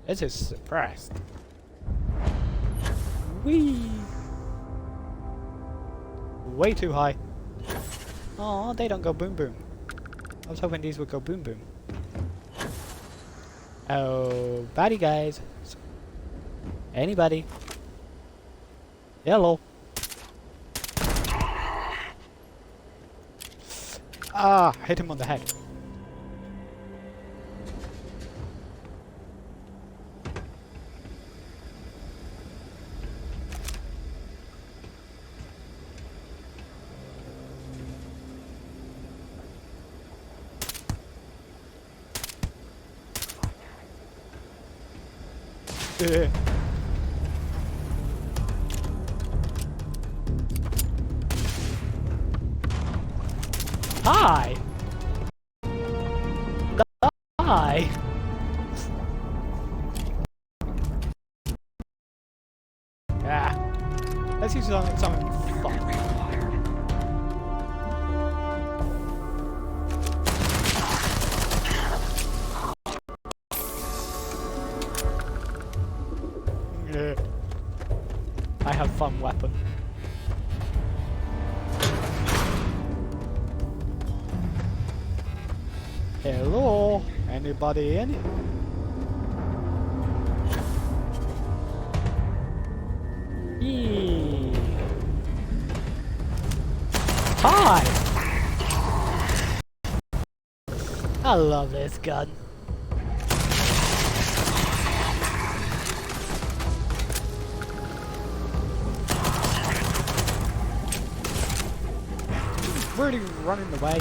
This is suppressed. Whee! Way too high. Oh, they don't go boom boom. I was hoping these would go boom boom. Oh, buddy guys. Anybody? Hello. Ah, hit him on the head. Hi! Hi! Yeah. Let's use something fun. Yeah. I have fun weapon. Hello? Anybody in? Hi! I love this gun. Really running away.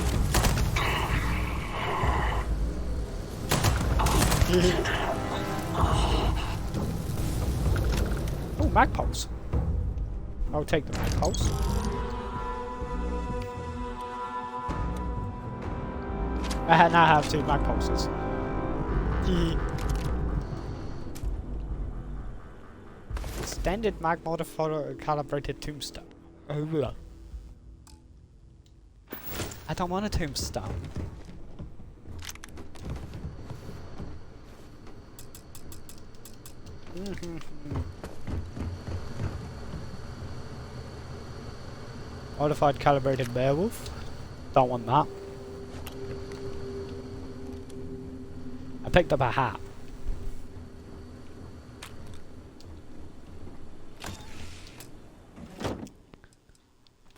Oh, mag pulse. I'll take the mag pulse. I now have 2 mag pulses. Extended mag modifier calibrated tombstone. Oh, I don't want a tombstone. Modified calibrated werewolf. Don't want that. I picked up a hat.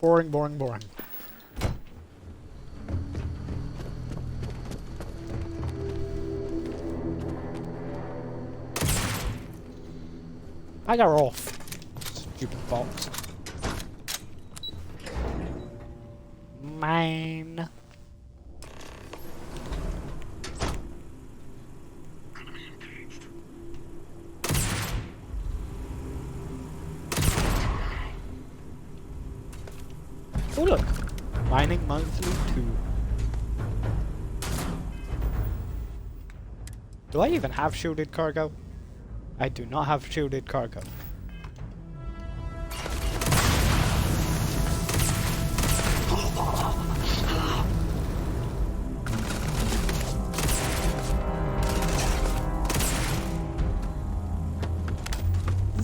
Boring, boring, boring. I got off. Stupid box. Mine. Oh look! Mining monthly 2. Do I even have shielded cargo? I do not have shielded cargo.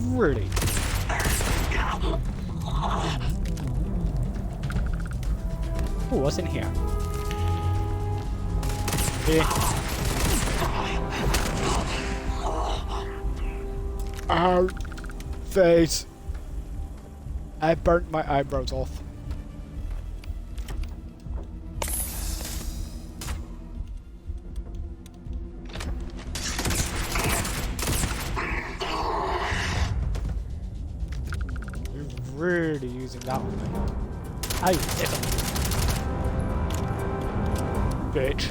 Really? Oh, what's in here? Ow! Face! I burnt my eyebrows off. You're really using that one. I did it. Bitch.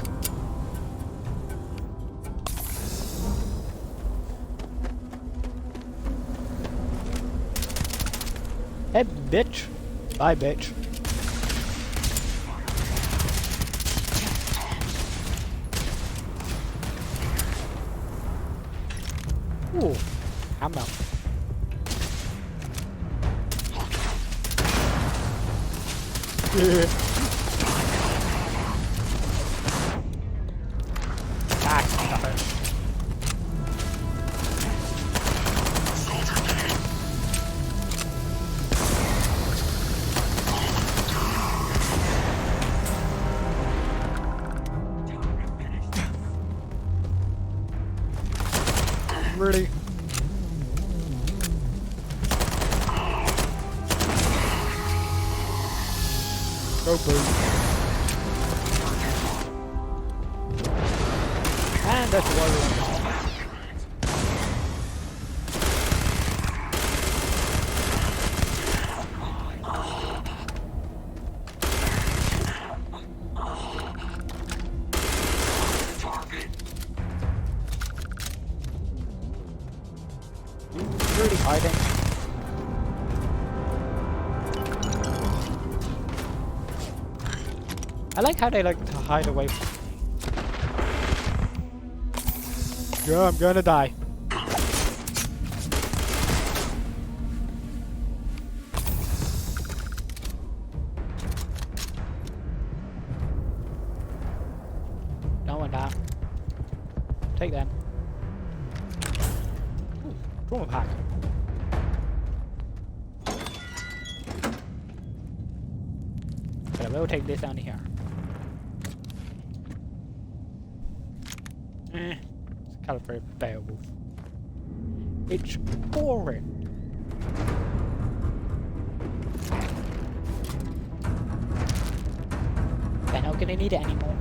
Hey, bitch. Bye, bitch. Ooh, ammo. Yeah. Really? Go boom. And that's water. hiding. I like how they like to hide away from me. Yeah, I'm gonna die. Don't want that. Take them. Ooh, trauma pack. But I will take this down here. It's a calibrated Beowulf. It's boring. They're not gonna need it anymore.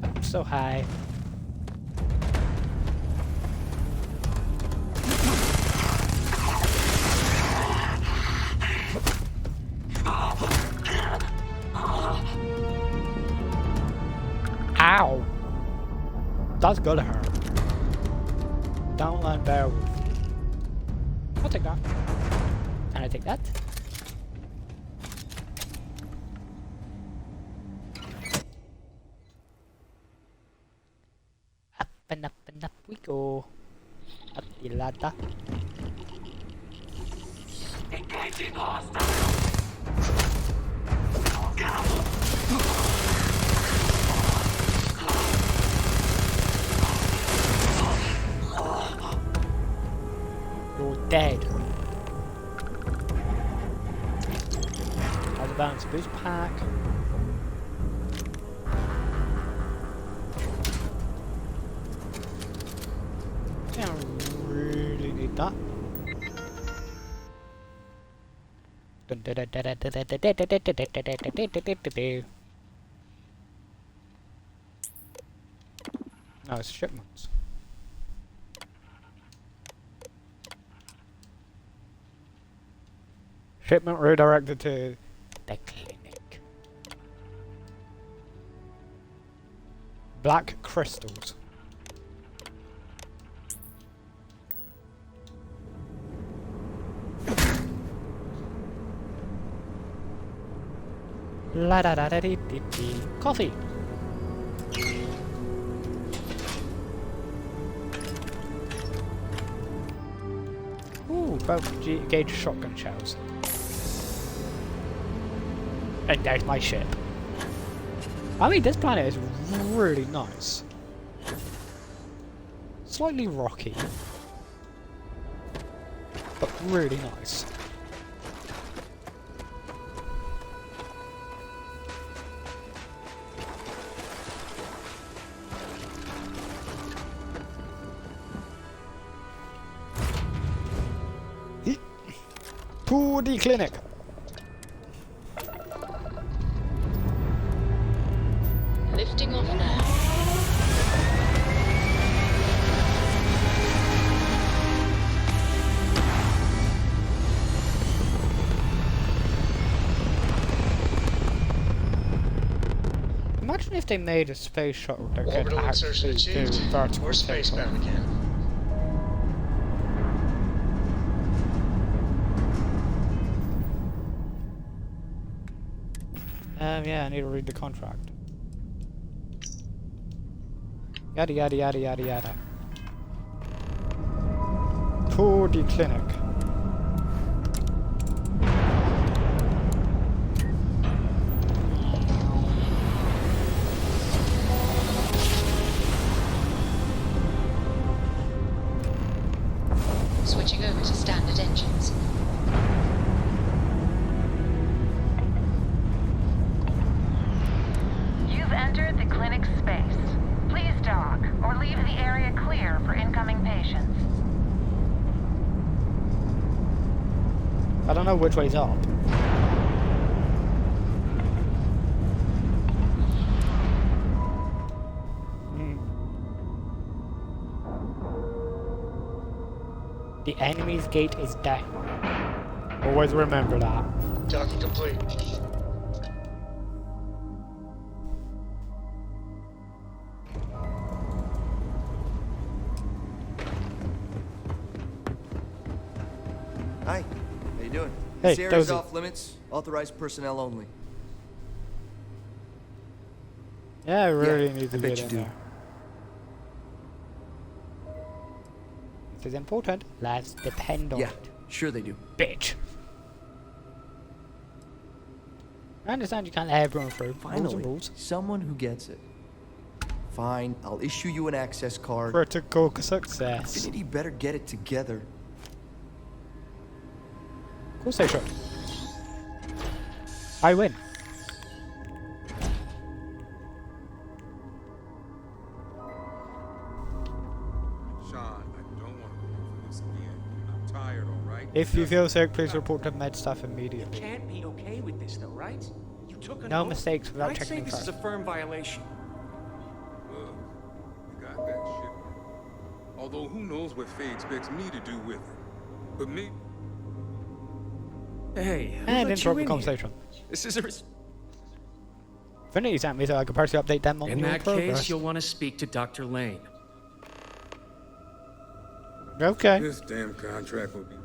Up so high. Ow! That's gonna hurt. Downline Beowulf. I'll take that. Can I take that? Up and up we go. Up the ladder. Engaging hostile. You're dead. How's the balance boost pack? Don't really need that. No, it's shipments. Shipment redirected to the clinic. Black crystals. La da da da dee dee dee. Coffee. Ooh, 12 gauge shotgun shells. And there's my ship. I mean, this planet is really nice. Slightly rocky, but really nice. To the clinic. Lifting off now. Imagine if they made a space shuttle that could Orbital insertion actually do achieved. vertical We're spacebound again. Yeah, I need to read the contract. Yada yada yada yada yada. To the clinic. Switching over to standard engines. You've entered the clinic's space. Please dock, or leave the area clear for incoming patients. I don't know which way's up. The enemy's gate is down. Always remember that. Docking complete. Hi, how you doing? Hey, this area's Dozy. off limits. Authorized personnel only. Yeah, I really need I to bet get you in do. there. This is important. Lives depend on Yeah, it. sure they do. Bitch. I understand you can't let everyone through. Rules Finally, and rules. someone who gets it. Fine, I'll issue you an access card. Critical success. Infinity better get it together. Of course they should. I win. Sean, I don't want to go through this again. I'm tired, all right? If you feel sick, please report to med staff immediately. Can't be okay with this, though, right? You took an No oath. mistakes without I'd say checking this first. is a firm violation. Look, you got that shit. Although who knows what Faye expects me to do with it. But me... Hey, who And let interrupt you the in conversation. here? This is a... Infinity sent me so I could personally update them on In your that progress. case, you'll want to speak to Dr. Lane. Okay. This damn contract will be...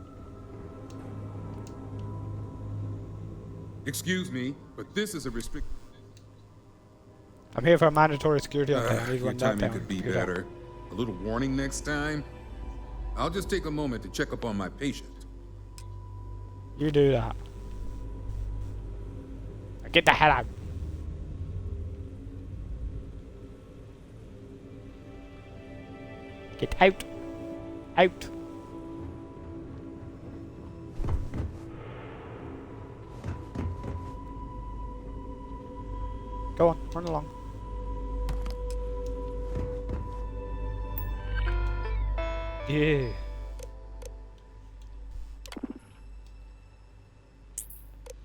Excuse me, but this is a restrict... I'm here for a mandatory security update. I need your one that timing down. could be Good better. A little warning next time. I'll just take a moment to check up on my patient. You do that. Now get the hell out. Get out. Out. Go on, run along. Yeah.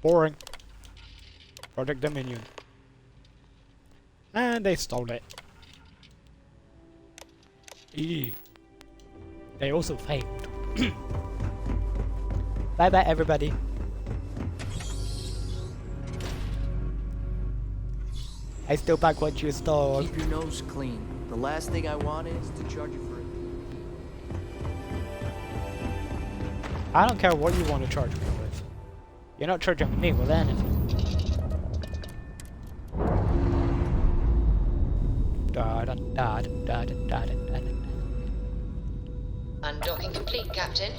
Boring. Project Dominion. And they stole it. Eee. They also failed. Bye bye everybody. I still back what you stole. Keep your nose clean. The last thing I want is to charge you for it. I don't care what you want to charge me with. You're not charging me with anything. Da da da da da da da. Undocking complete, Captain.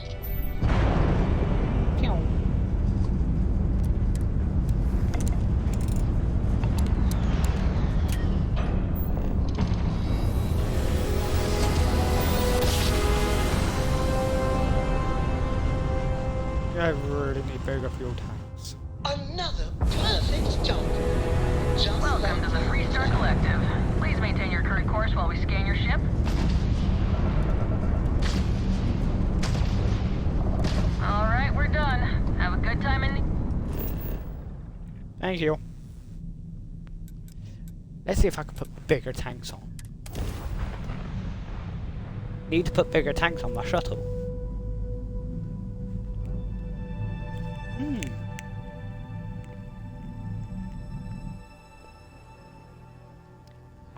I really need bigger fuel tanks. Another perfect job. Welcome to the Freestar Collective. Please maintain your current course while we scan your ship. All right, we're done. Have a good time in... Thank you. Let's see if I can put bigger tanks on. Need to put bigger tanks on my shuttle.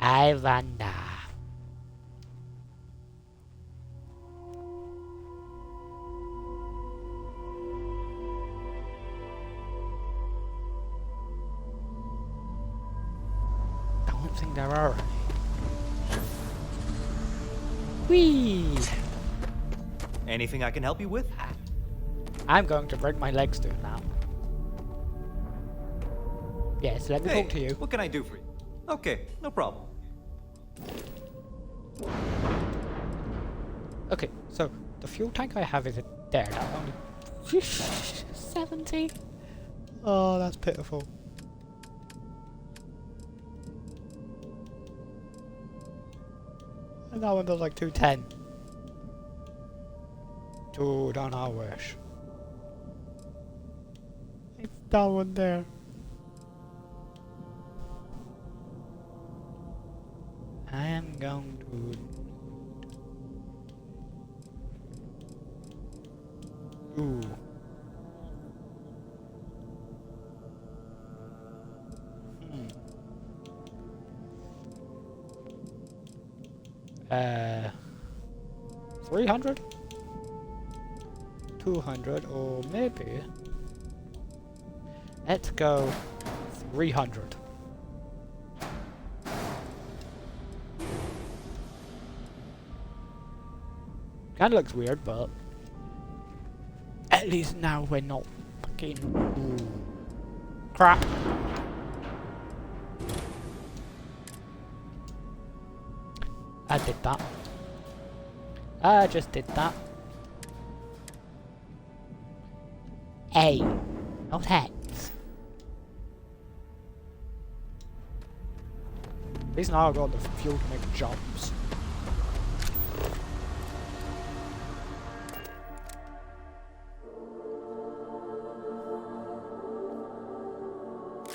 I wonder. Don't think there are any. Whee! Anything I can help you with? I'm going to break my legs doing that. Yes, let me Hey, talk to you. what can I do for you? Okay, no problem. Okay, so the fuel tank I have is there. That's only 70. Oh, that's pitiful. And that one does like 210. Dude, on I wish. It's that one there. I am going to... Ooh. 300? 200, or maybe... Let's go 300. Kinda looks weird, but... At least now we're not fucking... Ooh. Crap. I did that. I just did that. A, not X. At least now I've got the fuel to make jumps.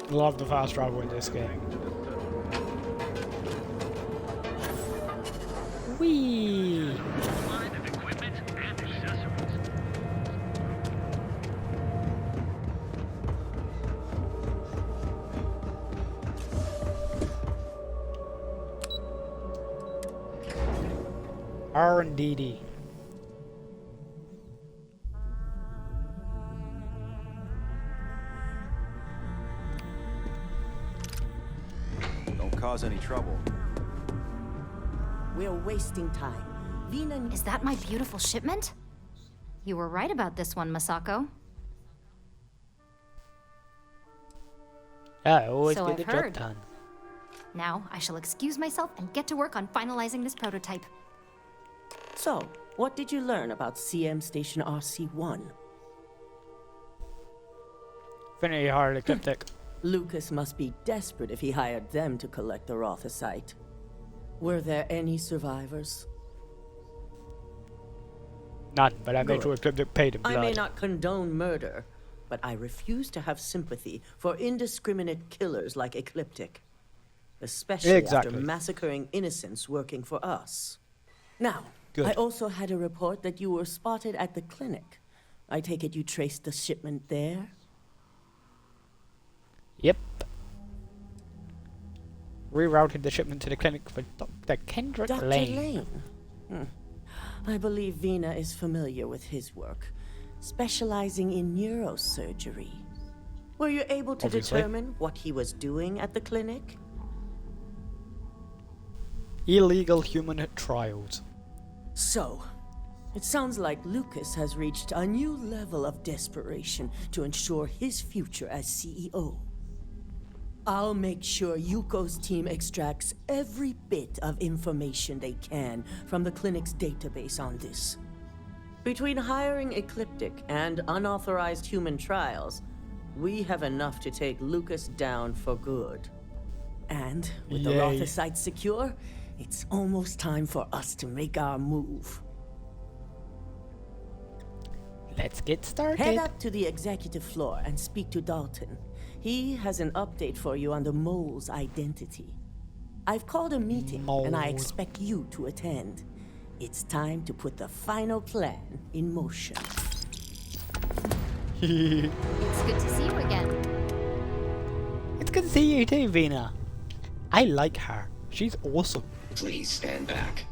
Love the fast travel in this game. Whee! R&DD. Don't cause any trouble. We're wasting time. Vina... Is that my beautiful shipment? You were right about this one, Masako. I always So get the I've job heard. done. Now, I shall excuse myself and get to work on finalizing this prototype. So, what did you learn about CM Station RC-1? Infinity Heart Ecliptic. Lucas must be desperate if he hired them to collect the Rothosite. Were there any survivors? None, but I made Good. sure Ecliptic paid in blood. I may not condone murder, but I refuse to have sympathy for indiscriminate killers like Ecliptic. Especially Exactly. after massacring innocents working for us. Now, Good. I also had a report that you were spotted at the clinic. I take it you traced the shipment there? Yep. Rerouted the shipment to the clinic for Dr. Kendrick Dr. Lane. I believe Vina is familiar with his work, specializing in neurosurgery. Were you able to Obviously. determine what he was doing at the clinic? Illegal human trials. So, it sounds like Lucas has reached a new level of desperation to ensure his future as CEO. I'll make sure Yuko's team extracts every bit of information they can from the clinic's database on this. Between hiring Ecliptic and unauthorized human trials, we have enough to take Lucas down for good. And with the Yay. Rothosite secure, it's almost time for us to make our move. Let's get started. Head up to the executive floor and speak to Dalton. He has an update for you on the mole's identity. I've called a meeting, and I Mole. expect you to attend. It's time to put the final plan in motion. It's good to see you again. It's good to see you too, Vina. I like her. She's awesome. Please stand back.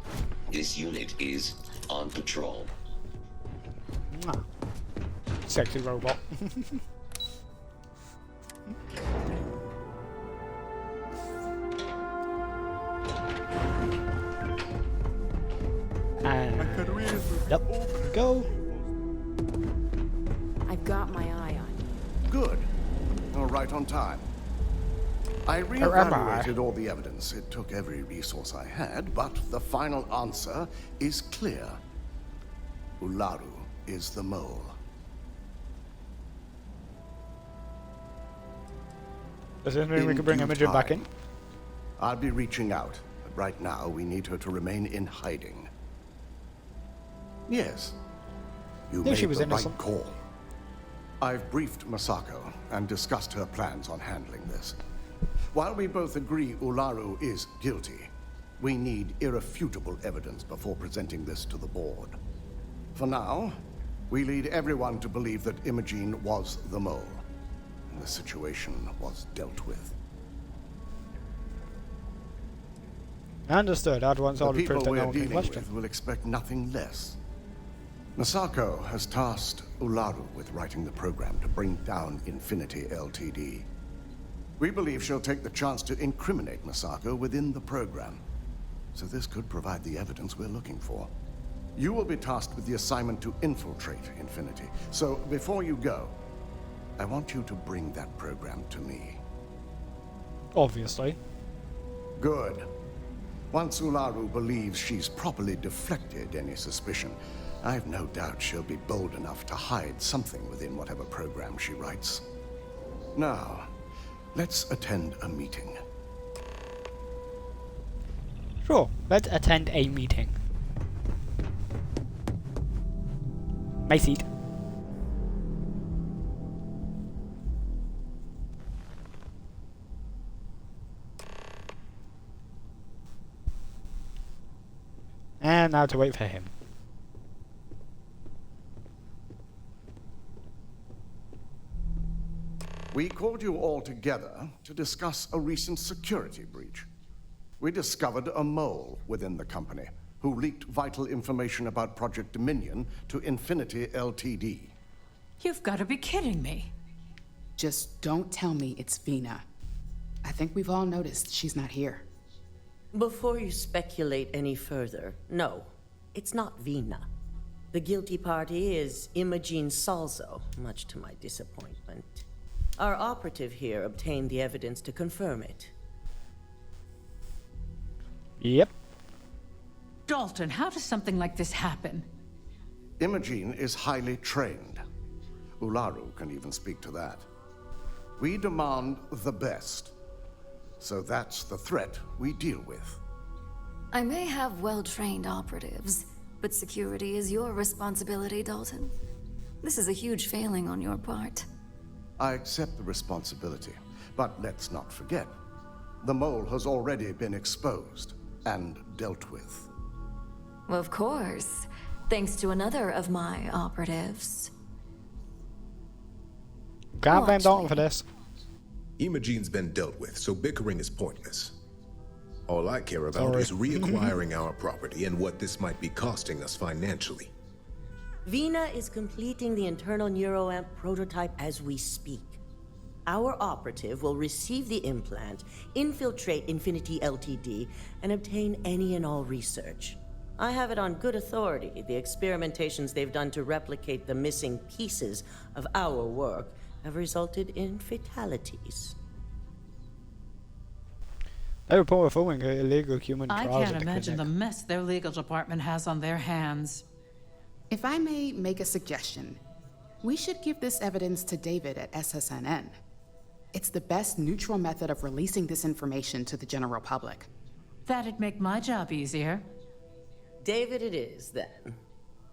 This unit is on patrol. Mwah. Sexy robot. And yep, go. I've got my eye on you. Good. You're right on time. I reevaluated all the evidence. It took every resource I had, but the final answer is clear. Ularu is the mole. Does this mean we can bring due Imogen back in? time. I'll be reaching out, but right now we need her to remain in hiding. Yes, you Yeah, made she was the innocent. right call. I've briefed Masako and discussed her plans on handling this. While we both agree Ularu is guilty, we need irrefutable evidence before presenting this to the board. For now, we lead everyone to believe that Imogen was the mole, and the situation was dealt with. Understood. I'd once The already people proved that we're no one can dealing question. with will expect nothing less. Masako has tasked Ularu with writing the program to bring down Infinity Ltd. We believe she'll take the chance to incriminate Masako within the program. So this could provide the evidence we're looking for. You will be tasked with the assignment to infiltrate Infinity. So before you go, I want you to bring that program to me. Obviously. Good. Once Ularu believes she's properly deflected any suspicion, I've no doubt she'll be bold enough to hide something within whatever program she writes. Now, let's attend a meeting. Sure, let's attend a meeting. My seat. And now to wait for him. We called you all together to discuss a recent security breach. We discovered a mole within the company who leaked vital information about Project Dominion to Infinity Ltd. You've got to be kidding me. Just don't tell me it's Vina. I think we've all noticed she's not here. Before you speculate any further, no, it's not Vina. The guilty party is Imogene Salzo, much to my disappointment. Our operative here obtained the evidence to confirm it. Yep. Dalton, how does something like this happen? Imogene is highly trained. Ularu can even speak to that. We demand the best. So that's the threat we deal with. I may have well-trained operatives, but security is your responsibility, Dalton. This is a huge failing on your part. I accept the responsibility, but let's not forget, the mole has already been exposed and dealt with. Of course, thanks to another of my operatives. Can't blame Dalton for this. Imogene's been dealt with, so bickering is pointless. All I care about is reacquiring our property and what this might be costing us financially. Vina is completing the internal neuroamp prototype as we speak. Our operative will receive the implant, infiltrate Infinity Ltd, and obtain any and all research. I have it on good authority. The experimentations they've done to replicate the missing pieces of our work have resulted in fatalities. They report performing illegal human I trials can't at the imagine clinic. the mess their legal department has on their hands. If I may make a suggestion, we should give this evidence to David at SSNN. It's the best neutral method of releasing this information to the general public. That'd make my job easier. David it is, then.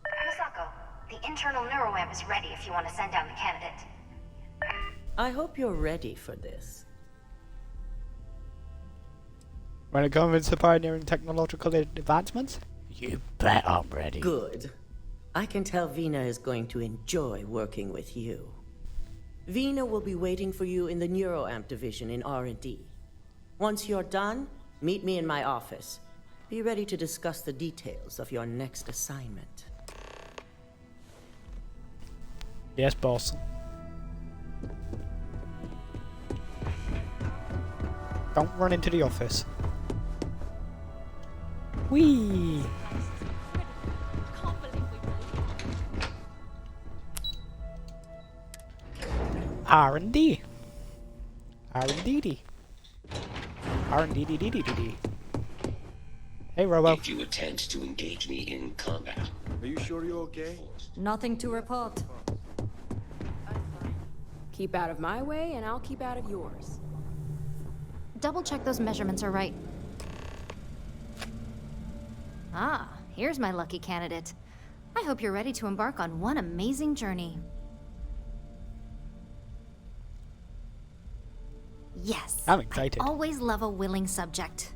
Masako, the internal neuroamp is ready if you want to send down the candidate. I hope you're ready for this. When it comes to pioneering technological advancements, you bet I'm ready. Good. I can tell Vina is going to enjoy working with you. Vina will be waiting for you in the neuroamp division in R&D. Once you're done, meet me in my office. Be ready to discuss the details of your next assignment. Yes, boss. Don't run into the office. Whee! R&D. R&D. R&D. Hey, Robo. If you attempt to engage me in combat. Are you sure you're okay? Nothing to report. Keep out of my way, and I'll keep out of yours. Double check those measurements are right. Ah, here's my lucky candidate. I hope you're ready to embark on one amazing journey. Yes. I'm excited. I always love a willing subject.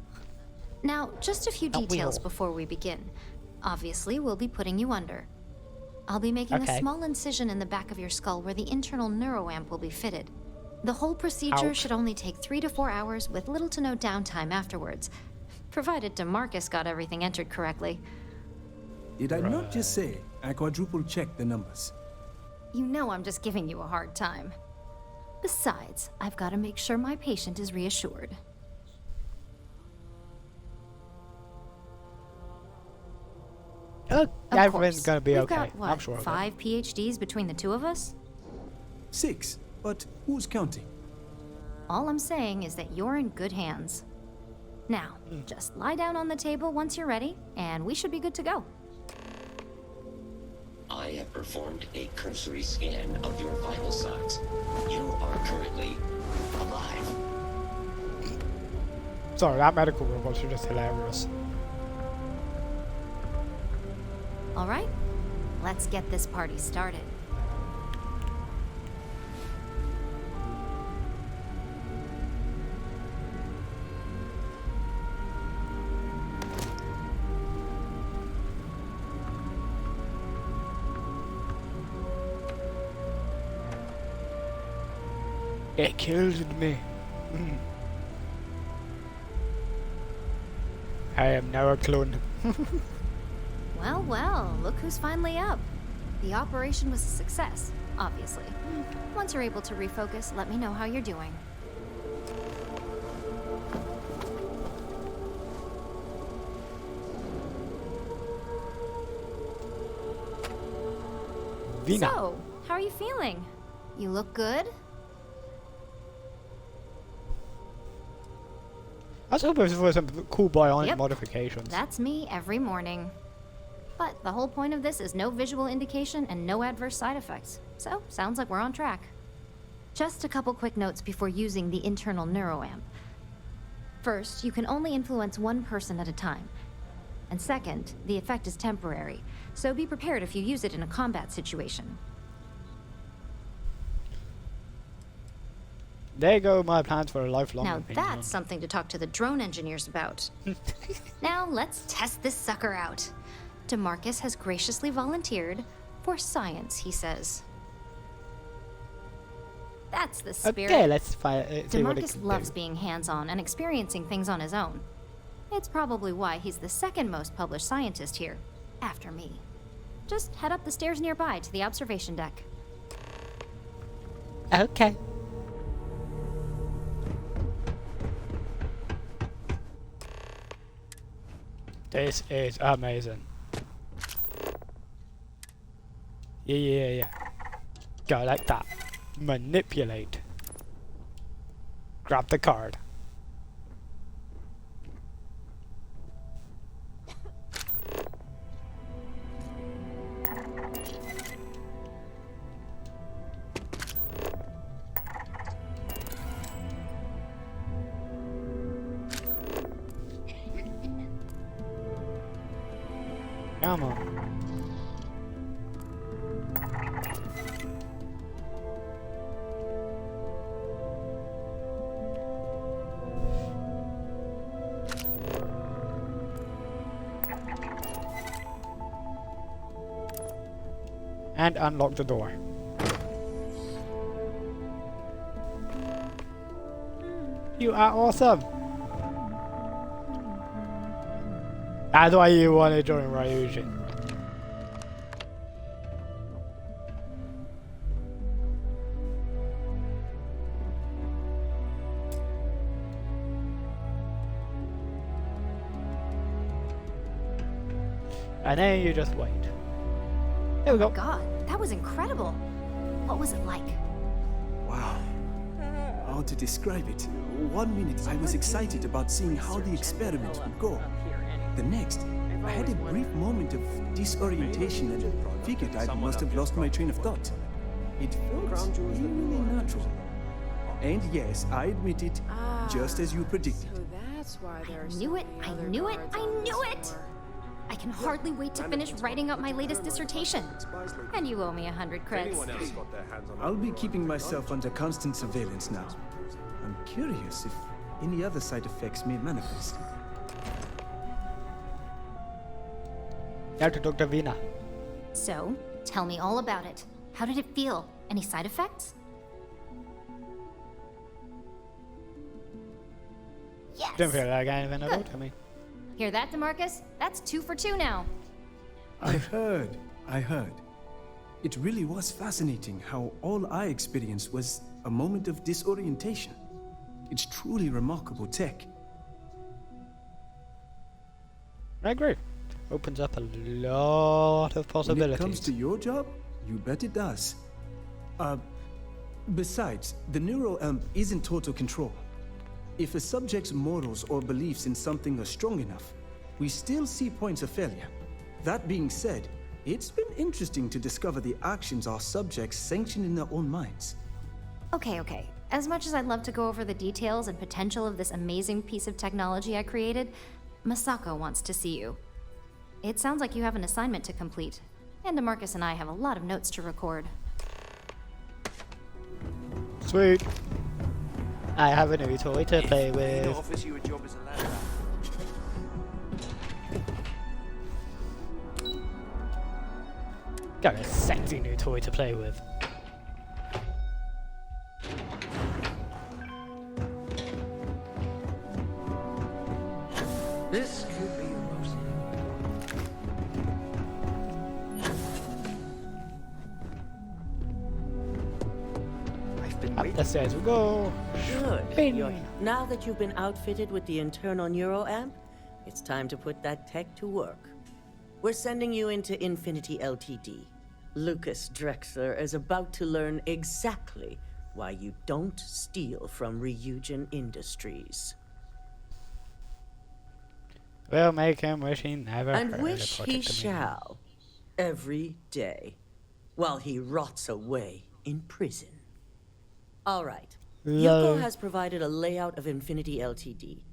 Now, just a few details before we begin. Obviously, we'll be putting you under. I'll be making a small incision in the back of your skull where the internal neuroamp will be fitted. The whole procedure should only take 3 to 4 hours with little to no downtime afterwards. Provided DeMarcus got everything entered correctly. Did I not just say I quadruple-checked the numbers? You know I'm just giving you a hard time. Besides, I've got to make sure my patient is reassured. Everything's gonna be We've okay. got, what, I'm sure of it. 5 PhDs between the two of us? 6, but who's counting? All I'm saying is that you're in good hands. Now, just lie down on the table once you're ready, and we should be good to go. I have performed a cursory scan of your vital signs. You are currently alive. Sorry, that medical robots are just hilarious. All right, let's get this party started. It killed me. I am now a clone. Well, well, look who's finally up. The operation was a success, obviously. Once you're able to refocus, let me know how you're doing. Vina. So, how are you feeling? You look good? I was hoping for some cool bionic Yep. modifications. That's me every morning. But the whole point of this is no visual indication and no adverse side effects. So, sounds like we're on track. Just a couple quick notes before using the internal neuroamp. First, you can only influence one person at a time. And second, the effect is temporary, so be prepared if you use it in a combat situation. There go my plans for a lifelong Now opinion. that's something to talk to the drone engineers about. Now let's test this sucker out. DeMarcus has graciously volunteered for science, he says. That's the spirit. Okay, let's see what it DeMarcus can loves do. being hands-on and experiencing things on his own. It's probably why he's the second most published scientist here, after me. Just head up the stairs nearby to the observation deck. Okay. This is amazing. Yeah. Go like that. Manipulate. Grab the card. Come on. And unlock the door. You are awesome. That's why you want to join Ryujin. And then you just wait. There we go. God, that was incredible. What was it like? Wow. How to describe it? 1 minute I was excited about seeing how the experiment would go. The next, I had a brief moment of disorientation and figured I must have lost my train of thought. It felt really natural. And yes, I admit it, just as you predicted. So that's why there's I knew it! I can hardly wait to finish writing up my latest dissertation. And you owe me 100 creds. I'll be keeping myself under constant surveillance now. I'm curious if any other side effects may manifest. Now to Dr. Vina. So, tell me all about it. How did it feel? Any side effects? Yes! Didn't feel like anything at all Good. to me. Hear that, DeMarcus? That's 2 for 2 now. I heard. It really was fascinating how all I experienced was a moment of disorientation. It's truly remarkable tech. I agree. Opens up a lot of possibilities. When it comes to your job, you bet it does. Besides, the neuroamp isn't total control. If a subject's morals or beliefs in something are strong enough, we still see points of failure. That being said, it's been interesting to discover the actions our subjects sanction in their own minds. Okay. As much as I'd love to go over the details and potential of this amazing piece of technology I created, Masako wants to see you. It sounds like you have an assignment to complete, and DeMarcus and I have a lot of notes to record. Sweet. I have a new toy to play with. Offers you a job as a lad. Got a sexy new toy to play with. This could be the most. Up the stairs we go. Good. Now that you've been outfitted with the internal neuroamp, it's time to put that tech to work. We're sending you into Infinity Ltd. Lucas Drexler is about to learn exactly why you don't steal from Ryujin Industries. We'll make him wish he never And heard wish of he it. shall, every day, while he rots away in prison. All right. Yuko has provided a layout of Infinity Ltd.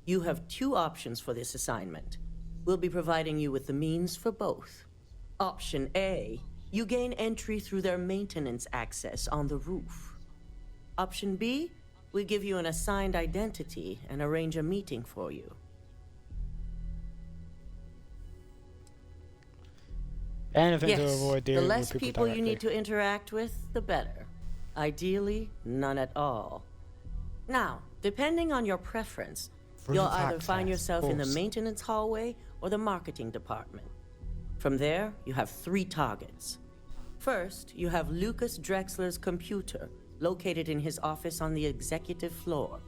You have 2 options for this assignment. We'll be providing you with the means for both. Option A, you gain entry through their maintenance access on the roof. Option B, we give you an assigned identity and arrange a meeting for you. Anything to avoid the dealing less with people you directly. need to interact with, the better. Ideally, none at all. Now, depending on your preference, you'll either find yourself in the maintenance hallway or the marketing department. From there, you have 3 targets. First, you have Lucas Drexler's computer, located in his office on the executive floor.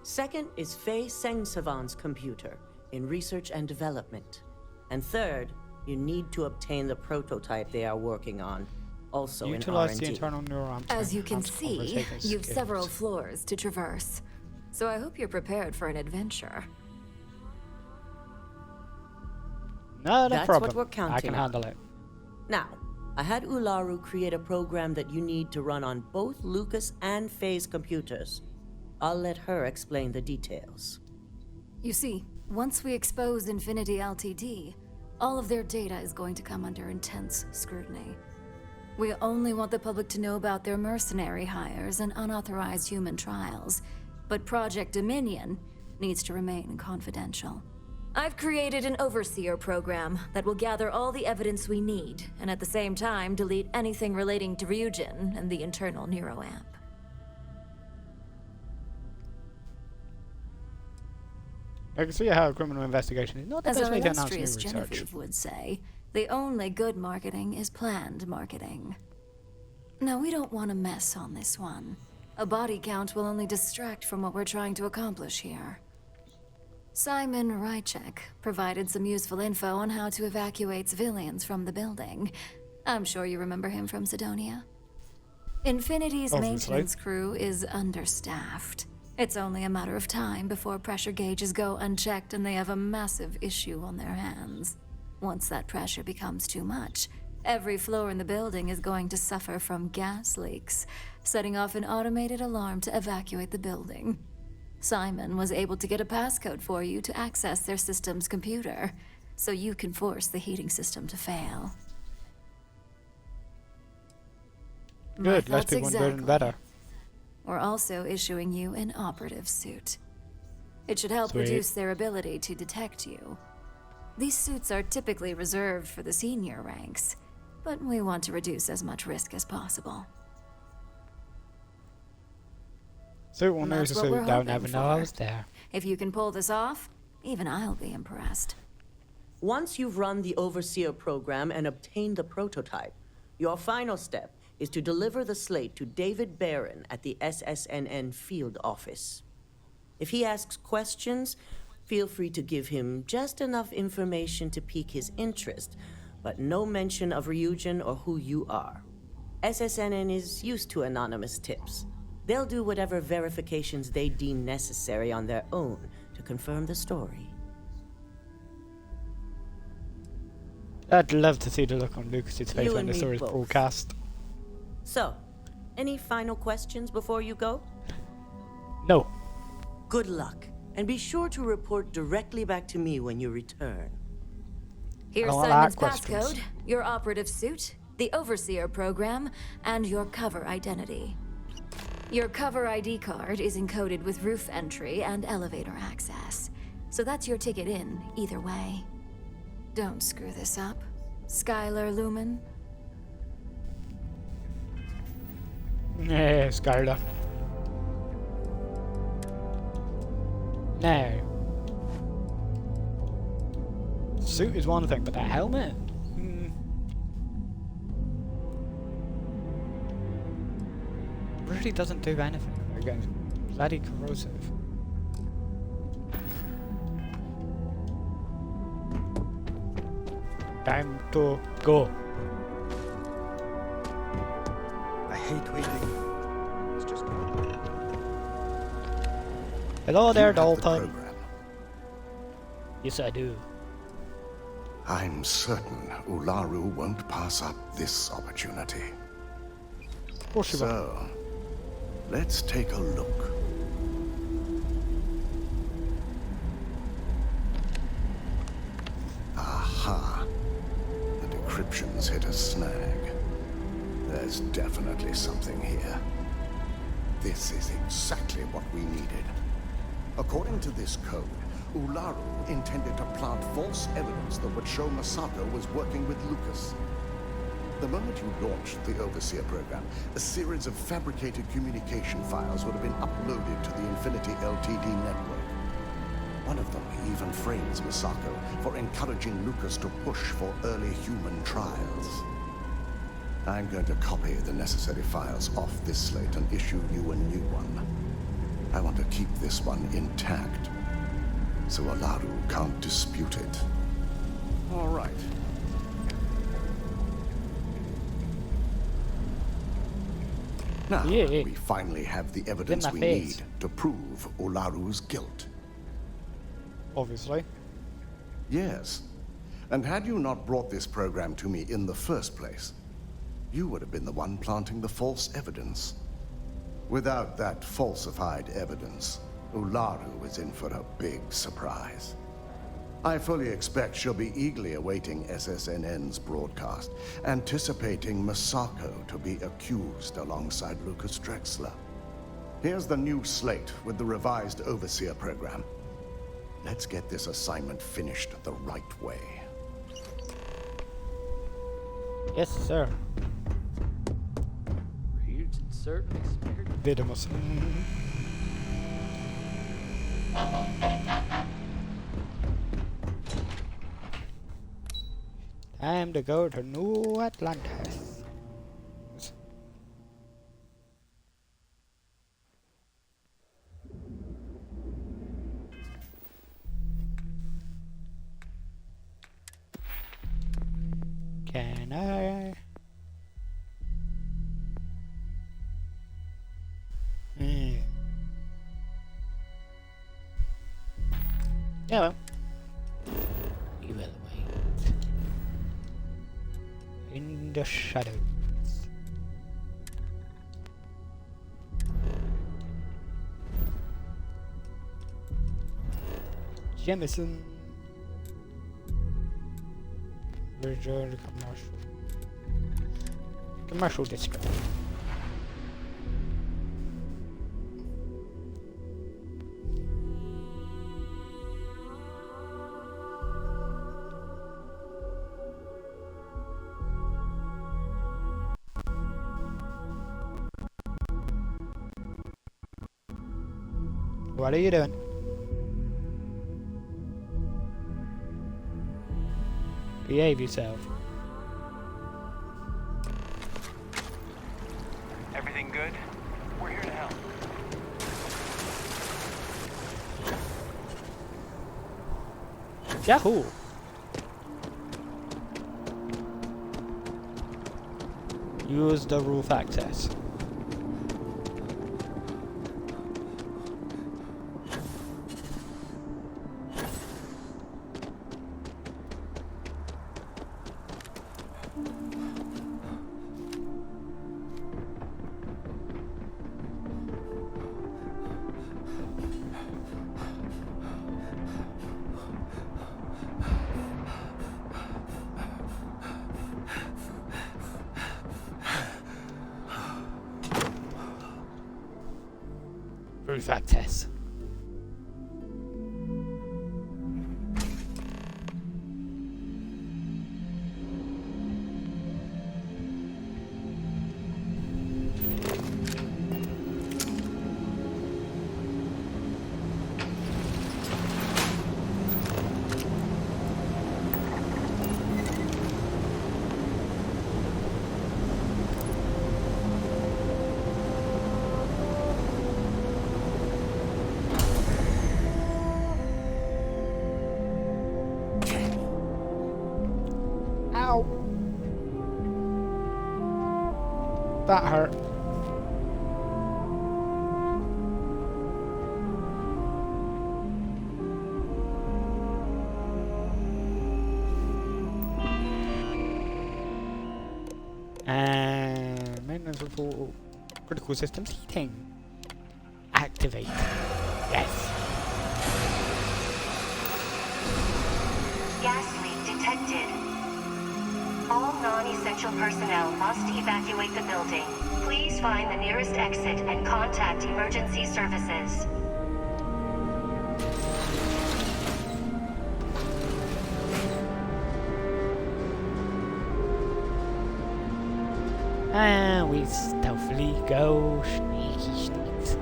Second is Faye Sengsavan's computer, in research and development. And third, you need to obtain the prototype they are working on, also Utilize in the R&D. internal neuron. As you can see, you've several floors to traverse. So I hope you're prepared for an adventure. Not a That's problem. what we're counting I can on. handle it. Now, I had Ularu create a program that you need to run on both Lucas and Faye's computers. I'll let her explain the details. You see, once we expose Infinity Ltd., all of their data is going to come under intense scrutiny. We only want the public to know about their mercenary hires and unauthorized human trials, but Project Dominion needs to remain confidential. I've created an overseer program that will gather all the evidence we need, and at the same time delete anything relating to Ryujin and the internal neuroamp. I can see how a criminal investigation is not the As best our way to announce new illustrious research. Genevieve would say, the only good marketing is planned marketing. Now, we don't want to mess on this one. A body count will only distract from what we're trying to accomplish here. Simon Ryujin provided some useful info on how to evacuate civilians from the building. I'm sure you remember him from Sidonia. Infinity's Obviously. maintenance crew is understaffed. It's only a matter of time before pressure gauges go unchecked and they have a massive issue on their hands. Once that pressure becomes too much, every floor in the building is going to suffer from gas leaks, setting off an automated alarm to evacuate the building. Simon was able to get a passcode for you to access their system's computer, so you can force the heating system to fail. Good, less people do it better. We're also issuing you an operative suit. It should help Sweet. reduce their ability to detect you. These suits are typically reserved for the senior ranks, but we want to reduce as much risk as possible. So we'll And notice that's so what we're don't hoping ever know I for. was there. If you can pull this off, Even I'll be impressed. Once you've run the Overseer program and obtained the prototype, your final step is to deliver the slate to David Barron at the SSNN field office. If he asks questions, feel free to give him just enough information to pique his interest, but no mention of Ryujin or who you are. SSNN is used to anonymous tips. They'll do whatever verifications they deem necessary on their own to confirm the story. I'd love to see the look on Lucas's face You when and the me story's both. broadcast. So, any final questions before you go? No. Good luck, and be sure to report directly back to me when you return. Here's don't Simon's like questions. passcode, your operative suit, the Overseer program, and your cover identity. Your cover ID card is encoded with roof entry and elevator access, so that's your ticket in, either way. Don't screw this up, Skylar Lumen. Yeah, Skylar. No. Suit is one thing, but that helmet? Really doesn't do anything against bloody corrosive. Time to go. I hate waiting. It's just Hello there, You have the Dalton. program. Yes, I do. I'm certain Ularu won't pass up this opportunity. Of course you will. So, let's take a look. Aha. The decryption's hit a snag. There's definitely something here. This is exactly what we needed. According to this code, Ularu intended to plant false evidence that would show Masako was working with Lucas. The moment you launched the Overseer program, a series of fabricated communication files would have been uploaded to the Infinity LTD network. One of them even frames Masako for encouraging Lucas to push for early human trials. I'm going to copy the necessary files off this slate and issue you a new one. I want to keep this one intact, so Ularu can't dispute it. All right. Now, we finally have the evidence my we face. need to prove Ularu's guilt. Obviously. Yes. And had you not brought this program to me in the first place, you would have been the one planting the false evidence. Without that falsified evidence, Ularu is in for a big surprise. I fully expect she'll be eagerly awaiting SSNN's broadcast, anticipating Masako to be accused alongside Lucas Drexler. Here's the new slate with the revised Overseer program. Let's get this assignment finished the right way. Yes, sir. Ryujin certainly spared Vidimus. Time to go to New Atlantis. Can I? Yeah, well. You will wait. In the shadows. Jemison. Reserve commercial district. What are you doing? Behave yourself. Everything good? We're here to help. Yahoo! Use the roof access. Roof access. Ow! That hurt. And maintenance report. Critical systems heating. Activate. Yes. Gas leak detected. All non-essential personnel must evacuate the building. Please find the nearest exit and contact emergency services. And we stealthily go sneaky sneaks.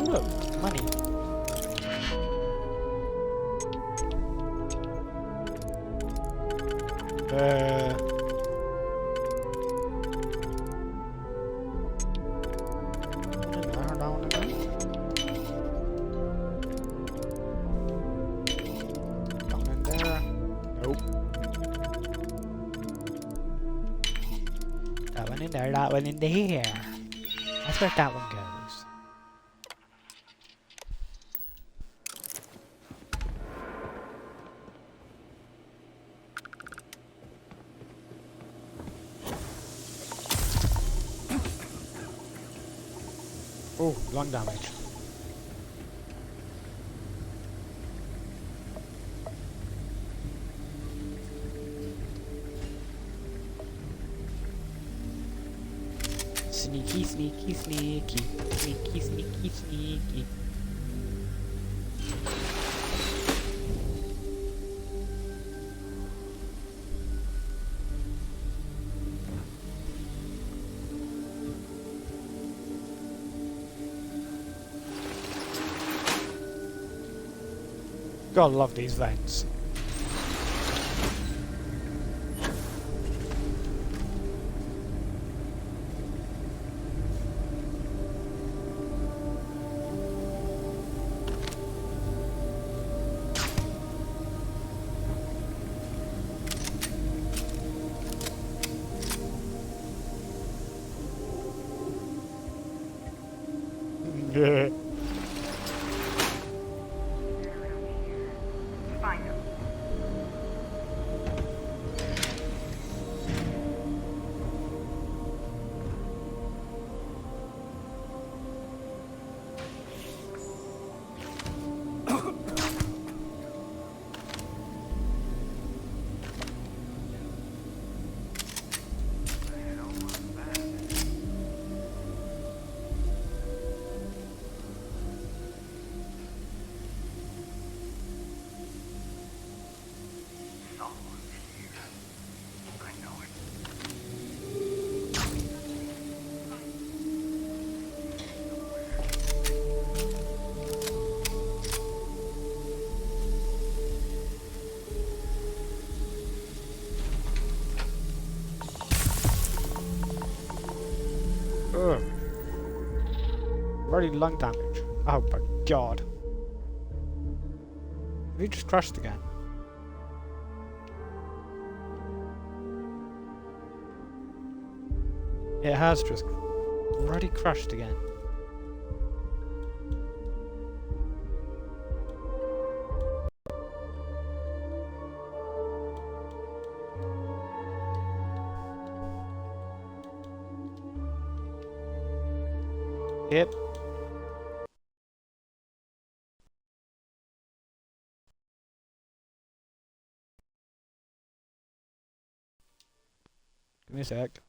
Ooh, money. Down in there. Nope. That one in there, that one in there. That's where that one goes. Oh, lung damage. Sneaky, sneaky, sneaky. Sneaky, sneaky, sneaky. God, love these vents. Yeah. Find them. Already lung damage. Oh my god. We just crashed again. It has just already crashed again. Yep. Give me a sec.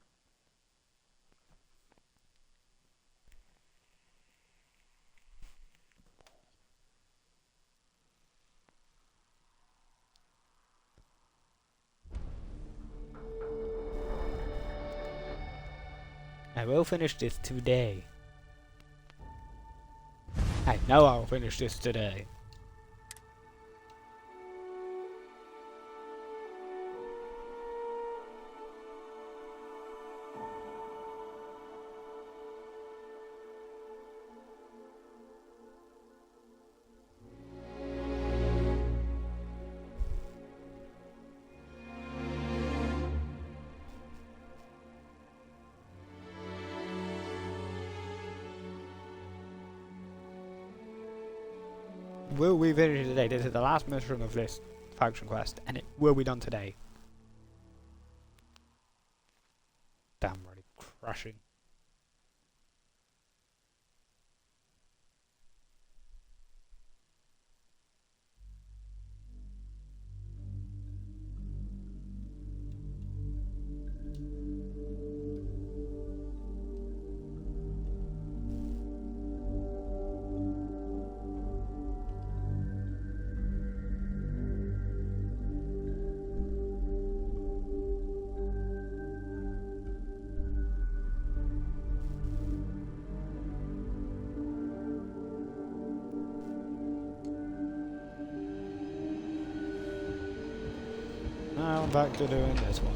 I will finish this today. I know I'll finish this today. Will we finish it today? This is the last mission of this faction quest, and it will be done today. Damn, already crashing. Now I'm back to doing this one.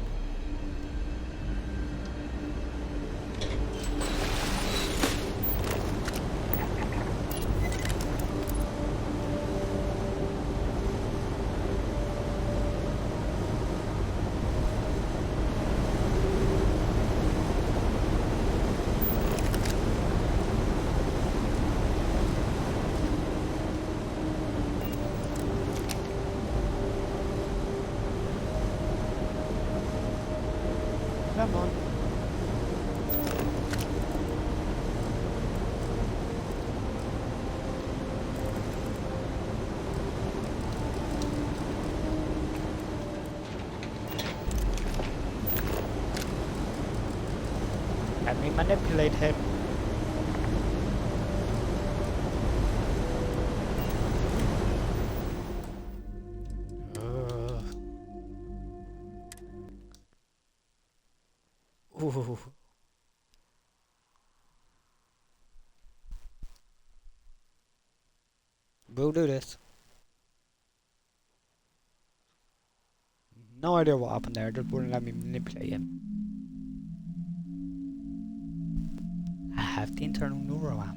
Come on. Let me manipulate him. Ooh. We'll do this. No idea what happened there, just wouldn't let me manipulate him. I have the internal neural amp.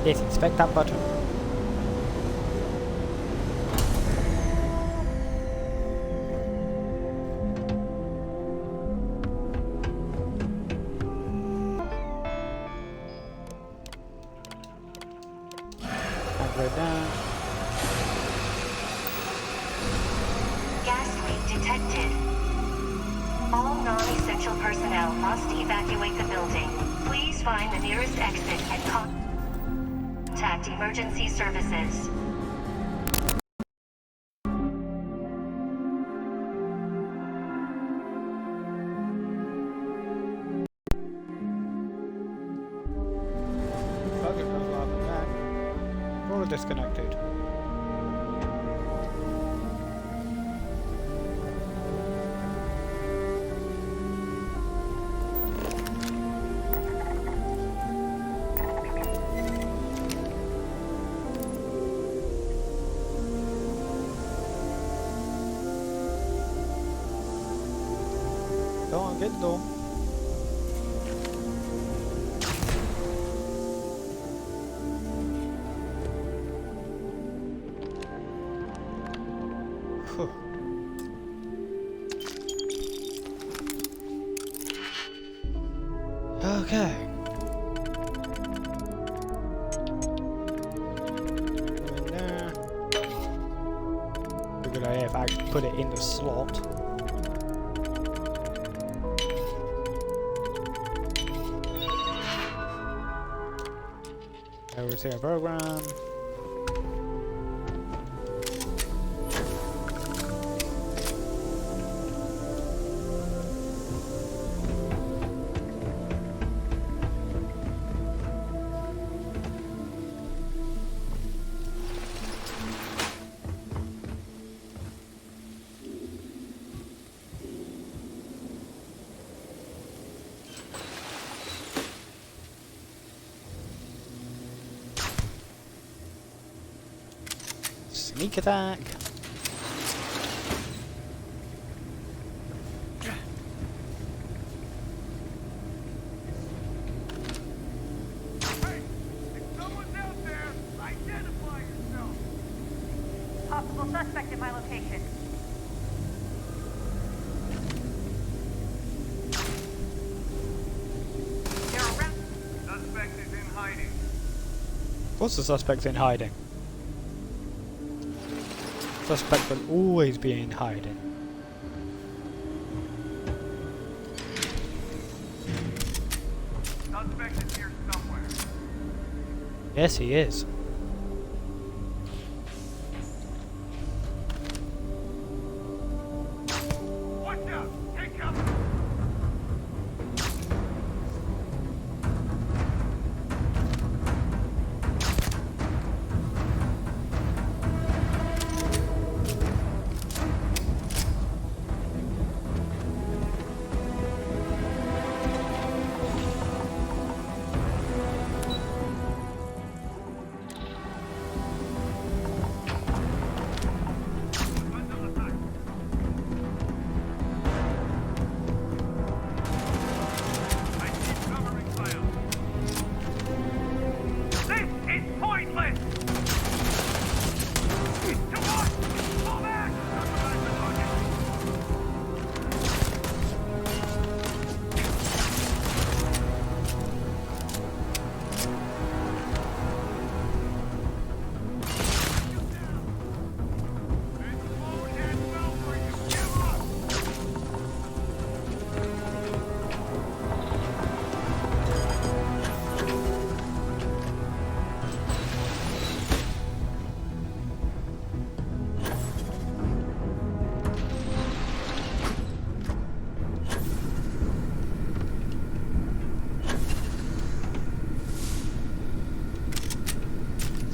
Yes, inspect that button. And go down. Gas leak detected. All non-essential personnel must evacuate the building. Please find the nearest exit and contact emergency services. Okay, knows what happened there. Controller disconnected. Good though. Okay. Good idea if I could put it in the slot. Oversee our program. Sneak attack. Possible suspect at my location. They're around. Suspect is in hiding. What's the suspect in hiding? Suspect will always be in hiding. Suspect is here somewhere. Yes, he is. Watch out! Take cover!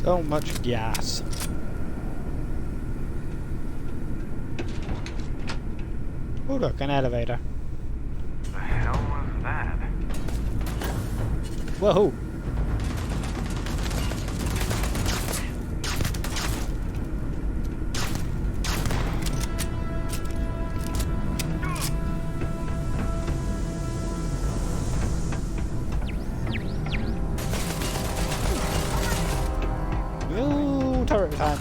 So much gas. Oh look, an elevator. The hell was that? Whoa! Ooh, turret time.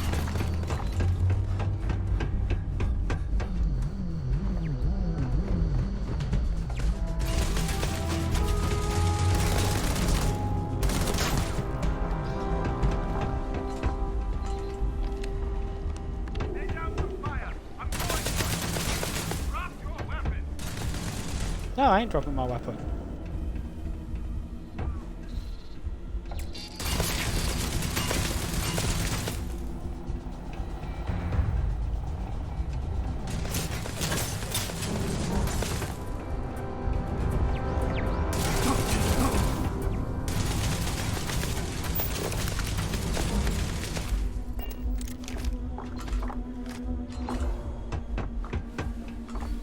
No, I ain't dropping my weapon.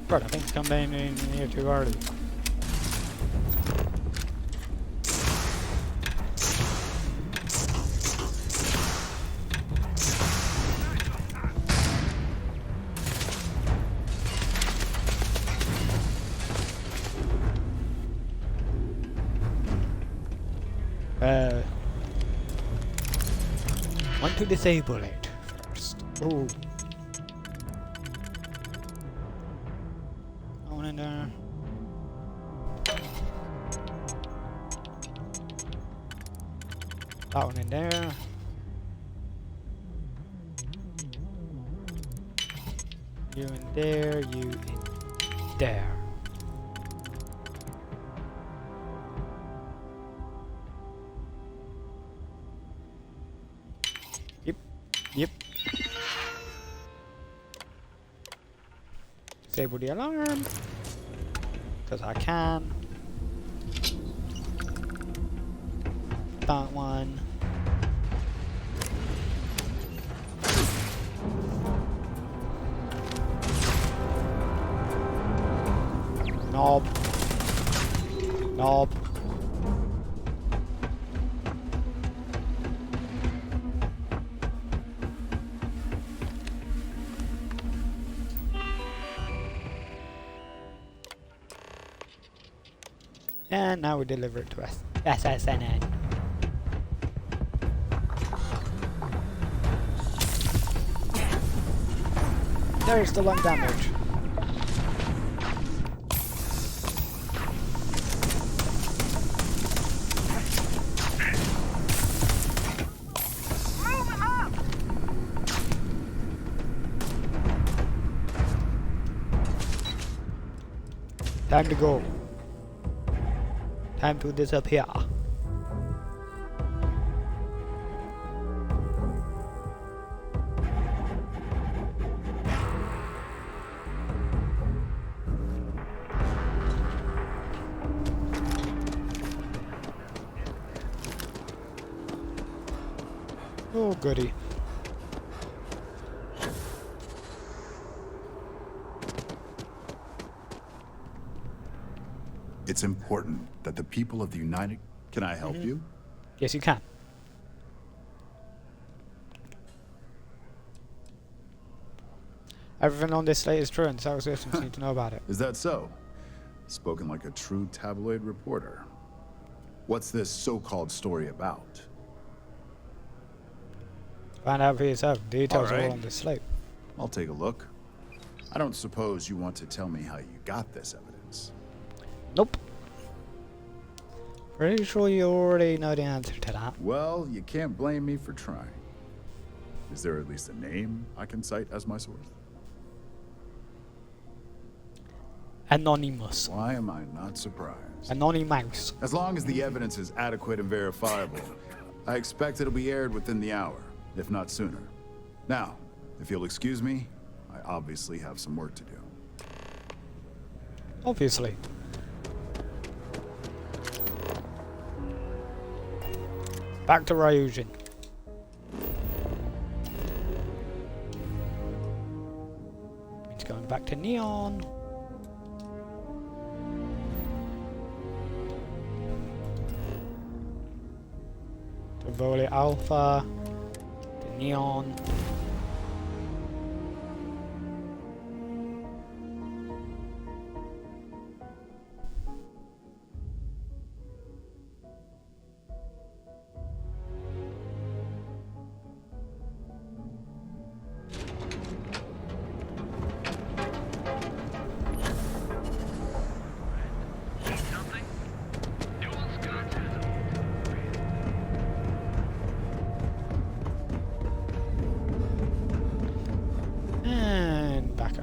Right, I think it's come down in here too early. Want to disable it first. Ooh. Going in there. That one in there. You in there, you in there. Yep. Disable the alarm. Because I can. That one. Knob. Knob. And now we deliver it to SSNN. There's the lung damage. Time to go. Time to disappear. Oh, goody. It's important that the people of the United... Can I help you? Yes, you can. Everything on this slate is true, and Sour Systems need to know about it. Is that so? Spoken like a true tabloid reporter. What's this so-called story about? Find out for yourself. Details All right. are all on this slate. I'll take a look. I don't suppose you want to tell me how you got this evidence. Nope. Pretty sure you already know the answer to that. Well, you can't blame me for trying. Is there at least a name I can cite as my source? Anonymous. Why am I not surprised? Anonymous. As long as the evidence is adequate and verifiable, I expect it'll be aired within the hour, if not sooner. Now, if you'll excuse me, I obviously have some work to do. Obviously. Back to Ryujin. It's going back to Neon. To Volley Alpha. To Neon.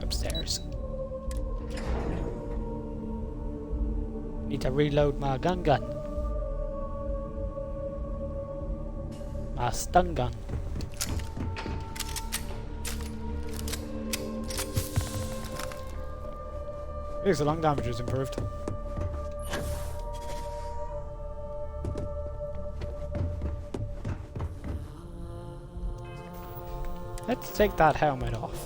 Upstairs. Need to reload my gun. My stun gun. At least the lung damage is improved. Let's take that helmet off.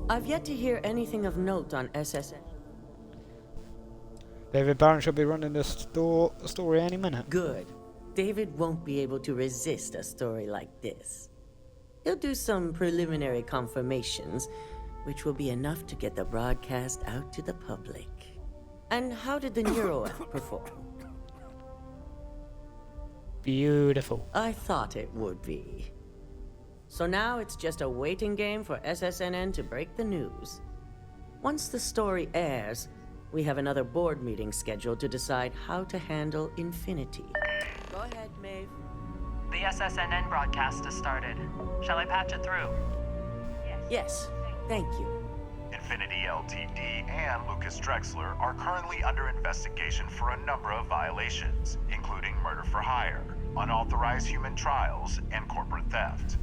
I've yet to hear anything of note on SSN. David Barron should be running the story any minute. Good. David won't be able to resist a story like this. He'll do some preliminary confirmations, which will be enough to get the broadcast out to the public. And how did the Neuro app perform? Beautiful. I thought it would be. So now it's just a waiting game for SSNN to break the news. Once the story airs, we have another board meeting scheduled to decide how to handle Infinity. Go ahead, Maeve. The SSNN broadcast has started. Shall I patch it through? Yes, thank you. Infinity LTD and Lucas Drexler are currently under investigation for a number of violations, including murder for hire, unauthorized human trials, and corporate theft.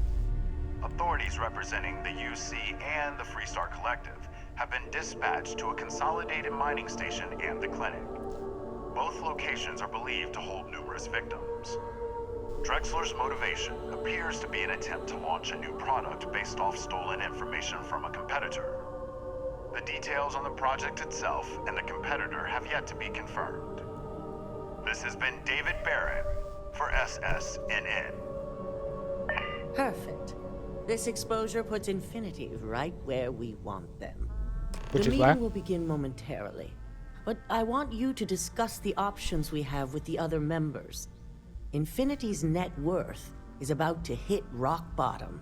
Authorities representing the UC and the Freestar Collective have been dispatched to a consolidated mining station and the clinic. Both locations are believed to hold numerous victims. Drexler's motivation appears to be an attempt to launch a new product based off stolen information from a competitor. The details on the project itself and the competitor have yet to be confirmed. This has been David Barron for SSNN. Perfect. This exposure puts Infinity right where we want them. Which the is meeting where? will begin momentarily, but I want you to discuss the options we have with the other members. Infinity's net worth is about to hit rock bottom.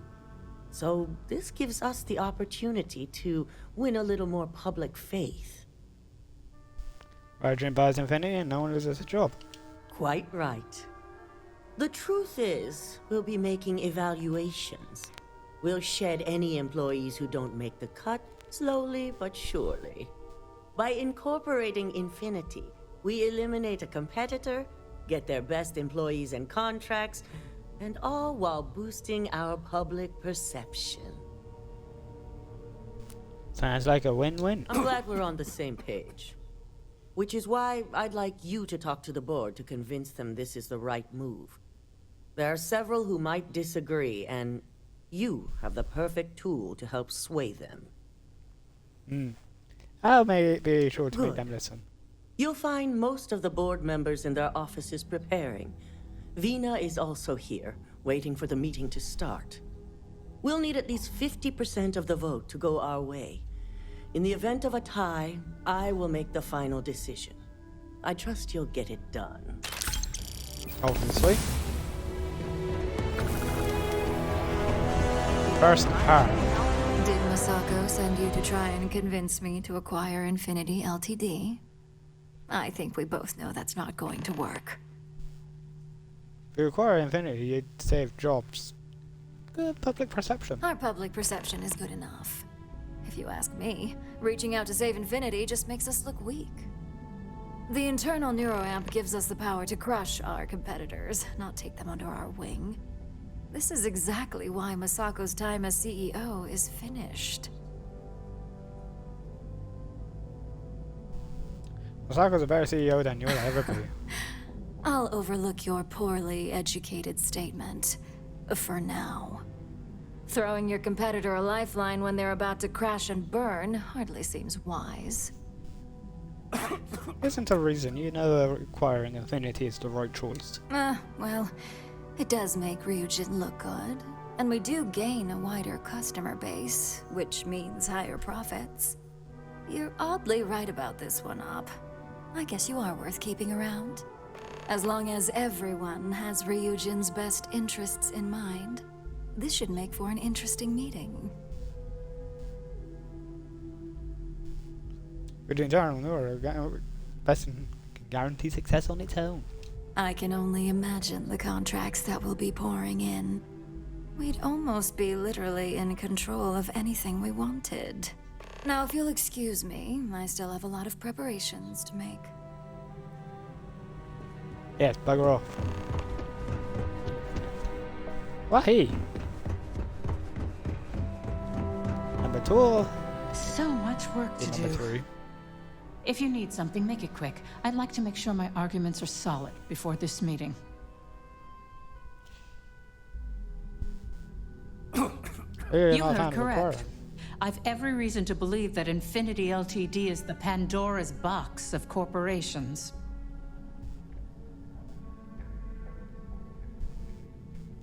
So this gives us the opportunity to win a little more public faith. Ryujin buys Infinity and no one loses a job. Quite right. The truth is, we'll be making evaluations. We'll shed any employees who don't make the cut, slowly but surely. By incorporating Infinity, we eliminate a competitor, get their best employees and contracts, and all while boosting our public perception. Sounds like a win-win. I'm glad we're on the same page. Which is why I'd like you to talk to the board to convince them this is the right move. There are several who might disagree, and you have the perfect tool to help sway them. I'll be sure to make Good. them listen. You'll find most of the board members in their offices preparing. Vina is also here, waiting for the meeting to start. We'll need at least 50% of the vote to go our way. In the event of a tie, I will make the final decision. I trust you'll get it done. Obviously. First part. Did Masako send you to try and convince me to acquire Infinity Ltd? I think we both know that's not going to work. If you acquire Infinity, you'd save jobs. Good public perception. Our public perception is good enough. If you ask me, reaching out to save Infinity just makes us look weak. The internal neuroamp gives us the power to crush our competitors, not take them under our wing. This is exactly why Masako's time as CEO is finished. Masako's a better CEO than you'll ever be. I'll overlook your poorly educated statement. For now. Throwing your competitor a lifeline when they're about to crash and burn hardly seems wise. Isn't a reason you know acquiring Infinity is the right choice. Well, it does make Ryujin look good. And we do gain a wider customer base, which means higher profits. You're oddly right about this one, Op. I guess you are worth keeping around. As long as everyone has Ryujin's best interests in mind, this should make for an interesting meeting. With the internal neuro, best can guarantee success on its own. I can only imagine the contracts that will be pouring in. We'd almost be literally in control of anything we wanted. Now, if you'll excuse me, I still have a lot of preparations to make. Yes, bugger off. Why? Number 2. So much work to do. Number 3. If you need something, make it quick. I'd like to make sure my arguments are solid before this meeting. You heard correct. I've every reason to believe that Infinity Ltd is the Pandora's box of corporations.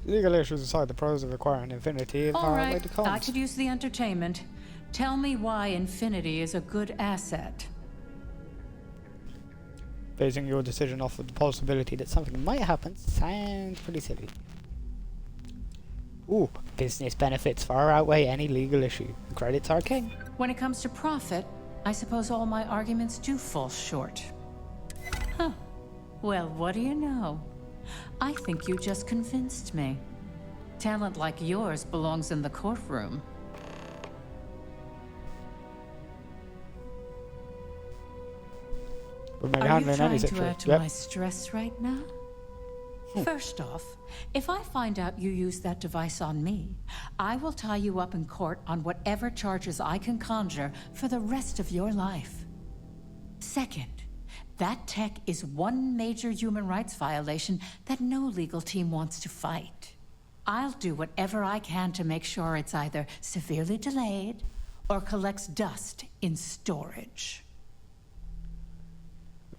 Legal issues aside, the pros of acquiring Infinity All far right, outweigh the cons. I could use the entertainment. Tell me why Infinity is a good asset. Basing your decision off of the possibility that something might happen sounds pretty silly. Ooh, business benefits far outweigh any legal issue. Credits are king. When it comes to profit, I suppose all my arguments do fall short. Huh. Well, what do you know? I think you just convinced me. Talent like yours belongs in the courtroom. Are you trying to add to my stress right now? First off, if I find out you used that device on me, I will tie you up in court on whatever charges I can conjure for the rest of your life. Second, that tech is one major human rights violation that no legal team wants to fight. I'll do whatever I can to make sure it's either severely delayed or collects dust in storage.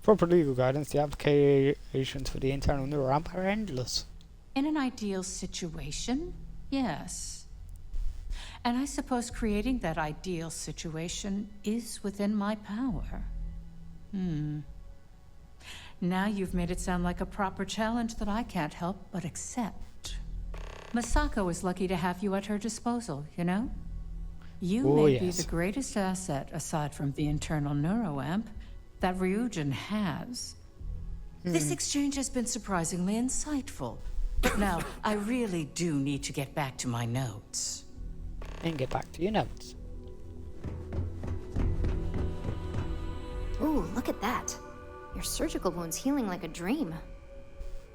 Proper legal guidance, the applications for the internal neuroamp are endless. In an ideal situation, yes. And I suppose creating that ideal situation is within my power. Now you've made it sound like a proper challenge that I can't help but accept. Masako is lucky to have you at her disposal, you know? You may be the greatest asset, aside from the internal neuroamp, that Ryujin has. This exchange has been surprisingly insightful. But now, I really do need to get back to my notes. And get back to your notes. Ooh, look at that. Your surgical wound's healing like a dream.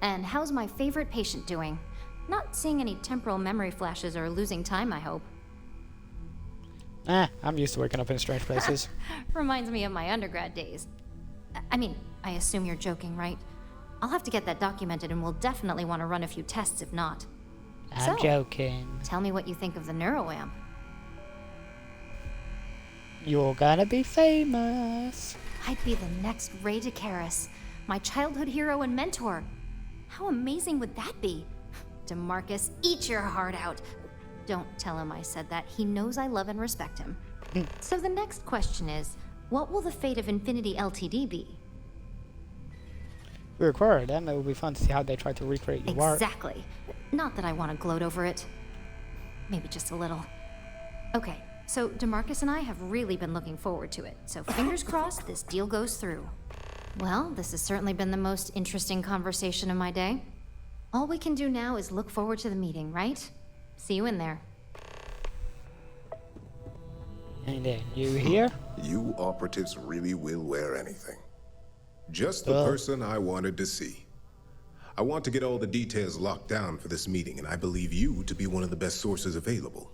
And how's my favorite patient doing? Not seeing any temporal memory flashes or losing time, I hope. I'm used to waking up in strange places. Reminds me of my undergrad days. I mean, I assume you're joking, right? I'll have to get that documented and we'll definitely want to run a few tests if not. I'm joking. Tell me what you think of the neuroamp. You're gonna be famous. I'd be the next Ray DeCaris, my childhood hero and mentor. How amazing would that be? DeMarcus, eat your heart out. Don't tell him I said that. He knows I love and respect him. So the next question is, what will the fate of Infinity Ltd be? We require them. It will be fun to see how they try to recreate your work. Exactly. Not that I want to gloat over it. Maybe just a little. Okay, so DeMarcus and I have really been looking forward to it. So fingers crossed this deal goes through. Well, this has certainly been the most interesting conversation of my day. All we can do now is look forward to the meeting, right? See you in there. And then you here? You operatives really will wear anything. Just the person I wanted to see. I want to get all the details locked down for this meeting, and I believe you to be one of the best sources available.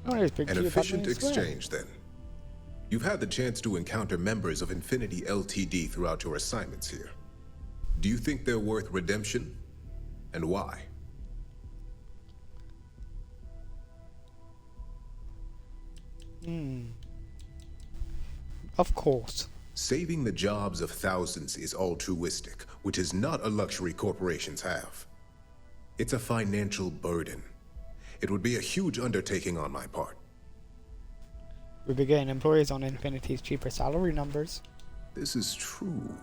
An efficient exchange, then. You've had the chance to encounter members of Infinity Ltd. Throughout your assignments here. Do you think they're worth redemption? And why? Of course. Saving the jobs of thousands is altruistic, which is not a luxury corporations have. It's a financial burden. It would be a huge undertaking on my part. We begin employees on Infinity's cheaper salary numbers. This is true.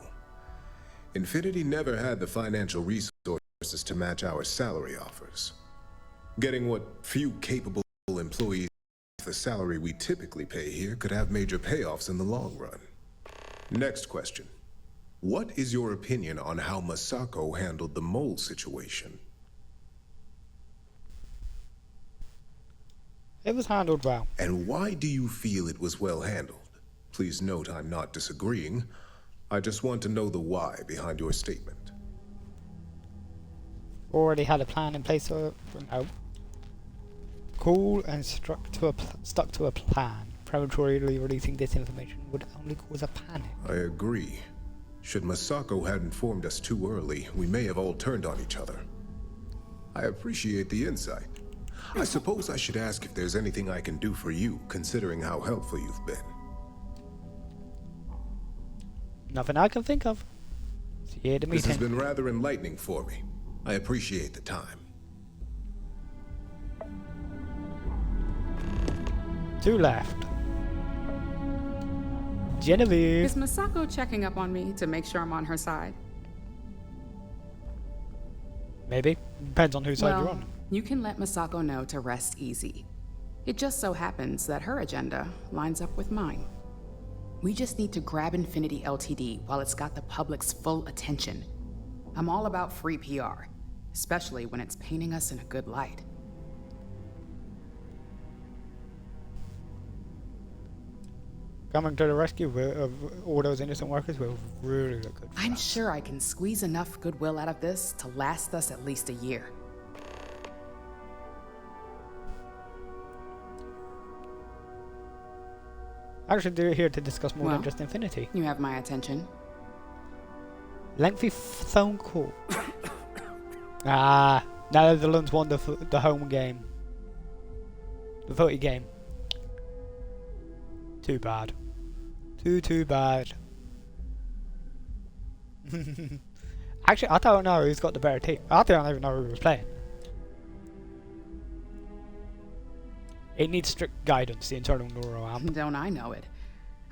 Infinity never had the financial resources to match our salary offers. Getting what few capable employees the salary we typically pay here could have major payoffs in the long run. Next question. What is your opinion on how Masako handled the mole situation? It was handled well. And why do you feel it was well handled? Please note I'm not disagreeing. I just want to know the why behind your statement. Already had a plan in place for no. Cool and stuck to a plan. Prematurely releasing this information would only cause a panic. I agree. Should Masako had informed us too early, we may have all turned on each other. I appreciate the insight. I suppose I should ask if there's anything I can do for you, considering how helpful you've been. Nothing I can think of. See you at the meeting. This has been rather enlightening for me. I appreciate the time. Two left. Genevieve. Is Masako checking up on me to make sure I'm on her side? Maybe. Depends on whose side you're on. You can let Masako know to rest easy. It just so happens that her agenda lines up with mine. We just need to grab Infinity Ltd. while it's got the public's full attention. I'm all about free PR, especially when it's painting us in a good light. Coming to the rescue of all those innocent workers will really look good. I'm sure I can squeeze enough goodwill out of this to last us at least a year. Actually, they're here to discuss more than just Infinity. You have my attention. Lengthy phone call. Netherlands won the home game. The footy game. Too bad. Too bad. Actually, I don't know who's got the better team. I don't even know who was playing. It needs strict guidance, the internal neuro amp. Don't I know it.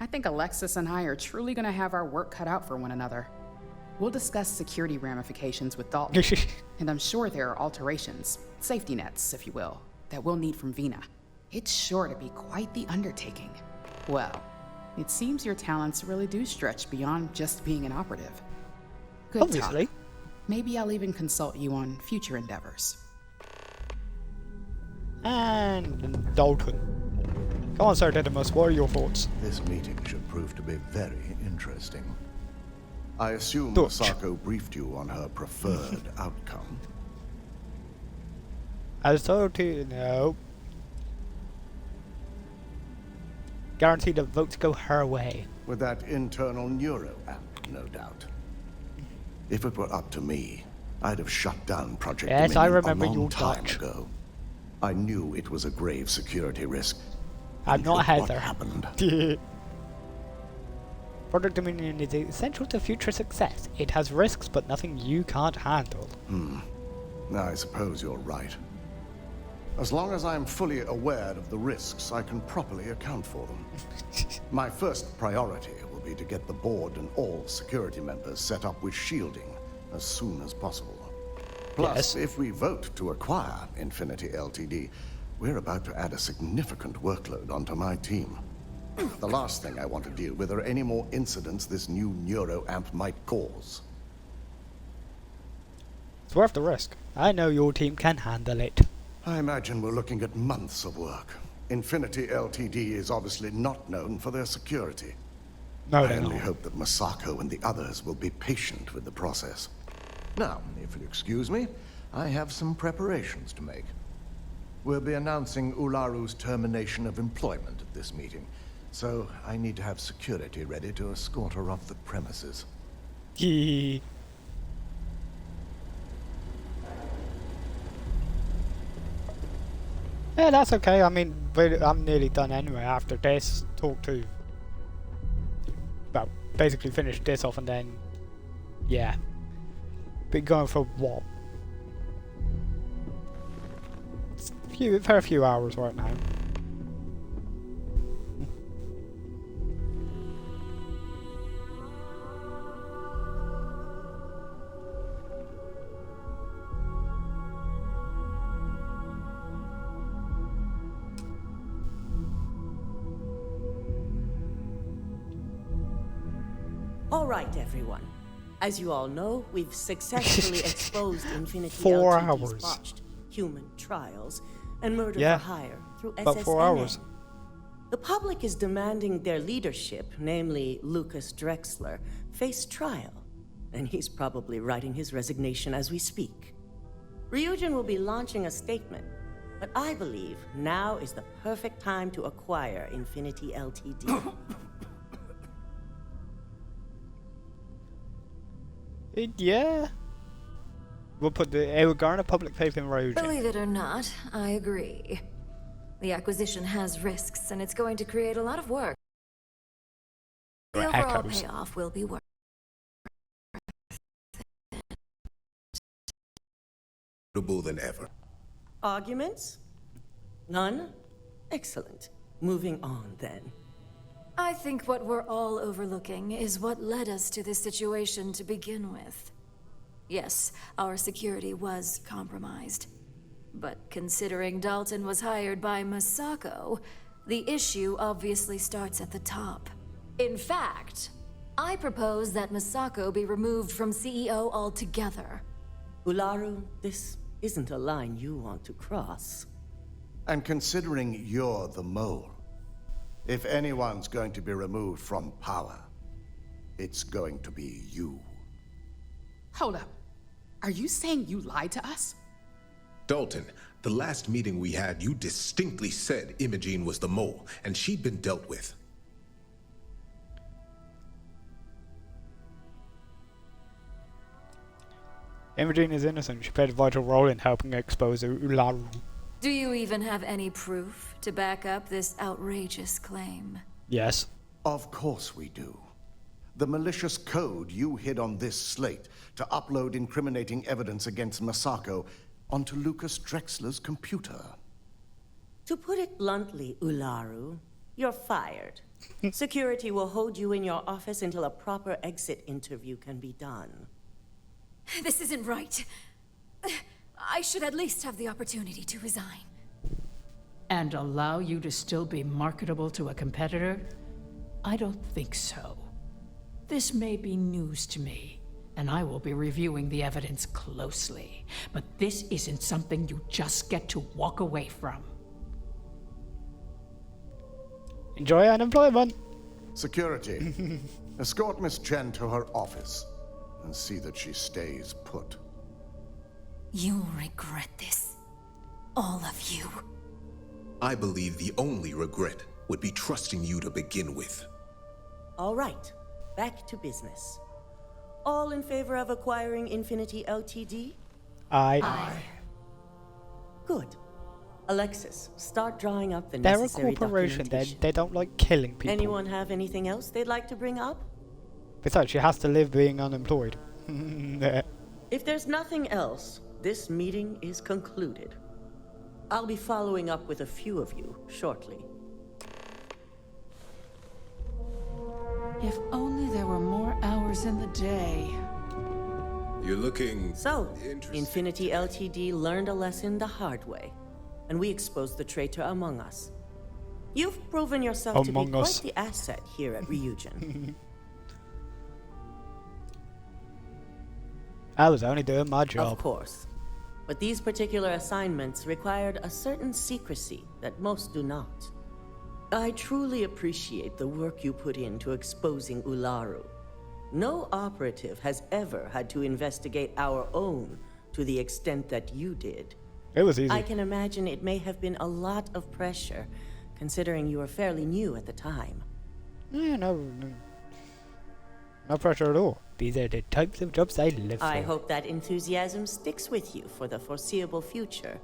I think Alexis and I are truly going to have our work cut out for one another. We'll discuss security ramifications with Dalton. And I'm sure there are alterations, safety nets, if you will, that we'll need from Vina. It's sure to be quite the undertaking. Well, it seems your talents really do stretch beyond just being an operative. Good Obviously. talk. Maybe I'll even consult you on future endeavors. And Dalton. Come on, Sir Didymus, what are your thoughts? This meeting should prove to be very interesting. I assume Masako briefed you on her preferred outcome. As told to no. Guaranteed the votes go her way. With that internal neuro app, no doubt. If it were up to me, I'd have shut down Project Dominion I remember a long your time Dutch. ago. I knew it was a grave security risk. I'm not Heather. What happened? Project Dominion is essential to future success. It has risks, but nothing you can't handle. I suppose you're right. As long as I'm fully aware of the risks, I can properly account for them. My first priority will be to get the board and all security members set up with shielding as soon as possible. Plus, if we vote to acquire Infinity Ltd., we're about to add a significant workload onto my team. The last thing I want to deal with are any more incidents this new neuro amp might cause. It's worth the risk. I know your team can handle it. I imagine we're looking at months of work. Infinity Ltd. Is obviously not known for their security. No, I only hope that Masako and the others will be patient with the process. Now, if you'll excuse me, I have some preparations to make. We'll be announcing Ularu's termination of employment at this meeting, so I need to have security ready to escort her off the premises. Yeah, that's okay. I mean, I'm nearly done anyway after this. Well, basically finish this off and then, yeah. Been going for what? For a few hours right now. All right, everyone. As you all know, we've successfully exposed Infinity 4 Ltd's hours. botched human trials and murder Yeah, for hire through about SSNN. 4 hours. The public is demanding their leadership, namely Lucas Drexler, face trial, and he's probably writing his resignation as we speak. Ryujin will be launching a statement, but I believe now is the perfect time to acquire Infinity Ltd. Yeah. We'll garner public faith in Ryujin. Believe it or not, I agree. The acquisition has risks, and it's going to create a lot of work. The overall payoff will be worth than ever. Arguments? None? Excellent. Moving on, then. I think what we're all overlooking is what led us to this situation to begin with. Yes, our security was compromised. But considering Dalton was hired by Masako, the issue obviously starts at the top. In fact, I propose that Masako be removed from CEO altogether. Ularu, this isn't a line you want to cross. And considering you're the mole, if anyone's going to be removed from power, it's going to be you. Hold up. Are you saying you lied to us? Dalton, the last meeting we had, you distinctly said Imogene was the mole, and she'd been dealt with. Imogene is innocent. She played a vital role in helping expose Ularu. Do you even have any proof to back up this outrageous claim? Yes. Of course we do. The malicious code you hid on this slate to upload incriminating evidence against Masako onto Lucas Drexler's computer. To put it bluntly, Ularu, you're fired. Security will hold you in your office until a proper exit interview can be done. This isn't right. I should at least have the opportunity to resign. And allow you to still be marketable to a competitor? I don't think so. This may be news to me, and I will be reviewing the evidence closely. But this isn't something you just get to walk away from. Enjoy unemployment. Security, escort Miss Chen to her office and see that she stays put. You'll regret this. All of you. I believe the only regret would be trusting you to begin with. All right, back to business. All in favor of acquiring Infinity Ltd? Aye. Good. Alexis, start drawing up the They're a necessary corporation. documentation. They don't like killing people. Anyone have anything else they'd like to bring up? Besides, she has to live being unemployed. If there's nothing else, this meeting is concluded. I'll be following up with a few of you shortly. If only there were more hours in the day. You're looking... So, Infinity Ltd learned a lesson the hard way, and we exposed the traitor among us. You've proven yourself to be quite the asset here at Ryujin. I was only doing my job. Of course. But these particular assignments required a certain secrecy that most do not. I truly appreciate the work you put into exposing Ularu. No operative has ever had to investigate our own to the extent that you did. It was easy. I can imagine it may have been a lot of pressure, considering you were fairly new at the time. Yeah, no pressure at all. These are the types of jobs I live for. I hope that enthusiasm sticks with you for the foreseeable future.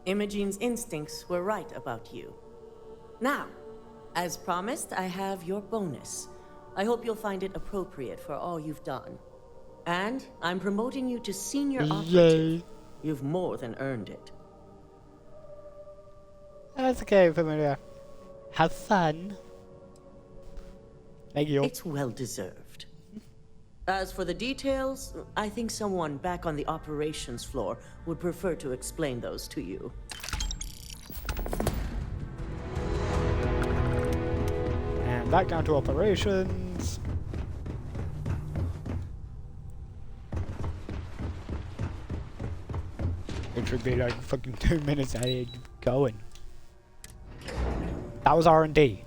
Imogene's instincts were right about you. Now, as promised, I have your bonus. I hope you'll find it appropriate for all you've done. And I'm promoting you to senior operative. You've more than earned it. That's okay, familiar. Have fun. Thank you. It's well deserved. As for the details, I think someone back on the operations floor would prefer to explain those to you. And back down to operations. It should be like fucking 2 minutes ahead going. That was R&D.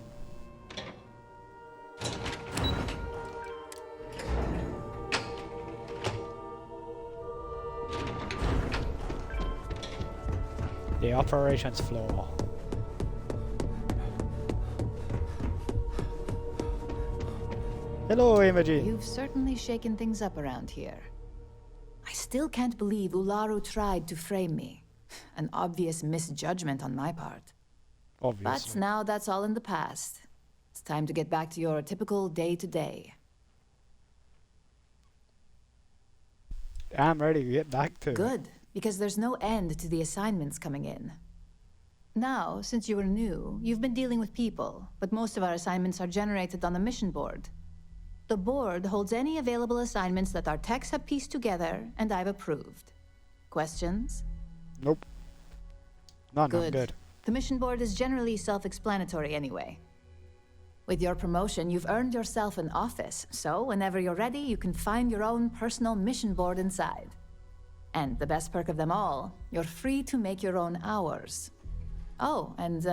The operations floor. Hello, Imogen. You've certainly shaken things up around here. I still can't believe Ularu tried to frame me. An obvious misjudgment on my part. Obviously. But now that's all in the past. It's time to get back to your typical day-to-day. I'm ready to get back to. Good, because there's no end to the assignments coming in. Now, since you are new, you've been dealing with people, but most of our assignments are generated on the mission board. The board holds any available assignments that our techs have pieced together and I've approved. Questions? Nope. None. Good. I'm good. The mission board is generally self-explanatory anyway. With your promotion, you've earned yourself an office, so whenever you're ready, you can find your own personal mission board inside. And the best perk of them all, you're free to make your own hours. Oh, and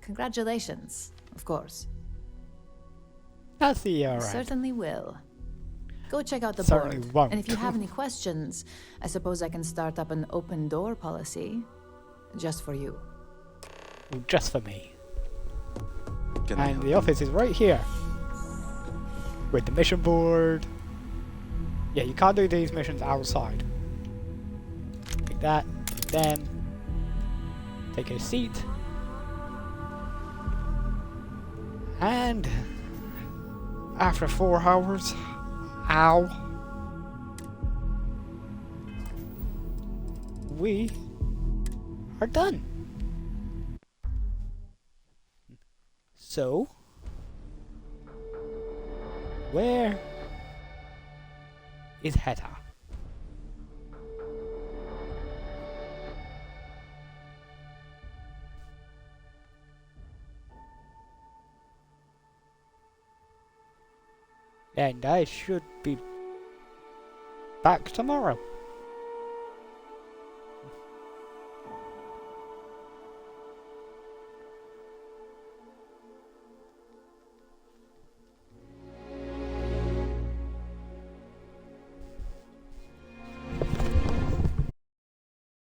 congratulations, of course. That's the alright. Certainly will. Go check out the Certainly board. won't. And if you have any questions, I suppose I can start up an open door policy. Just for you. Well, just for me. Can I And help the you? office is right here. With the mission board. Yeah, you can't do these missions outside. Take that, take them. Take a seat. And after 4 hours, ow, we are done. So, where is Heta? And I should be back tomorrow.